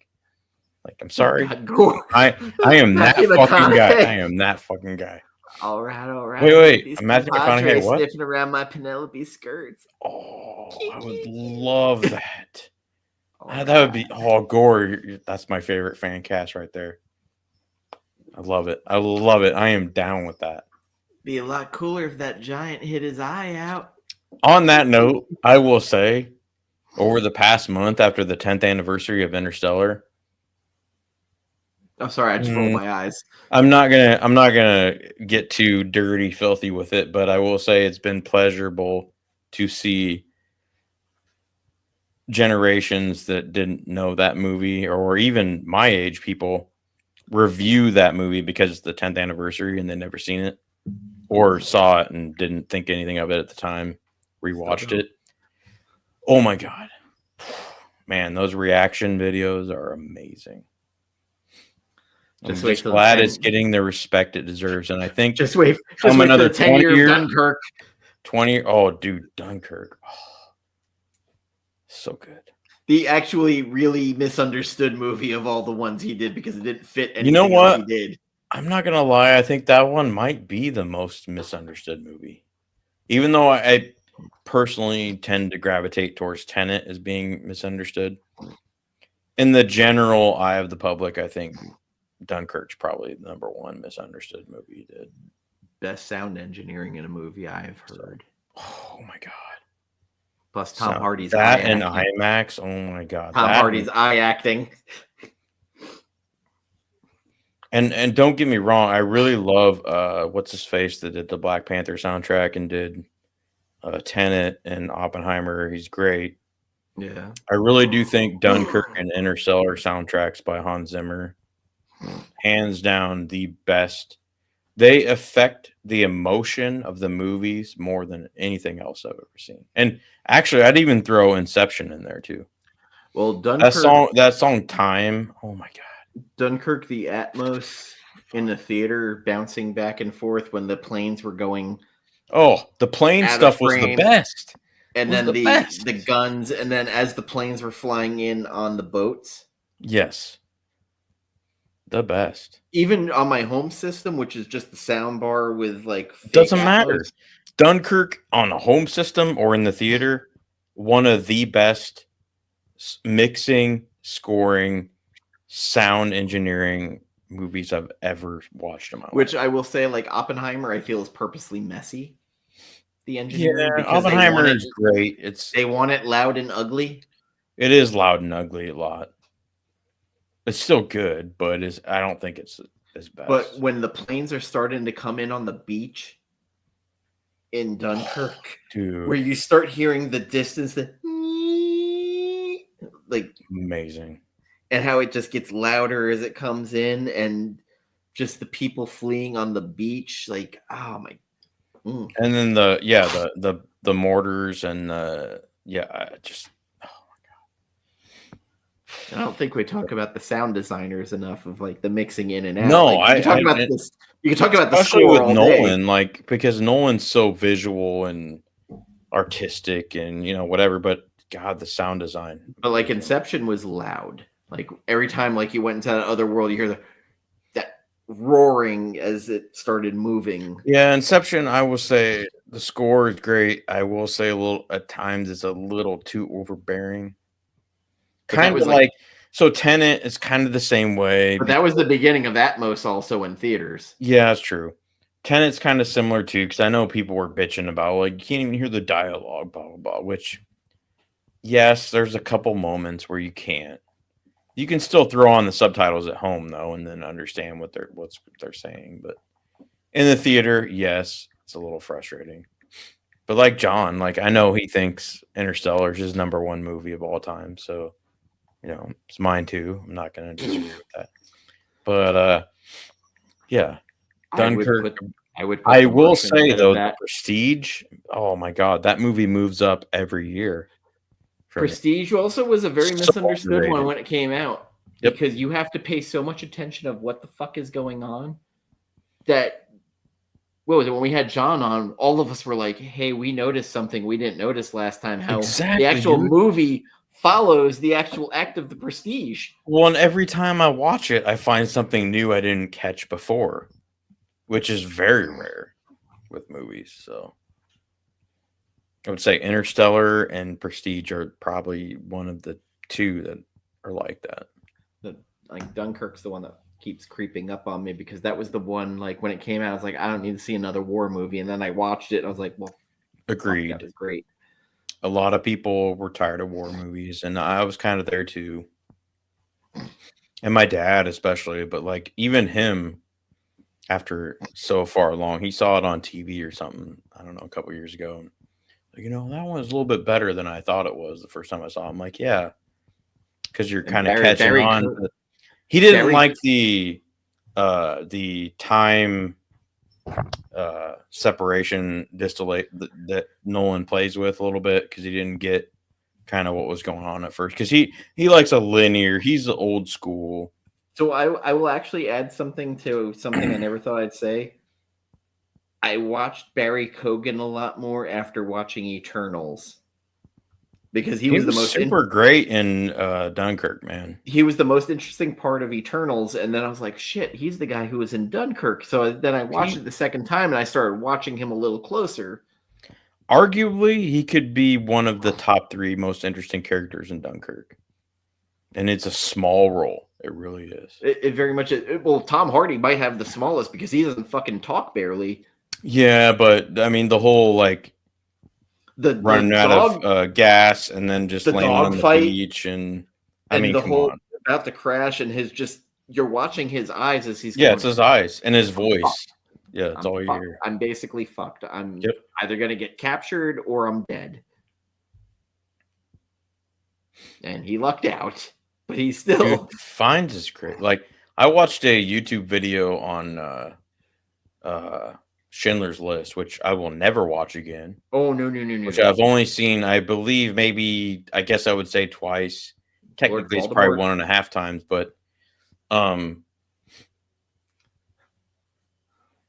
Like, I'm sorry. God, go. I am that Matthew fucking guy. McConaughey. I am that fucking guy. All right. Wait. These I'm Matthew McConaughey. compadres What? sniffing around my Penelope skirts. Oh, I would love that. Oh, That would be Gore. That's my favorite fan cast right there. I love it. I am down with that. be a lot cooler if that giant hit his eye out. On that note, I will say, over the past month after the 10th anniversary of Interstellar. I'm sorry, I just rolled my eyes. I'm not gonna get too dirty, filthy with it, but I will say it's been pleasurable to see generations that didn't know that movie, or even my age people, review that movie because it's the 10th anniversary and they've never seen it, or saw it and didn't think anything of it at the time, rewatched it. Oh my god, man, those reaction videos are amazing. I'm just glad it's getting the respect it deserves, and I think just wait for the 10-year Dunkirk. 20. Oh, dude, Dunkirk, so good. The actually really misunderstood movie of all the ones he did because it didn't fit anything you know what he did. I'm not gonna lie, I think that one might be the most misunderstood movie, even though I personally tend to gravitate towards Tenet as being misunderstood. In the general eye of the public, I think Dunkirk's probably the number one misunderstood movie he did. Best sound engineering in a movie I've heard. Oh my god. Plus Tom Hardy's that and IMAX. Oh my god. Tom Hardy's eye acting. And don't get me wrong, I really love what's his face that did the Black Panther soundtrack and did Tenet and Oppenheimer. He's great. Yeah. I really do think Dunkirk and Interstellar soundtracks by Hans Zimmer, hands down the best. They affect the emotion of the movies more than anything else I've ever seen. And actually, I'd even throw Inception in there too. Well, Dunkirk, that song Time. Oh my god. Dunkirk, the Atmos in the theater bouncing back and forth when the planes were going. Oh, the plane stuff was the best. And then the guns, and then as the planes were flying in on the boats. Yes. The best. Even on my home system, which is just the sound bar with like doesn't matter. Dunkirk on a home system or in the theater, one of the best mixing, scoring, sound engineering movies I've ever watched in my life. Which I will say, like Oppenheimer, I feel is purposely messy. The engineering, because Oppenheimer is great. They want it loud and ugly. It is loud and ugly a lot. It's still good, but I don't think it's as best. But when the planes are starting to come in on the beach in Dunkirk, dude, where you start hearing the distance, like amazing, and how it just gets louder as it comes in, and just the people fleeing on the beach, like oh my. And then the mortars and just. I don't think we talk about the sound designers enough of like the mixing in and out. No, like, you can talk about the score with all Nolan, day. like because Nolan's so visual and artistic and whatever. But God, the sound design. But like Inception was loud. Like every time like you went into that other world, you hear that roaring as it started moving. Yeah, Inception. I will say the score is great. I will say at times it's a little too overbearing. kind of like so. Tenet is kind of the same way, but that was the beginning of Atmos, also in theaters. Yeah, that's true. Tenet's kind of similar too, because I know people were bitching about like you can't even hear the dialogue, blah blah blah. Which, yes, there's a couple moments where you can't. You can still throw on the subtitles at home though, and then understand what they're saying. But in the theater, yes, it's a little frustrating. But like John, like I know he thinks Interstellar is his #1 movie of all time, so it's mine too. I'm not going to disagree with that. But yeah, Dunkirk. I will say though, The Prestige. Oh my god, that movie moves up every year. Prestige also was a very misunderstood one when it came out, because you have to pay so much attention of what the fuck is going on that. What was it when we had John on? All of us were like, "Hey, we noticed something we didn't notice last time. How the actual movie follows the actual act of The Prestige." Well, and every time I watch it, I find something new I didn't catch before, which is very rare with movies. So I would say Interstellar and Prestige are probably one of the two that are like that. Like Dunkirk's the one that keeps creeping up on me, because that was the one, like when it came out, I was like, I don't need to see another war movie. And then I watched it and I was like, well, agreed. That was great. A lot of people were tired of war movies, and I was kind of there too. And my dad especially, but like even him, after so far along, he saw it on TV or something, I don't know, a couple years ago. Like, that one was a little bit better than I thought it was the first time I saw it. I'm like, yeah, because you're kind of catching on. He didn't like the time separation distillate that Nolan plays with a little bit, because he didn't get kind of what was going on at first, because he likes a linear. He's the old school. So I will actually add something to something I never thought I'd say. I watched Barry Keoghan a lot more after watching Eternals, because he was the most super great in Dunkirk, man. He was the most interesting part of Eternals, and then I was like, shit, he's the guy who was in Dunkirk. So then I watched it the second time, and I started watching him a little closer. Arguably, he could be one of the top 3 most interesting characters in Dunkirk, and it's a small role. It really is. It very much is. Well, Tom Hardy might have the smallest, because he doesn't fucking talk barely. Yeah, but I mean, the whole like running out of gas and then just landing on the beach, and I mean, the whole about to crash, and you're watching his eyes as he's it's his eyes and his voice. Yeah, that's all you hear. I'm basically fucked. I'm either gonna get captured or I'm dead. And he lucked out, but he still finds his great. Like, I watched a YouTube video on Schindler's List, which I will never watch again. Oh, no. Which I've only seen, I believe, maybe, I guess I would say twice. Technically, it's probably 1.5 times, but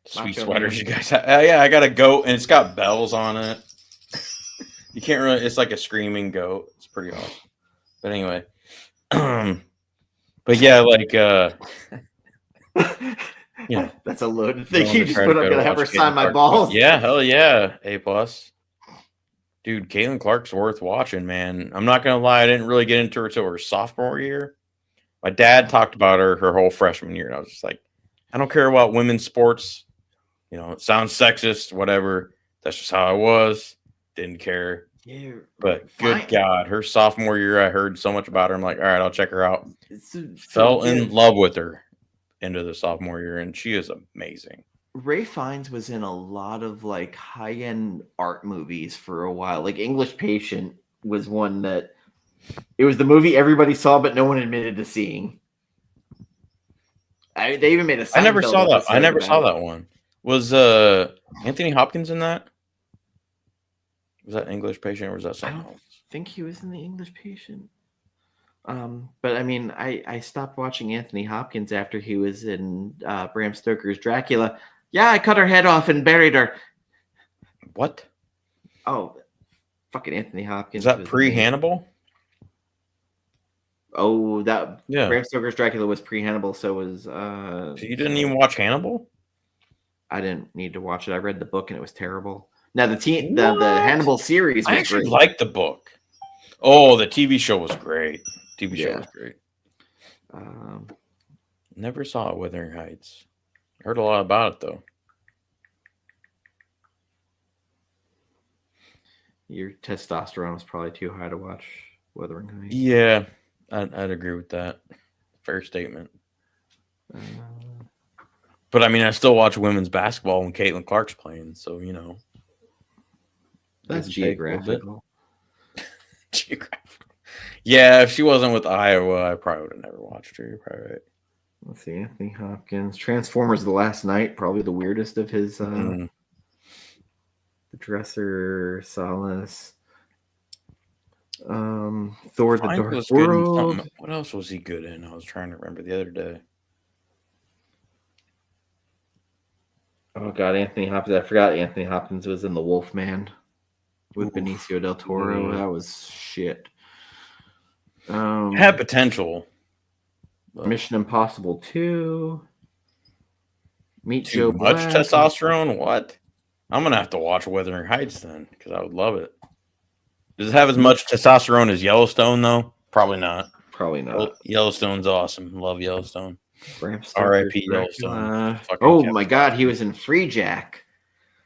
sweet sweaters, you guys. Yeah, I got a goat, and it's got bells on it. You can't really. It's like a screaming goat. It's pretty awesome. But anyway, but yeah, like that's a loaded thing. You just put up, gonna have her sign my balls. Yeah, hell yeah, A+. Dude, Caitlin Clark's worth watching, man. I'm not gonna lie, I didn't really get into her till her sophomore year. My dad talked about her whole freshman year, and I was just like, I don't care about women's sports. It sounds sexist, whatever. That's just how I was. Didn't care. Yeah, but good God, her sophomore year, I heard so much about her. I'm like, all right, I'll check her out. Fell in love with her into the sophomore year, and she is amazing. Ray Fiennes was in a lot of like high-end art movies for a while. Like English Patient was one that it was the movie everybody saw, but no one admitted to seeing. They even made a. I never saw that. I never saw that one. Was Anthony Hopkins in that? Was that English Patient, or was that something else? I think he was in the English Patient. But I mean, I stopped watching Anthony Hopkins after he was in Bram Stoker's Dracula. Yeah, I cut her head off and buried her. What? Oh, fucking Anthony Hopkins. Is that pre-Hannibal? Oh, Bram Stoker's Dracula was pre-Hannibal, so was. So you didn't even watch Hannibal? I didn't need to watch it. I read the book and it was terrible. Now the Hannibal series was I actually liked the book. Oh, the TV show was great. TV show was great. Um, Never saw Wuthering Heights. Heard a lot about it though. your testosterone was probably too high to watch Wuthering Heights. Yeah, I'd agree with that. Fair statement. But I mean, I still watch women's basketball when Caitlin Clark's playing, so you know. That's geographical. Geographical. Yeah, if she wasn't with Iowa, I probably would have never watched her. You're probably right. Let's see, Anthony Hopkins. Transformers: The Last Night, probably the weirdest of his. The Dresser, Solace. Thor: The Dark was World. Good. What else was he good in? I was trying to remember the other day. Oh God, Anthony Hopkins! I forgot Anthony Hopkins was in The Wolfman with Benicio del Toro. That was shit. Had potential. Mission Impossible 2. Meet Too Joe much Black. testosterone? What? I'm gonna have to watch Wuthering Heights then, because I would love it. Does it have as much testosterone as Yellowstone though? Probably not. Probably not. Yellowstone's awesome. Love Yellowstone. R.I.P. Yellowstone. Oh my God, he was in Free Jack.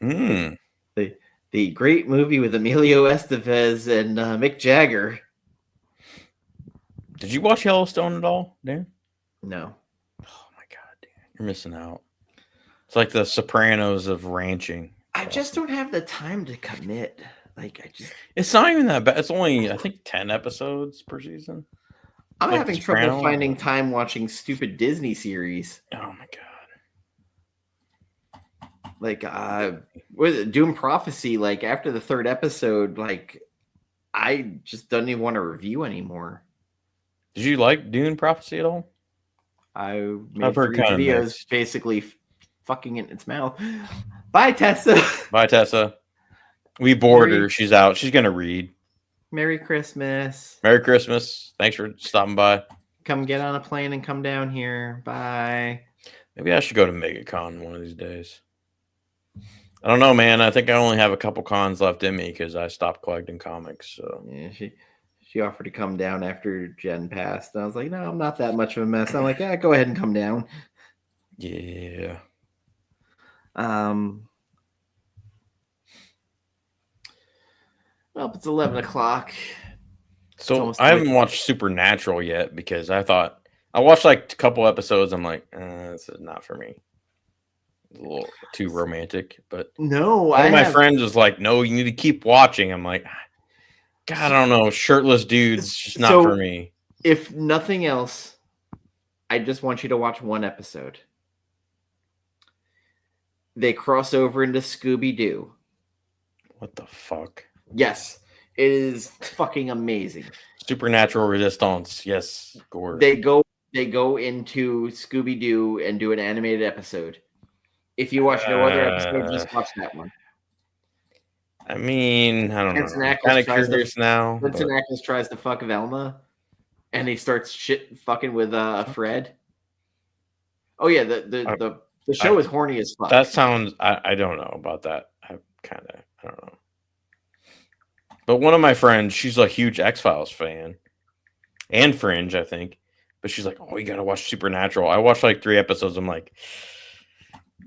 The great movie with Emilio Estevez and Mick Jagger. Did you watch Yellowstone at all, Dan? No. Oh my God, Dan, you're missing out. It's like the Sopranos of ranching. I just don't have the time to commit. It's not even that bad. It's only, I think, 10 episodes per season. I'm having trouble finding time watching stupid Disney series. Oh my God. With Doom Prophecy, after the third episode, I just don't even want to review anymore. Did you like Dune Prophecy at all? I've heard 3 videos basically fucking in its mouth. Bye, Tessa. Bye, Tessa. We bored her. She's out. She's going to read. Merry Christmas. Merry Christmas. Thanks for stopping by. Come get on a plane and come down here. Bye. Maybe I should go to MegaCon one of these days. I don't know, man. I think I only have a couple cons left in me because I stopped collecting comics. So yeah, she offered to come down after Jen passed. And I was like, no, I'm not that much of a mess. I'm like, yeah, go ahead and come down. Yeah. Well, it's 11 o'clock. So I haven't watched Supernatural yet because I watched a couple episodes. I'm like, this is not for me. A little too romantic, but no, one of my friends was like, no, you need to keep watching. I'm like, God, I don't know. Shirtless dudes, just not for me. If nothing else, I just want you to watch one episode. They cross over into Scooby-Doo. What the fuck? Yes, it is fucking amazing. Supernatural Resistance. Yes, gore. They go into Scooby-Doo and do an animated episode. If you watch no other episode, just watch that one. I mean, I don't know. I'm kind of curious now. Vincent Ackles tries to fuck Velma, and he starts fucking with Fred. Oh yeah, the show is horny as fuck. That sounds. I don't know about that. I don't know. But one of my friends, she's a huge X-Files fan, and Fringe, I think. But she's like, "Oh, you gotta watch Supernatural." I watched 3 episodes. I'm like,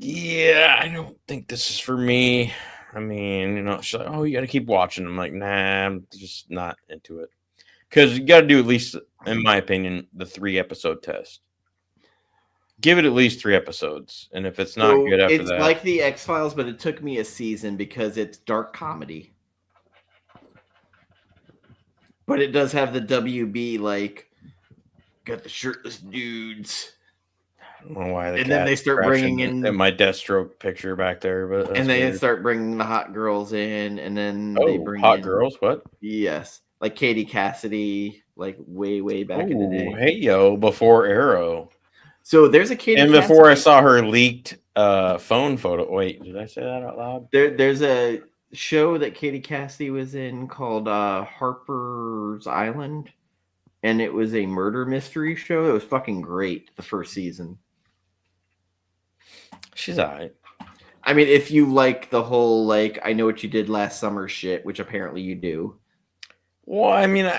yeah, I don't think this is for me. I mean, she's like, oh, you got to keep watching. I'm like, nah, I'm just not into it. Because you got to do at least, in my opinion, the 3-episode test. Give it at least 3 episodes. And if it's not good after that. It's like the X-Files, but it took me a season because it's dark comedy. But it does have the WB, got the shirtless dudes. I don't know why. And then they start bringing in my Deathstroke picture back there, but and they start bringing the hot girls in, and then they bring hot girls. What? Yes, like Katie Cassidy, way back in the day. Hey yo, before Arrow. So there's a Katie, and before Cassidy. I saw her leaked phone photo. Wait, did I say that out loud? There's a show that Katie Cassidy was in called Harper's Island, and it was a murder mystery show. It was fucking great. The first season. She's all right. I mean, if you like the whole, I know what you did last summer shit, which apparently you do. Well, I mean,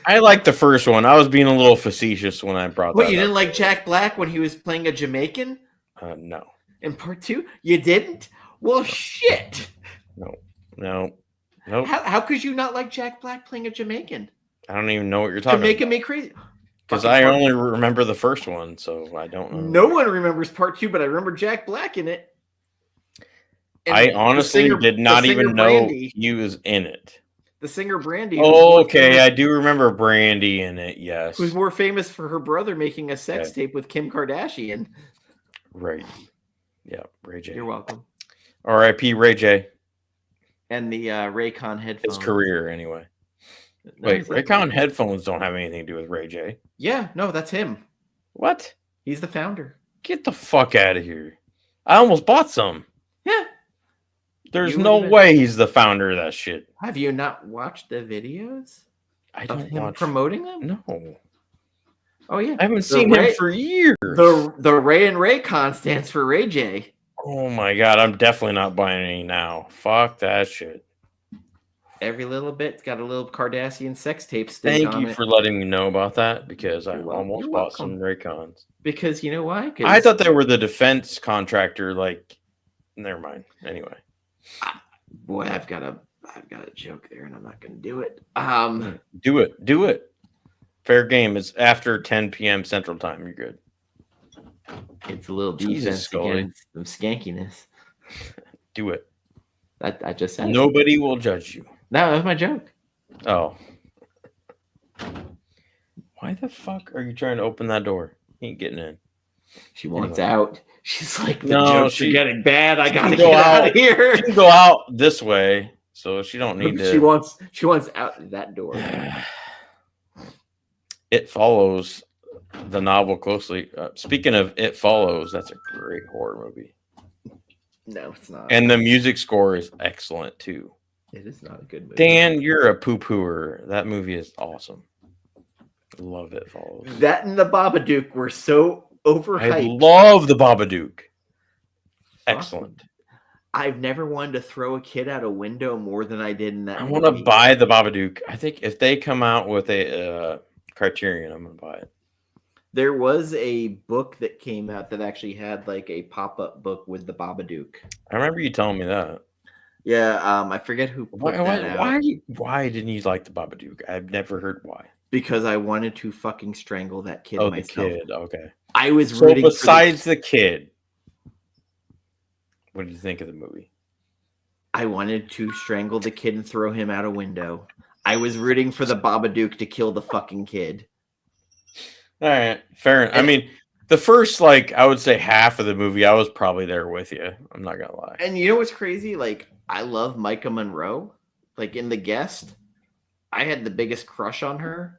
I like the first one. I was being a little facetious when I brought What, that you up. didn't like Jack Black when he was playing a Jamaican No. in part 2? You didn't? Well, shit. No. Nope. How could you not like Jack Black playing a Jamaican? I don't even know what you're talking about. Jamaican me crazy. Because I only remember the first one, so I don't know. No one remembers part 2, but I remember Jack Black in it. And I honestly did not even know he was in it. The singer Brandy. Oh, okay. I do remember Brandy in it, yes. Who's more famous for her brother making a sex tape with Kim Kardashian. Right. Yeah, Ray J. You're welcome. R.I.P. Ray J. And the Raycon headphones. His career, anyway. Wait, Raycon headphones don't have anything to do with Ray J. Yeah, no, that's him. What? He's the founder. Get the fuck out of here. I almost bought some. Yeah. There's no way he's the founder of that shit. Have you not watched the videos? I don't him promoting them? No. Oh yeah. I haven't seen him for years. The Ray and Raycon stands for Ray J. Oh my god, I'm definitely not buying any now. Fuck that shit. Every little bit's got a little Kardashian sex tape stick on it. Thank you for letting me know about that, because I almost bought some Raycons. Because you know why? I thought they were the defense contractor. Like, never mind. Anyway, boy, I've got a joke there, and I'm not going to do it. Do it. Fair game. It's after 10 p.m. Central Time. You're good. It's a little defense against some skankiness. Do it. I just said nobody will judge you. No, that was my joke. Oh. Why the fuck are you trying to open that door? He ain't getting in. She wants out. She's like, the jokes are getting bad. I gotta get out of here. She can go out this way, so she don't need to. She wants out that door. It Follows, the novel closely. Speaking of It Follows, that's a great horror movie. No, it's not. And the music score is excellent too. It is not a good movie. Dan, you're a poo-pooer. That movie is awesome. Love It Follows. That and the Babadook were so overhyped. I love the Babadook. Excellent. I've never wanted to throw a kid out a window more than I did in that movie. I want to buy the Babadook. I think if they come out with a Criterion, I'm going to buy it. There was a book that came out that actually had like a pop-up book with the Babadook. I remember you telling me that. Yeah, I forget who put that out. Why didn't you like the Babadook? I've never heard why. Because I wanted to fucking strangle that kid myself. The kid, okay. I was rooting besides the kid, what did you think of the movie? I wanted to strangle the kid and throw him out a window. I was rooting for the Babadook to kill the fucking kid. All right, fair enough. I mean, the first, I would say half of the movie, I was probably there with you. I'm not gonna lie. And you know what's crazy? I love Micah Monroe. In The Guest, I had the biggest crush on her.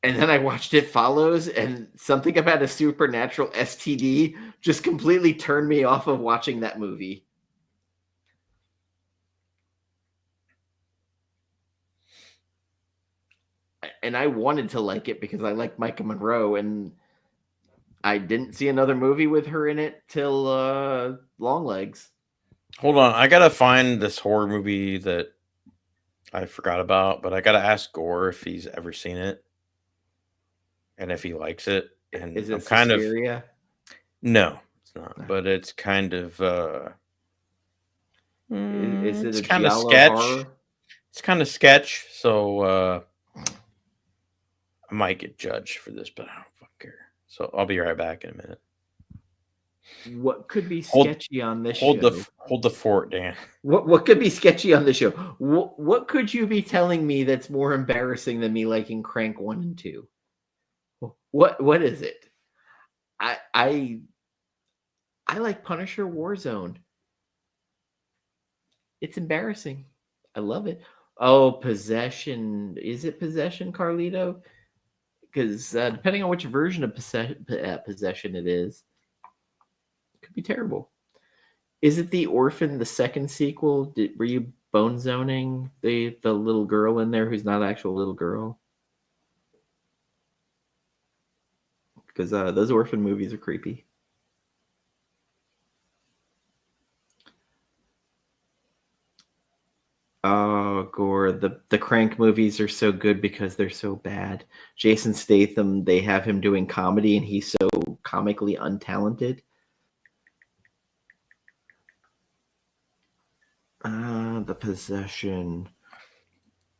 And then I watched It Follows, and something about a supernatural STD just completely turned me off of watching that movie. And I wanted to like it because I like Micah Monroe, and I didn't see another movie with her in it till Longlegs. Hold on, I gotta find this horror movie that I forgot about, but I gotta ask Gore if he's ever seen it and if he likes it. And is it Suspiria? No, it's not. No. But it's kind of is it kind of sketch? Horror? It's kind of sketch, so I might get judged for this, but I don't fucking care. So I'll be right back in a minute. What could be sketchy on this show? Hold the fort, Dan. What could be sketchy on this show? What could you be telling me that's more embarrassing than me liking Crank 1 and 2? What is it? I like Punisher Warzone. It's embarrassing. I love it. Oh, Possession. Is it Possession, Carlito? Because depending on which version of Possession it is, it could be terrible. Is it The Orphan, the second sequel? Were you bone zoning the little girl in there who's not an actual little girl? Because those Orphan movies are creepy. Oh, gore. The Crank movies are so good because they're so bad. Jason Statham, they have him doing comedy and he's so comically untalented. The Possession.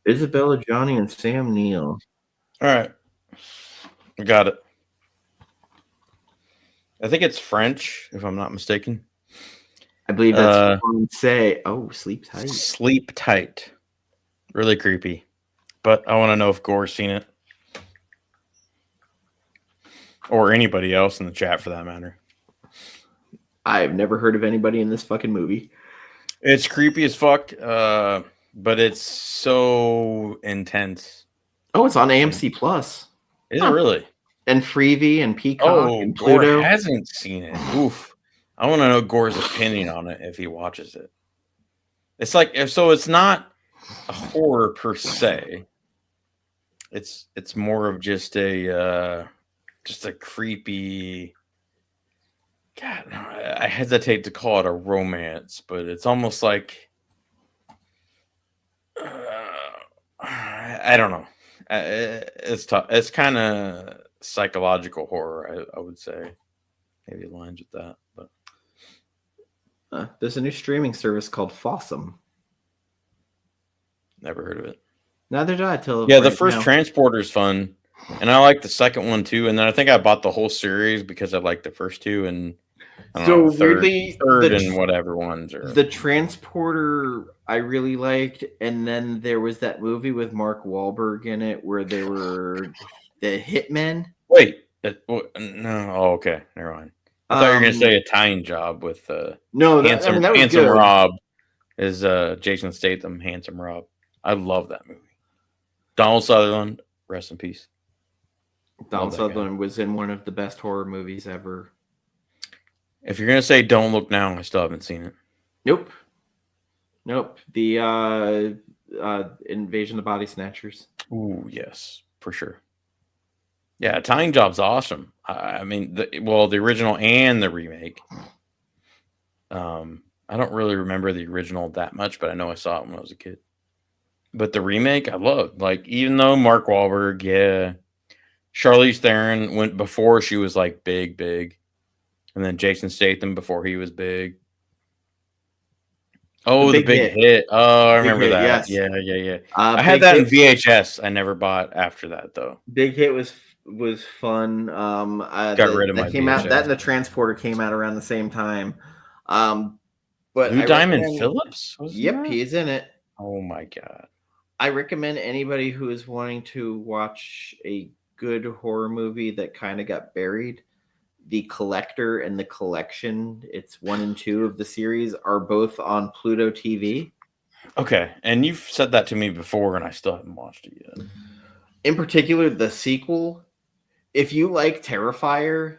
Isabella Johnny and Sam Neill. All right. I got it. I think it's French, if I'm not mistaken. I believe that's say. Oh, Sleep Tight. Sleep Tight. Really creepy. But I want to know if Gore's seen it. Or anybody else in the chat for that matter. I've never heard of anybody in this fucking movie. It's creepy as fuck, but it's so intense. Oh, it's on AMC Plus. Is it really? And Freevee and Peacock and Pluto. Gore hasn't seen it. Oof. I want to know Gore's opinion on it if he watches it. It's like, so it's not a horror per se. It's more of just a creepy. God, I hesitate to call it a romance, but it's almost like I don't know. It's tough. It's kind of psychological horror, I would say. Maybe it aligns with that, but there's a new streaming service called Fossum. Never heard of it. Neither did I till the first Transporter's fun, and I like the second one too. And then I think I bought the whole series because I liked the first two, and third and whatever ones are. The Transporter I really liked, and then there was that movie with Mark Wahlberg in it where they were the hitmen. Wait, no. Oh, okay, never mind. I thought you were gonna say a tying job with Handsome Rob is Jason Statham, Handsome Rob. I love that movie. Donald Sutherland, rest in peace. Donald Sutherland was in one of the best horror movies ever. If you're gonna say Don't Look Now, I still haven't seen it. Nope. The Invasion of Body Snatchers. Ooh, yes, for sure. Yeah, Tying Job's awesome. I mean, the original and the remake. I don't really remember the original that much, but I know I saw it when I was a kid. But the remake, I loved. Like, even though Mark Wahlberg, Charlize Theron went before she was like big, and then Jason Statham before he was big. Oh, the big hit. Oh, I remember that. Yes. Yeah. I had that in VHS. I never bought after that though. Big Hit was fun. Got rid of my VHS. That and the Transporter came out around the same time. But Lou Diamond Phillips? Yep, he's in it. Oh my god. I recommend anybody who is wanting to watch a good horror movie that kind of got buried. The Collector and The Collection, it's 1 and 2 of the series, are both on Pluto TV. Okay, and you've said that to me before, and I still haven't watched it yet. In particular, the sequel. If you like Terrifier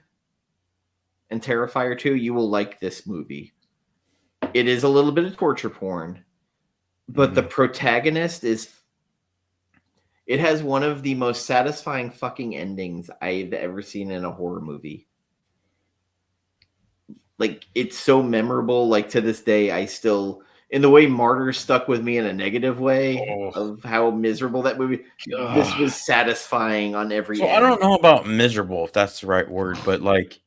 and Terrifier 2, you will like this movie. It is a little bit of torture porn, but the protagonist it has one of the most satisfying fucking endings I've ever seen in a horror movie. Like, it's so memorable. Like, to this day, I still, in the way Martyr stuck with me in a negative way of how miserable that movie. This was satisfying on every end. I don't know about miserable, if that's the right word, but like,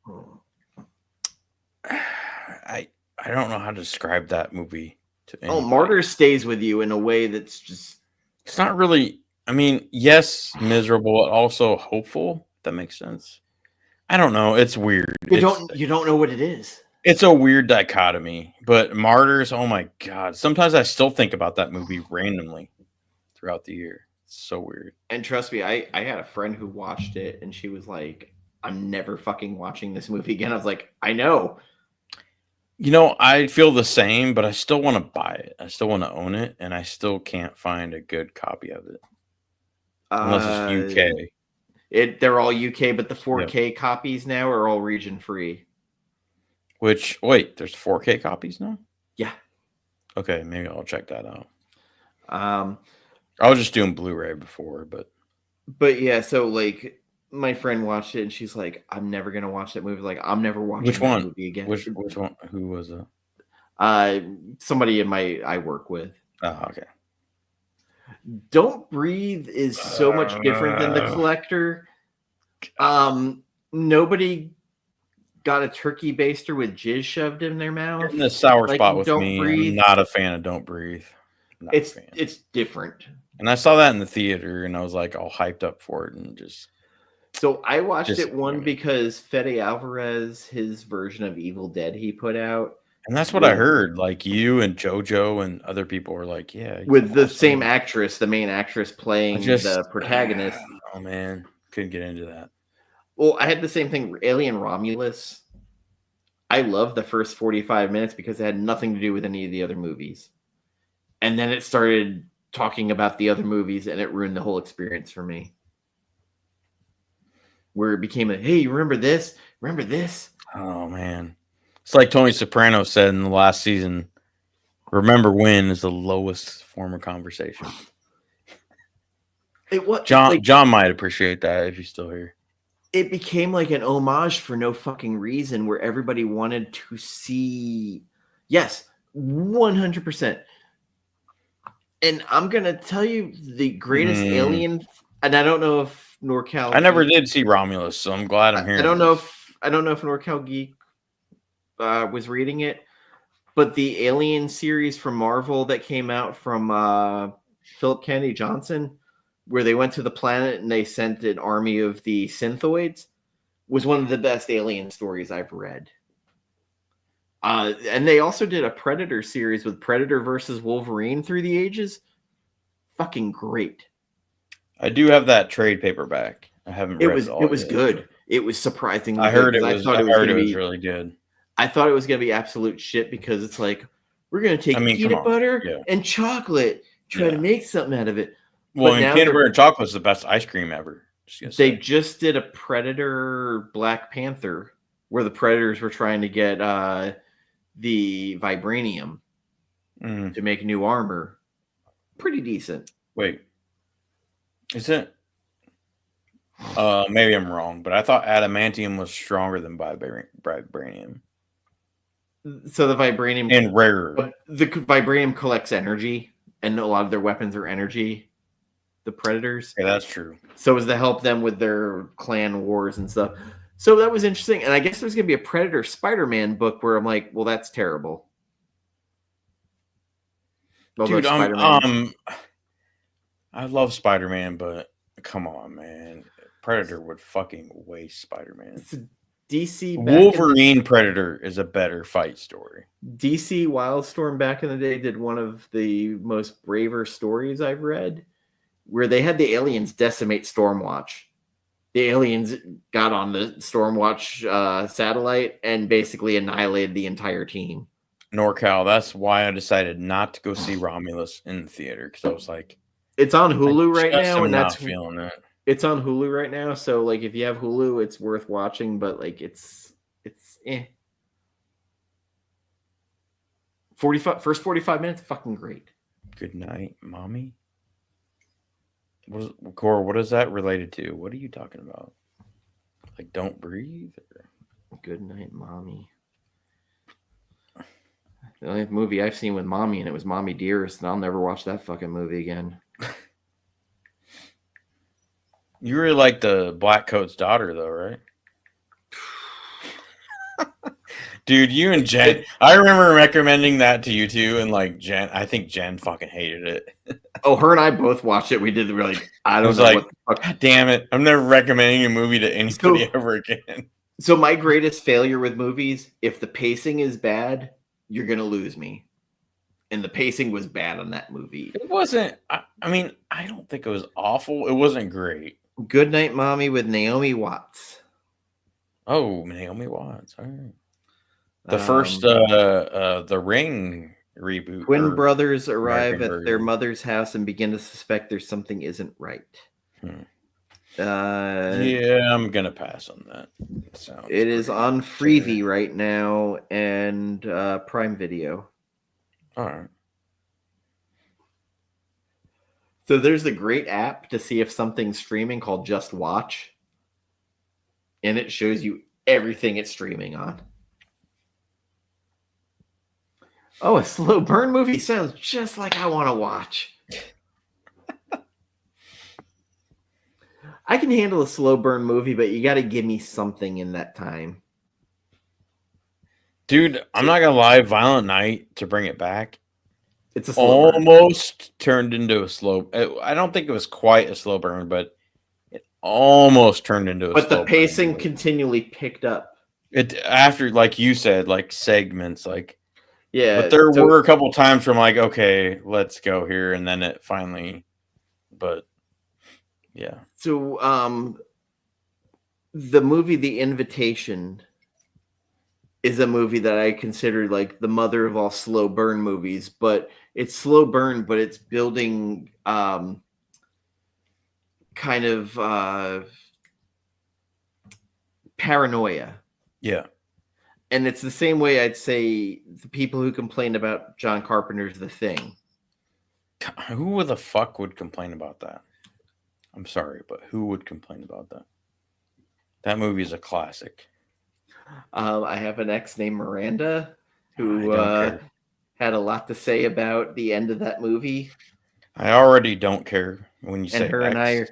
I don't know how to describe that movie to anybody. Martyr stays with you in a way that's just. It's not really. I mean, yes, miserable, also hopeful. If that makes sense. I don't know. It's weird. You don't know what it is. It's a weird dichotomy. But Martyrs, oh my god! Sometimes I still think about that movie randomly throughout the year. It's so weird. And trust me, I had a friend who watched it, and she was like, "I'm never fucking watching this movie again." I was like, "I know." You know, I feel the same, but I still want to buy it. I still want to own it, and I still can't find a good copy of it. Unless it's UK. They're all UK, but the 4K copies now are all region free. Which, wait, there's 4K copies now? Yeah. Okay, maybe I'll check that out. I was just doing Blu-ray before, but yeah, so like my friend watched it and she's like, "I'm never gonna watch that movie." Like, I'm never watching that movie again. Which one? Who was it? Somebody I work with. Oh, okay. Don't Breathe is so much different than The Collector. Nobody got a turkey baster with jizz shoved in their mouth. In the sour like spot with Don't me. Breathe. I'm not a fan of Don't Breathe. It's different. And I saw that in the theater, and I was like all hyped up for it, and just. So I watched it because Fede Alvarez, his version of Evil Dead he put out. And that's what I heard. Like you and JoJo and other people were like, yeah. With the same actress, the main actress playing the protagonist. Oh, man. Couldn't get into that. Well, I had the same thing. Alien Romulus. I loved the first 45 minutes because it had nothing to do with any of the other movies. And then it started talking about the other movies, and it ruined the whole experience for me. Where it became hey, remember this? Remember this? Oh, man. It's like Tony Soprano said in the last season, remember when is the lowest form of conversation. John might appreciate that if he's still here. It became like an homage for no fucking reason where everybody wanted to see. Yes, 100%. And I'm going to tell you the greatest alien. And I don't know if NorCal. I never did see Romulus, so I'm glad I'm here. I don't know if NorCal Geek was reading it, but the Alien series from Marvel that came out from Philip Kennedy Johnson, where they went to the planet and they sent an army of the Synthoids, was one of the best alien stories I've read. And they also did a Predator series with Predator versus Wolverine through the ages. Fucking great. I do have that trade paperback. I haven't read it all. It was good. It was surprisingly I heard good. I heard it was really good. I thought it was going to be absolute shit because it's like, we're going to take peanut butter and chocolate, try to make something out of it. Well, peanut butter and chocolate is the best ice cream ever. They just did a Predator Black Panther where the Predators were trying to get the vibranium to make new armor. Pretty decent. Wait. Is it? Maybe I'm wrong, but I thought adamantium was stronger than vibranium. So the vibranium and rarer. The vibranium collects energy, and a lot of their weapons are energy. The Predators. Yeah, that's true. So it was to help them with their clan wars and stuff. So that was interesting, and I guess there's going to be a Predator Spider-Man book where I'm like, well, that's terrible. Dude, I love Spider-Man, but come on, man. Predator would fucking waste Spider-Man. It's DC Wolverine Predator is a better fight story. DC Wildstorm back in the day did one of the most braver stories I've read, where they had the aliens decimate Stormwatch. The aliens got on the Stormwatch satellite and basically annihilated the entire team. NorCal, that's why I decided not to go see Romulus in the theater, because I was like, it's on Hulu right now, and that's feeling it. It's on Hulu right now, so like if you have Hulu, it's worth watching, but like it's 45 minutes, fucking great. Good night, mommy. Cora, what is that related to? What are you talking about? Like Don't Breathe? Or? Good night, mommy. The only movie I've seen with mommy, and it was Mommy Dearest, and I'll never watch that fucking movie again. You really like the Black Coat's daughter, though, right? Dude, you and Jen, I remember recommending that to you too, and like Jen, I think Jen fucking hated it. Oh, her and I both watched it. We did really. I don't know like, what the fuck. God damn it! I'm never recommending a movie to anybody ever again. So my greatest failure with movies, if the pacing is bad, you're gonna lose me. And the pacing was bad on that movie. It wasn't. I mean, I don't think it was awful. It wasn't great. Good Night, Mommy with Naomi Watts. Oh, Naomi Watts. All right. The first The Ring reboot. Twin brothers arrive at their mother's house and begin to suspect there's something isn't right. Yeah, I'm gonna pass on that. It is on Freevee right now and Prime Video. All right. So there's a great app to see if something's streaming called Just Watch, and it shows you everything it's streaming on. Oh, a slow burn movie sounds just like I want to watch. I can handle a slow burn movie, but you got to give me something in that time. Dude, I'm not gonna lie. Violent Night, to bring it back, It's a slow burn. almost turned into a slow. I don't think it was quite a slow burn, but it almost turned into a But slow the burn. pacing continually picked up. It after, like you said, like segments, like Yeah. But there were a couple times where I'm like, okay, let's go here, and then it finally. But yeah. So the movie The Invitation is a movie that I consider like the mother of all slow burn movies, but it's slow burn, but it's building kind of paranoia. Yeah. And it's the same way I'd say the people who complain about John Carpenter's The Thing. Who the fuck would complain about that? I'm sorry, but who would complain about that? That movie is a classic. I have an ex named Miranda who had a lot to say about the end of that movie. I already don't care when you say and her ex. and I are,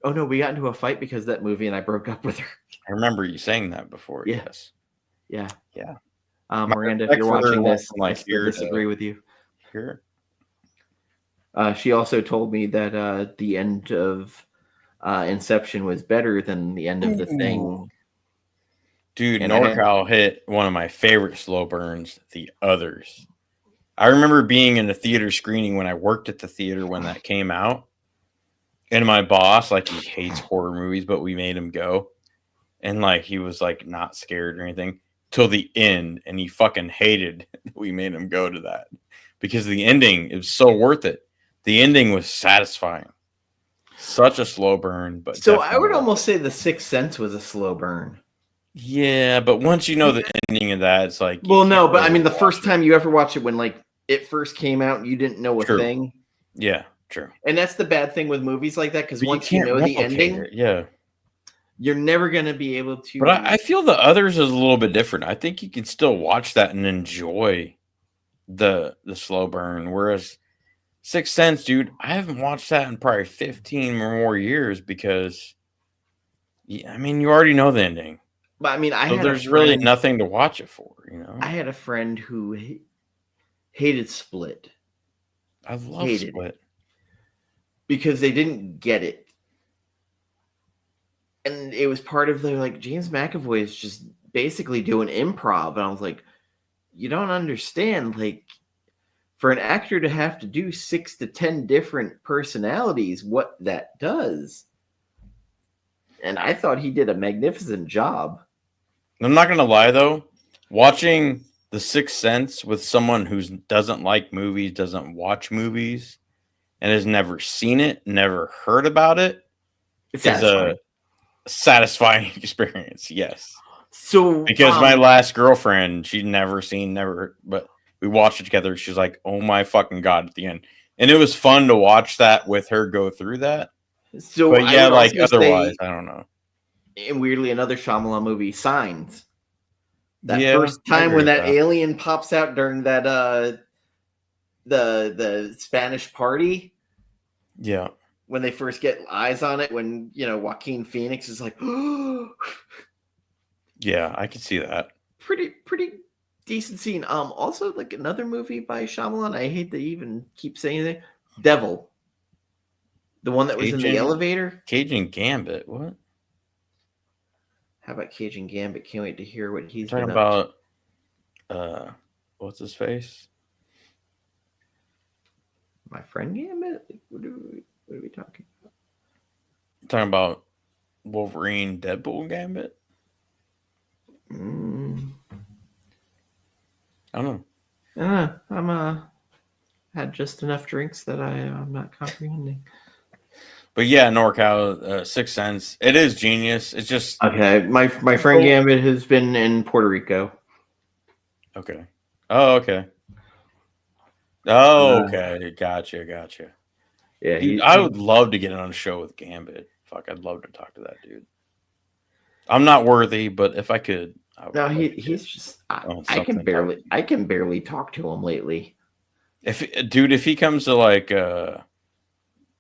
oh no, we got into a fight because of that movie and I broke up with her. I remember you saying that before. Yeah. Yes. Yeah. Yeah. Miranda, if you're watching this, I still disagree with you. Here. She also told me that the end of Inception was better than the end of The Thing. Dude, NorCal hit one of my favorite slow burns, The Others. I remember being in a theater screening when I worked at the theater when that came out. And my boss, like, he hates horror movies, but we made him go. And, like, he was, like, not scared or anything till the end. And he fucking hated that we made him go to that. Because the ending, it was so worth it. The ending was satisfying. Such a slow burn. But so I would almost say The Sixth Sense was a slow burn. Yeah, but once you know the ending of that, it's like... Well, no, but I mean, the first time you ever watched it when, like, it first came out and you didn't know a thing. Yeah, true. And that's the bad thing with movies like that, because once you know the ending, you're never going to be able to... But I feel The Others is a little bit different. I think you can still watch that and enjoy the slow burn, whereas Sixth Sense, dude, I haven't watched that in probably 15 or more years because, I mean, you already know the ending. But I mean, there's really nothing to watch it for, you know? I had a friend who hated Split. I love Split. Because they didn't get it. And it was part of the, like, James McAvoy is just basically doing improv. And I was like, you don't understand, like, for an actor to have to do 6 to 10 different personalities, what that does. And I thought he did a magnificent job. I'm not going to lie, though. Watching The Sixth Sense with someone who doesn't like movies, doesn't watch movies, and has never seen it, never heard about it, is a satisfying experience, yes. So because my last girlfriend, she'd but we watched it together. She's like, oh my fucking God, at the end. And it was fun to watch that with her go through that. So, but yeah, like otherwise, I don't know. And weirdly, another Shyamalan movie, Signs. That first time when that alien pops out during that the Spanish party. Yeah. When they first get eyes on it, when Joaquin Phoenix is like, yeah, I can see that. Pretty decent scene. Also, like, another movie by Shyamalan. I hate to even keep saying it. Devil. The one that was in the elevator. Cajun Gambit. What? How about Cajun Gambit? Can't wait to hear what he's talking about. What's his face? My Friend Gambit? What are we talking about? Talking about Wolverine, Deadpool Gambit? I don't know. I'm had just enough drinks that I'm not comprehending. But yeah, NorCal, Sixth Sense, it is genius. It's just okay. My Friend Gambit has been in Puerto Rico. Okay. Oh, okay. Oh, okay. Gotcha. Yeah, dude, I would love to get on a show with Gambit. Fuck, I'd love to talk to that dude. I'm not worthy, but if I could, he's just I can barely talk to him lately. If he comes to like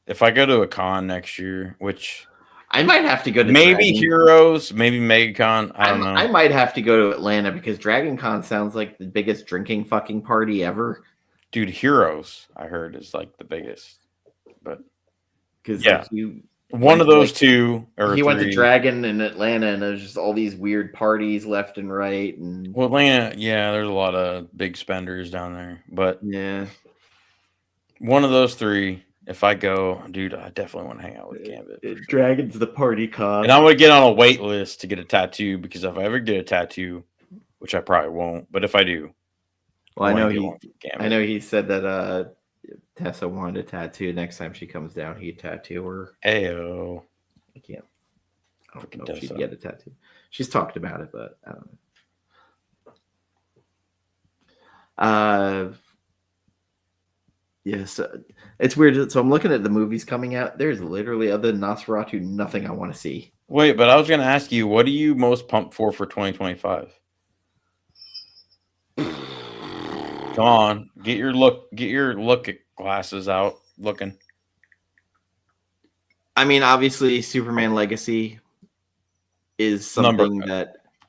if I go to a con next year, which I might have to go to Maybe Dragon. Heroes, maybe MegaCon. I don't know. I might have to go to Atlanta because Dragon Con sounds like the biggest drinking fucking party ever. Dude, Heroes, I heard, is like the biggest. But Because yeah, like you, one of those two or he three. went to Dragon in Atlanta, and there's just all these weird parties left and right. And well, Atlanta, yeah, there's a lot of big spenders down there. But yeah, one of those three. If I go, dude, I definitely want to hang out with Gambit. Sure. Dragon's the party con. And I'm going to get on a wait list to get a tattoo because if I ever get a tattoo, which I probably won't, but if I do, well, I know he said that Tessa wanted a tattoo. Next time she comes down, he'd tattoo her. Ayo. I can't. I don't know if she'd get a tattoo. She's talked about it, but I don't know. Yes, it's weird. So I'm looking at the movies coming out. There's literally, other than Nosferatu, nothing I want to see. Wait, but I was going to ask you, what are you most pumped for 2025? Come on, get your look glasses out. Looking. I mean, obviously, Superman Legacy is something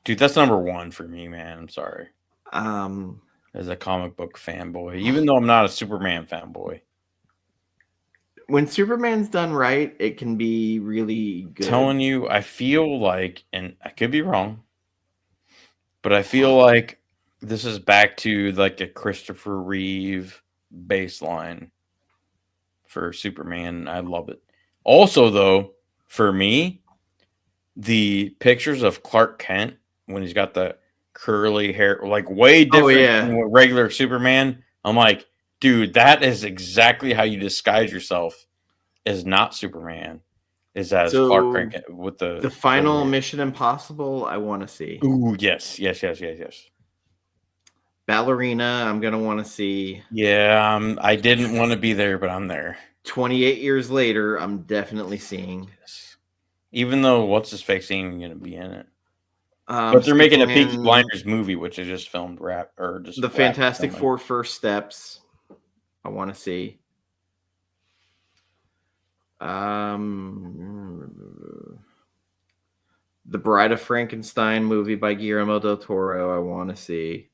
dude, that's number one for me, man. I'm sorry. As a comic book fanboy, even though I'm not a Superman fanboy. When Superman's done right, it can be really good. Telling you, I feel like, and I could be wrong, but I feel like this is back to like a Christopher Reeve baseline for Superman. I love it. Also, though, for me, the pictures of Clark Kent when he's got the curly hair, like way different than regular Superman. I'm like, dude, that is exactly how you disguise yourself as not Superman. Is as Clark Kent with the final Mission Impossible I want to see. Ooh, yes. Ballerina, I'm gonna want to see. Yeah, I didn't want to be there, but I'm there. 28 years later, I'm definitely seeing. Even though what's his face ain't gonna be in it. But they're making a Peaky Blinders movie, which is just filmed the Fantastic Four First Steps. I want to see. The Bride of Frankenstein movie by Guillermo del Toro. I want to see.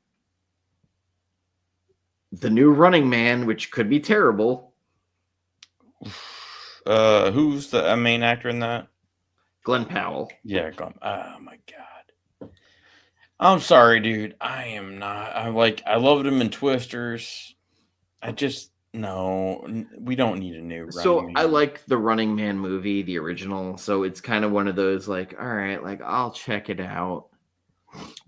The new Running Man, which could be terrible. Who's the main actor in that? Glenn Powell. Yeah, Glenn. Oh my god. I'm sorry, dude. I am not. I loved him in Twisters. No, we don't need a new Running Man. I like the Running Man movie, the original. So it's kind of one of those like, all right, like I'll check it out.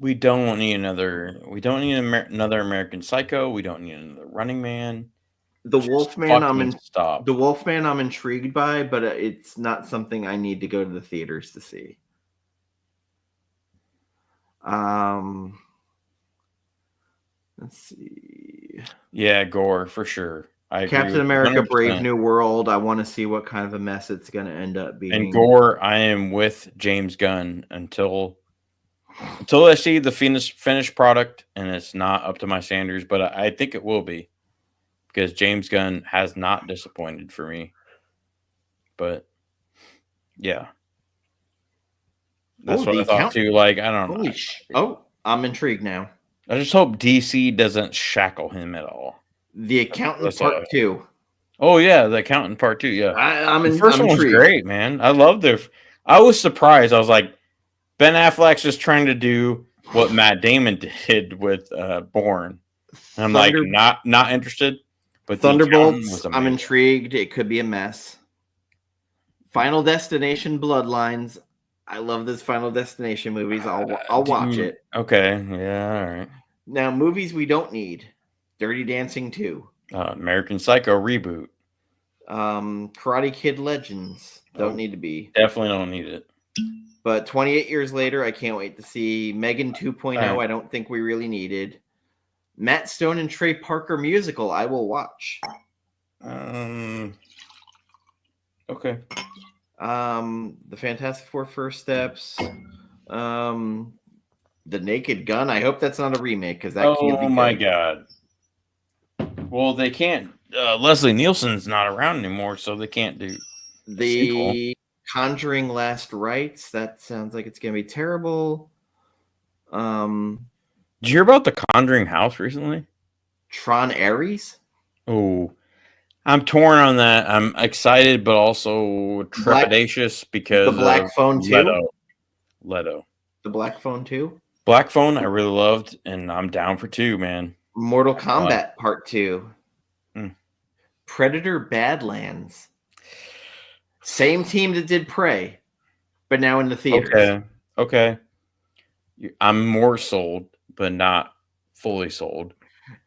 We don't need another American Psycho. We don't need another Running Man. The Wolfman, I'm intrigued by, but it's not something I need to go to the theaters to see. Let's see. Yeah, Gore for sure. Captain America: 100%. Brave New World. I want to see what kind of a mess it's going to end up being. And Gore, I am with James Gunn until I see the finished product and it's not up to my standards, but I think it will be because James Gunn has not disappointed for me. But yeah. That's what I thought too. Like, I don't know. I'm intrigued now. I just hope DC doesn't shackle him at all. The Accountant Part 2. Oh yeah, The Accountant Part 2. Yeah, the first one was great, man. I loved it. I was surprised. I was like, Ben Affleck's just trying to do what Matt Damon did with Bourne. And I'm like, not interested. But Thunderbolts, I'm intrigued. It could be a mess. Final Destination: Bloodlines. I love this Final Destination movies. I'll watch it. Okay. Yeah. All right. Now, movies we don't need. Dirty Dancing 2. American Psycho reboot. Karate Kid Legends. Don't need to be. Definitely don't need it. But 28 years later, I can't wait to see. Megan 2.0, I don't think we really needed. Matt Stone and Trey Parker musical, I will watch. Okay. The Fantastic Four First Steps. The Naked Gun. I hope that's not a remake because that can't be good. Oh my god. Well, they can't. Leslie Nielsen's not around anymore, so they can't do the Conjuring Last Rites. That sounds like it's gonna be terrible. Did you hear about the Conjuring house recently? Tron Ares. Oh, I'm torn on that. I'm excited, but also trepidatious because The Black of Phone 2. Leto. The Black Phone 2. Black Phone, I really loved, and I'm down for 2, man. Mortal Kombat Part 2. Hmm. Predator Badlands. Same team that did Prey, but now in the theaters. Okay. I'm more sold, but not fully sold.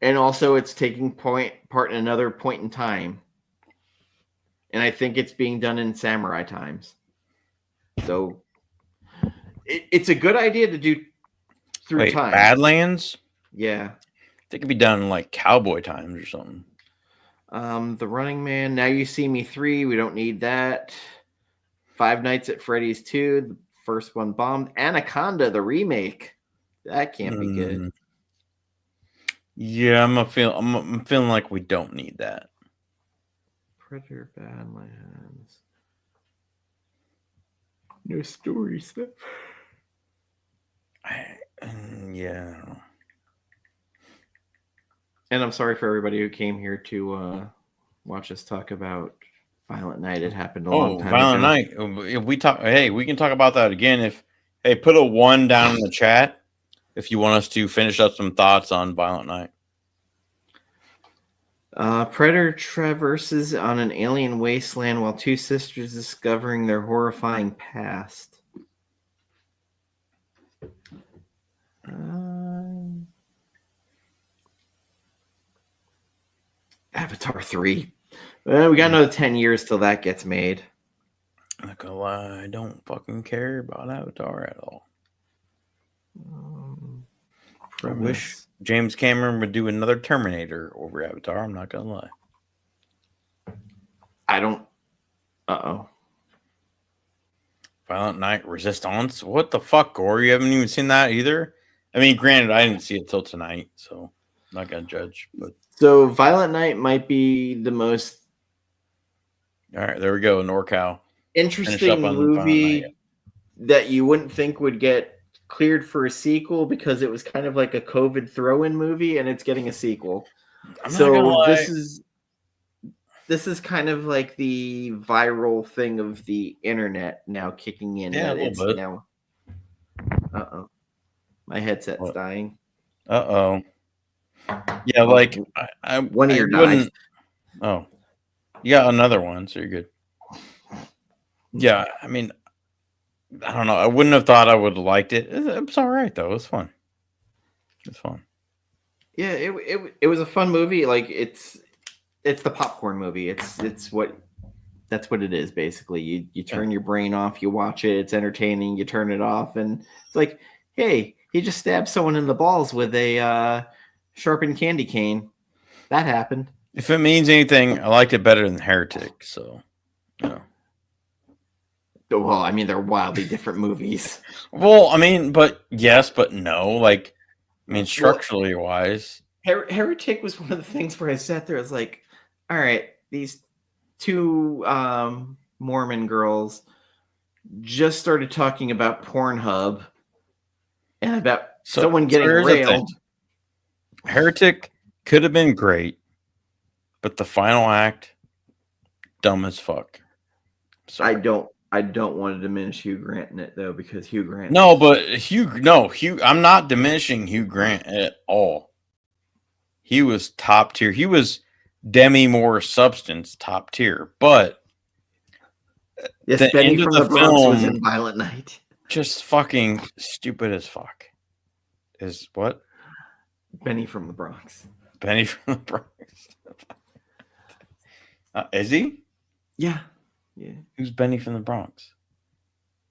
And also, it's taking part in another point in time. And I think it's being done in samurai times. So it's a good idea to do through time. Badlands? Yeah. They could be done in like cowboy times or something. The Running Man, Now You See Me 3, we don't need that. Five Nights at Freddy's 2, the first one bombed. Anaconda, the remake. That can't be good. Yeah, I'm feeling like we don't need that. Predator Badlands. No story stuff. Yeah. And I'm sorry for everybody who came here to watch us talk about Violent Night. It happened a long time Violent ago. Night. If we talk, hey, we can talk about that again. Put a 1 down in the chat if you want us to finish up some thoughts on Violent Night. Predator traverses on an alien wasteland while two sisters discovering their horrifying past. Avatar 3. We got another 10 years till that gets made. I'm not gonna lie, I don't fucking care about Avatar at all. I wish James Cameron would do another Terminator over Avatar. I'm not gonna lie. I don't. Violent Night Resistance. What the fuck, Gore? You haven't even seen that either? I mean, granted, I didn't see it till tonight, so I'm not gonna judge. But so Violent Night might be the most. All right, there we go. NorCal. Interesting movie that you wouldn't think would get cleared for a sequel because it was kind of like a COVID throw-in movie, and it's getting a sequel. So this is kind of like the viral thing of the internet now kicking in. Yeah, it's bit. Now. My headset's dying. Yeah, like one of your died. Oh, you got another one, so you're good. Yeah, I mean, I don't know. I wouldn't have thought I would have liked it. It's all right though. It's fun. It's fun. Yeah, it was a fun movie. Like it's the popcorn movie. That's what it is basically. You turn your brain off, you watch it, it's entertaining, you turn it off, and it's like, hey, he just stabbed someone in the balls with a sharpened candy cane. That happened. If it means anything, I liked it better than Heretic, so yeah. Well, I mean, they're wildly different movies. Well, I mean, but yes, but no. Like, I mean, structurally wise. Heretic was one of the things where I sat there, I was like, all right, these two Mormon girls just started talking about Pornhub and about someone getting railed. Heretic could have been great, but the final act, dumb as fuck. Sorry. I don't want to diminish Hugh Grant in it though, because Hugh Grant. Hugh. I'm not diminishing Hugh Grant at all. He was top tier. He was Demi Moore substance top tier, but yes, Benny from the Bronx was in Violent Night. Just fucking stupid as fuck. Is what? Benny from the Bronx. Benny from the Bronx. Is he? Yeah. Who's Benny from the Bronx?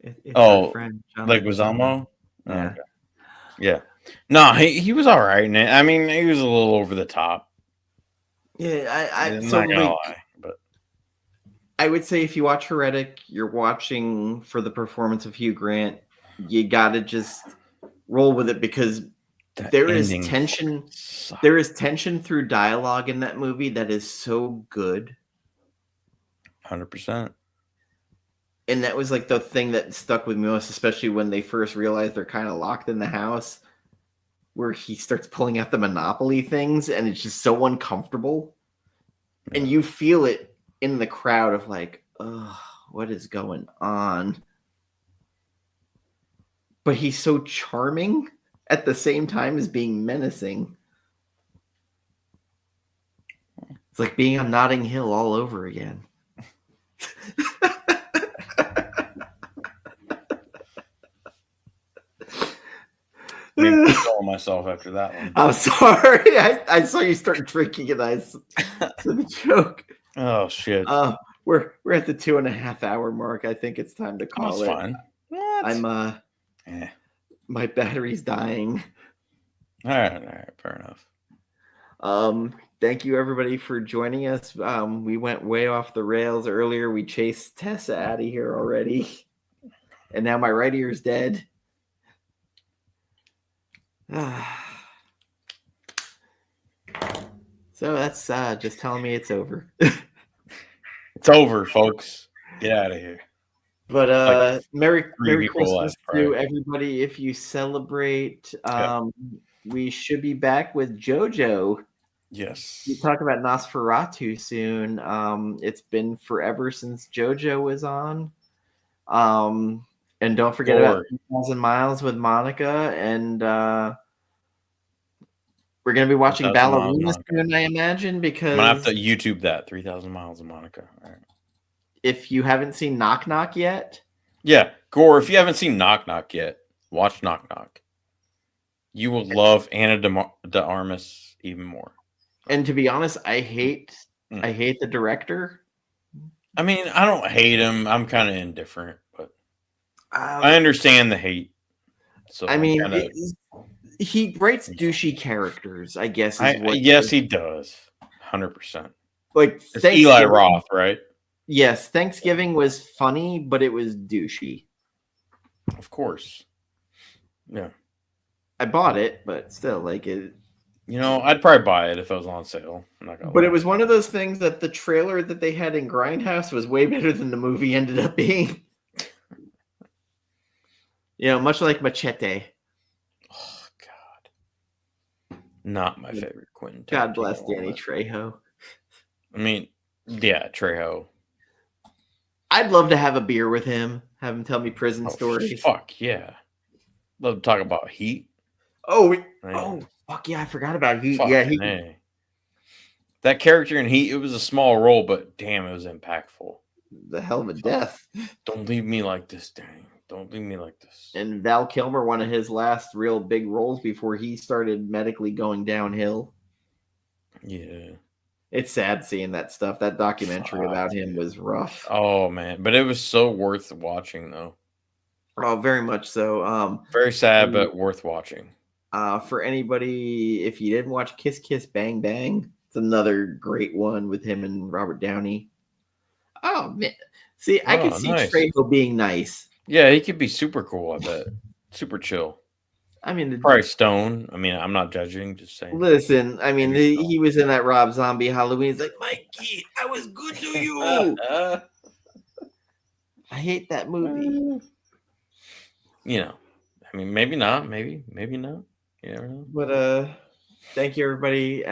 It's our friend, like Wazamo? Yeah. Okay. Yeah. No, he was all right in it. I mean, he was a little over the top. Yeah, I'm not gonna lie, but I would say if you watch Heretic, you're watching for the performance of Hugh Grant. You gotta just roll with it because there is tension. There is tension through dialogue in that movie that is so good. 100%. And that was like the thing that stuck with me most, especially when they first realized they're kind of locked in the house, where he starts pulling out the Monopoly things, and it's just so uncomfortable. Yeah. And you feel it in the crowd of like, oh, what is going on? But he's so charming at the same time as being menacing. It's like being on Notting Hill all over again. Made me control myself after that one. I'm sorry. I saw you start drinking and I said the joke. Oh shit. We're at the 2.5 hour mark. I think it's time to call it. Fine. What? I'm my battery's dying. All right, fair enough. Thank you everybody for joining us. We went way off the rails earlier. We chased Tessa out of here already. And now my right ear's dead. So that's just telling me it's over. It's over, folks. Get out of here. But Merry people Christmas left, to right? everybody if you celebrate. Yeah. We should be back with JoJo. Yes. We talk about Nosferatu soon. It's been forever since JoJo was on. And don't forget about 3,000 Miles with Monica. And we're going to be watching 3,000 Miles Ballerina Monica. soon, I imagine, because I'm going to have to YouTube that. 3,000 Miles of Monica. All right. If you haven't seen Knock Knock yet. Yeah. Gore, if you haven't seen Knock Knock yet, watch Knock Knock. You will love Anna de Armas even more. And to be honest, I hate the director. I mean, I don't hate him. I'm kind of indifferent, but I understand the hate. So I mean, he writes douchey characters, I guess. Yes, he does. 100%. Like it's Eli Roth, right? Yes, Thanksgiving was funny, but it was douchey. Of course. Yeah. I bought it, but still, like it. You know, I'd probably buy it if it was on sale. I'm not gonna lie. It was one of those things that the trailer that they had in Grindhouse was way better than the movie ended up being. You know, much like Machete. Oh God. Not my favorite Quentin. God bless Danny Trejo. I mean, yeah, Trejo. I'd love to have a beer with him, have him tell me prison stories. Fuck yeah. Love to talk about Heat. Oh, fuck yeah, I forgot about Heat. Heat. That character in Heat, it was a small role, but damn, it was impactful. The hell of a death. Don't leave me like this, Danny. Don't leave me like this. And Val Kilmer, one of his last real big roles before he started medically going downhill. Yeah. It's sad seeing that stuff. That documentary about him was rough. Oh, man. But it was so worth watching, though. Oh, very much so. Very sad, but worth watching. For anybody, if you didn't watch Kiss Kiss Bang Bang, it's another great one with him and Robert Downey. Oh, man. See, I could see Trejo being nice. Yeah, he could be super cool, I bet. Super chill. I mean, probably stoned. I mean, I'm not judging, just saying. Listen, I mean, he was in that Rob Zombie Halloween. He's like, Mikey, I was good to you. I hate that movie. You know, I mean, maybe not. Maybe not. You never know. But thank you, everybody.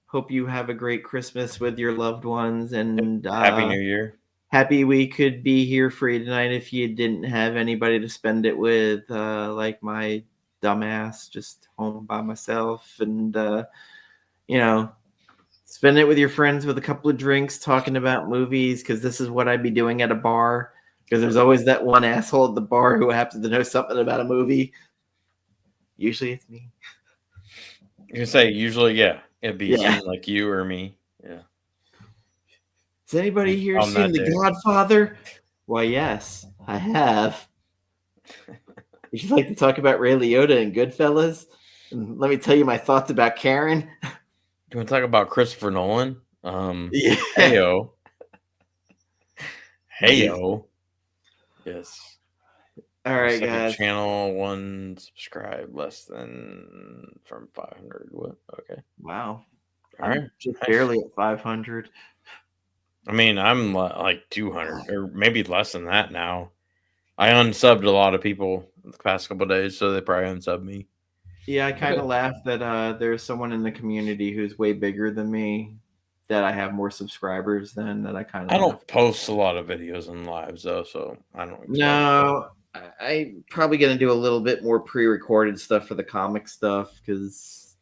Hope you have a great Christmas with your loved ones, and Happy New Year. Happy we could be here for you tonight. If you didn't have anybody to spend it with, like my dumbass, just home by myself, and you know, spend it with your friends with a couple of drinks, talking about movies, because this is what I'd be doing at a bar. Because there's always that one asshole at the bar who happens to know something about a movie. Usually it's me. You can say usually, yeah. It'd be like you or me. Yeah. Has anybody here seen The Godfather? Why, yes, I have. Would you like to talk about Ray Liotta and Goodfellas? And let me tell you my thoughts about Karen. You want to talk about Christopher Nolan? Yeah. Heyo. Heyo. Yes. All right, guys. Channel 1 subscribe less than from 500. What? Okay. Wow. All right. Just barely at 500. I mean, I'm like 200 or maybe less than that now. I unsubbed a lot of people the past couple of days, so they probably unsubbed me. Yeah, I kind of laugh that there's someone in the community who's way bigger than me, that I have more subscribers than. That I kind of I laugh. don't post a lot of videos and lives though, so I don't expect. No, I'm probably gonna do a little bit more pre-recorded stuff for the comic stuff because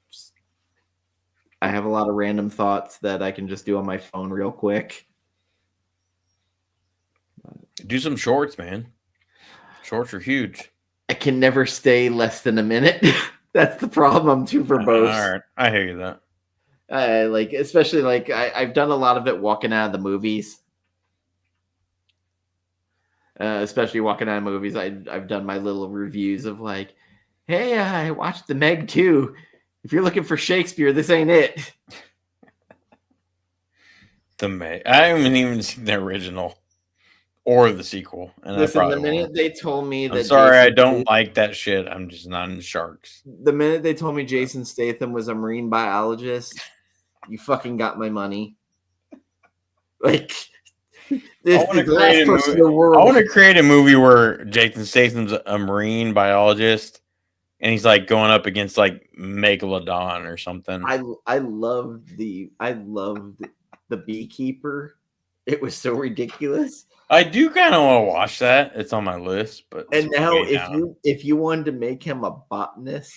I have a lot of random thoughts that I can just do on my phone real quick. Do some shorts, man. Shorts are huge. I can never stay less than a minute. That's the problem. I'm too verbose. All right, I hear you that. Like, especially like I've done a lot of it walking out of the movies. Especially walking out of movies, I've done my little reviews of like, hey, I watched the Meg 2. If you're looking for Shakespeare, this ain't it. The Meg. I haven't even seen the original or the sequel. And Listen, I the probably minute won't. they told me that I'm sorry, I Jason don't Statham, like that shit. I'm just not in sharks. the minute they told me Jason Statham was a marine biologist, you fucking got my money. Like, this is the last person in the I world. want to create a movie where Jason Statham's a marine biologist and he's like going up against like Megalodon or something. I loved the Beekeeper. It was so ridiculous. I do kind of want to watch that. It's on my list, but And now way down. if you wanted to make him a botanist,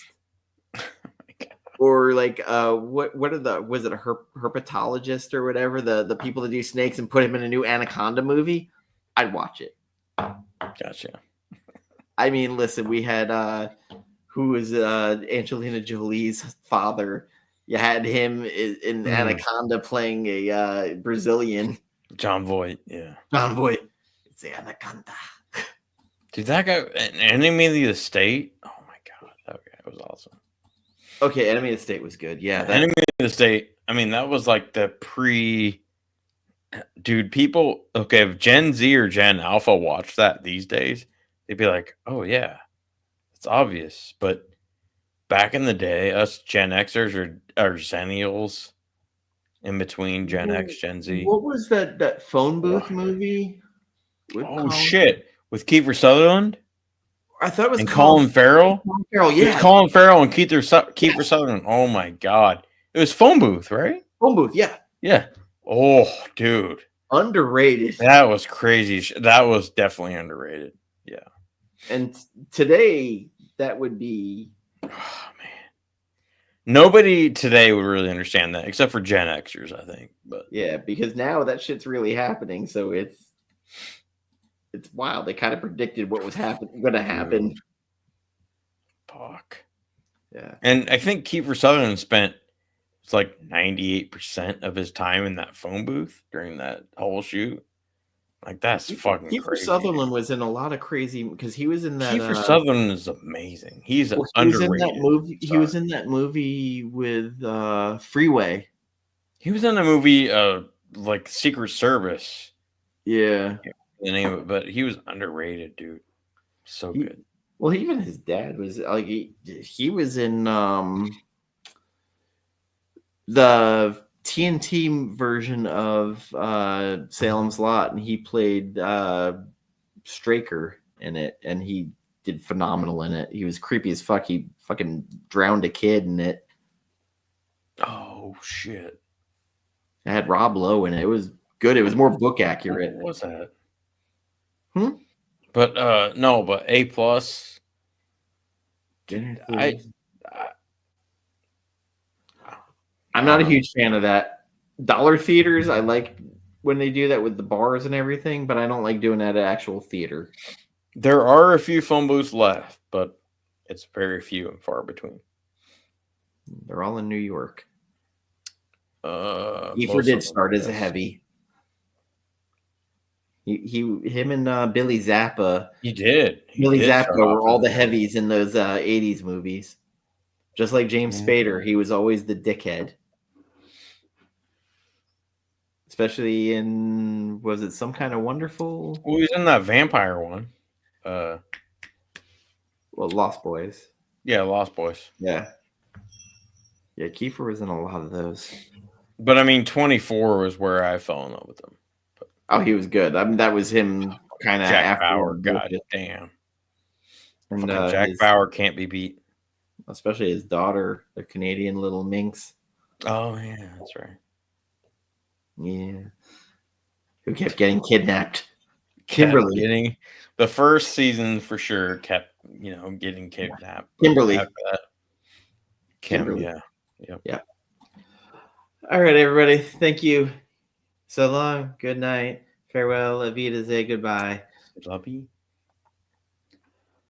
or like what are the, was it a herpetologist or whatever, the people that do snakes, and put him in a new Anaconda movie, I'd watch it. Gotcha. I mean, listen, we had who was Angelina Jolie's father. You had him in Anaconda playing a Brazilian. John Voight, yeah. John Voight. It's the Anaconda. Dude, that guy, Enemy of the State. Oh my god, that guy was awesome. Okay, Enemy of the State was good. Yeah, Enemy of the State. I mean, that was like the dude. People, okay, if Gen Z or Gen Alpha watch that these days, they'd be like, "Oh yeah, it's obvious." But back in the day, us Gen Xers or Zennials, in between Gen X, Gen Z. What was that phone booth movie? Oh shit, with Kiefer Sutherland. I thought it was Colin Farrell. Colin Farrell, yeah. It was Colin Farrell and Kiefer Sutherland. Oh my god, it was Phone Booth, right? Phone booth, yeah. Yeah. Oh, dude, Underrated. that was crazy. That was definitely underrated. Yeah. And today, that would be. Oh man, nobody today would really understand that except for Gen Xers, I think. But yeah, because now that shit's really happening, so it's wild. They kind of predicted what was going to happen. Fuck. Yeah. And I think Kiefer Sutherland spent it's like 98% of his time in that phone booth during that whole shoot. Like that's fucking Kiefer crazy. Sutherland was in a lot of crazy because he was in that. Kiefer Sutherland is amazing. He's he underrated. Was in that movie. He was in that movie with Freeway. He was in a movie like Secret Service. Yeah. The name of it, but he was underrated, dude. So good. Well, even his dad was like he was in the TNT version of Salem's Lot, and he played Straker in it, and he did phenomenal in it. He was creepy as fuck. He fucking drowned a kid in it. Oh shit! It had Rob Lowe in it. It was good. It was more book accurate. What was that? But no, but A plus. I'm not a huge fan of that. Dollar theaters, I like when they do that with the bars and everything, but I don't like doing that at actual theater. There are a few phone booths left, but it's very few and far between. They're all in New York. Kiefer did start as a heavy. Him and Billy Zappa. He did. Billy Zappa were all the heavies in those 80s movies. Just like James Spader, he was always the dickhead. Especially in, was it Some Kind of Wonderful? Well, he's in that vampire one. Well, Lost Boys. Yeah, Lost Boys. Yeah. Yeah, Kiefer was in a lot of those. But I mean, 24 was where I fell in love with him. Oh, he was good. I mean, that was him kind of Jack after Bauer, the god bullshit. damn. And Fucking Jack Bauer can't be beat. especially his daughter, the Canadian little minx. Oh yeah, that's right. Yeah. Who kept getting kidnapped. Kimberly. Getting the first season for sure kept, getting kidnapped. Kimberly. After that, Kim, Kimberly. Yep. Yeah. All right, everybody. Thank you. So long. Good night. Farewell. Avita. Goodbye. Love you.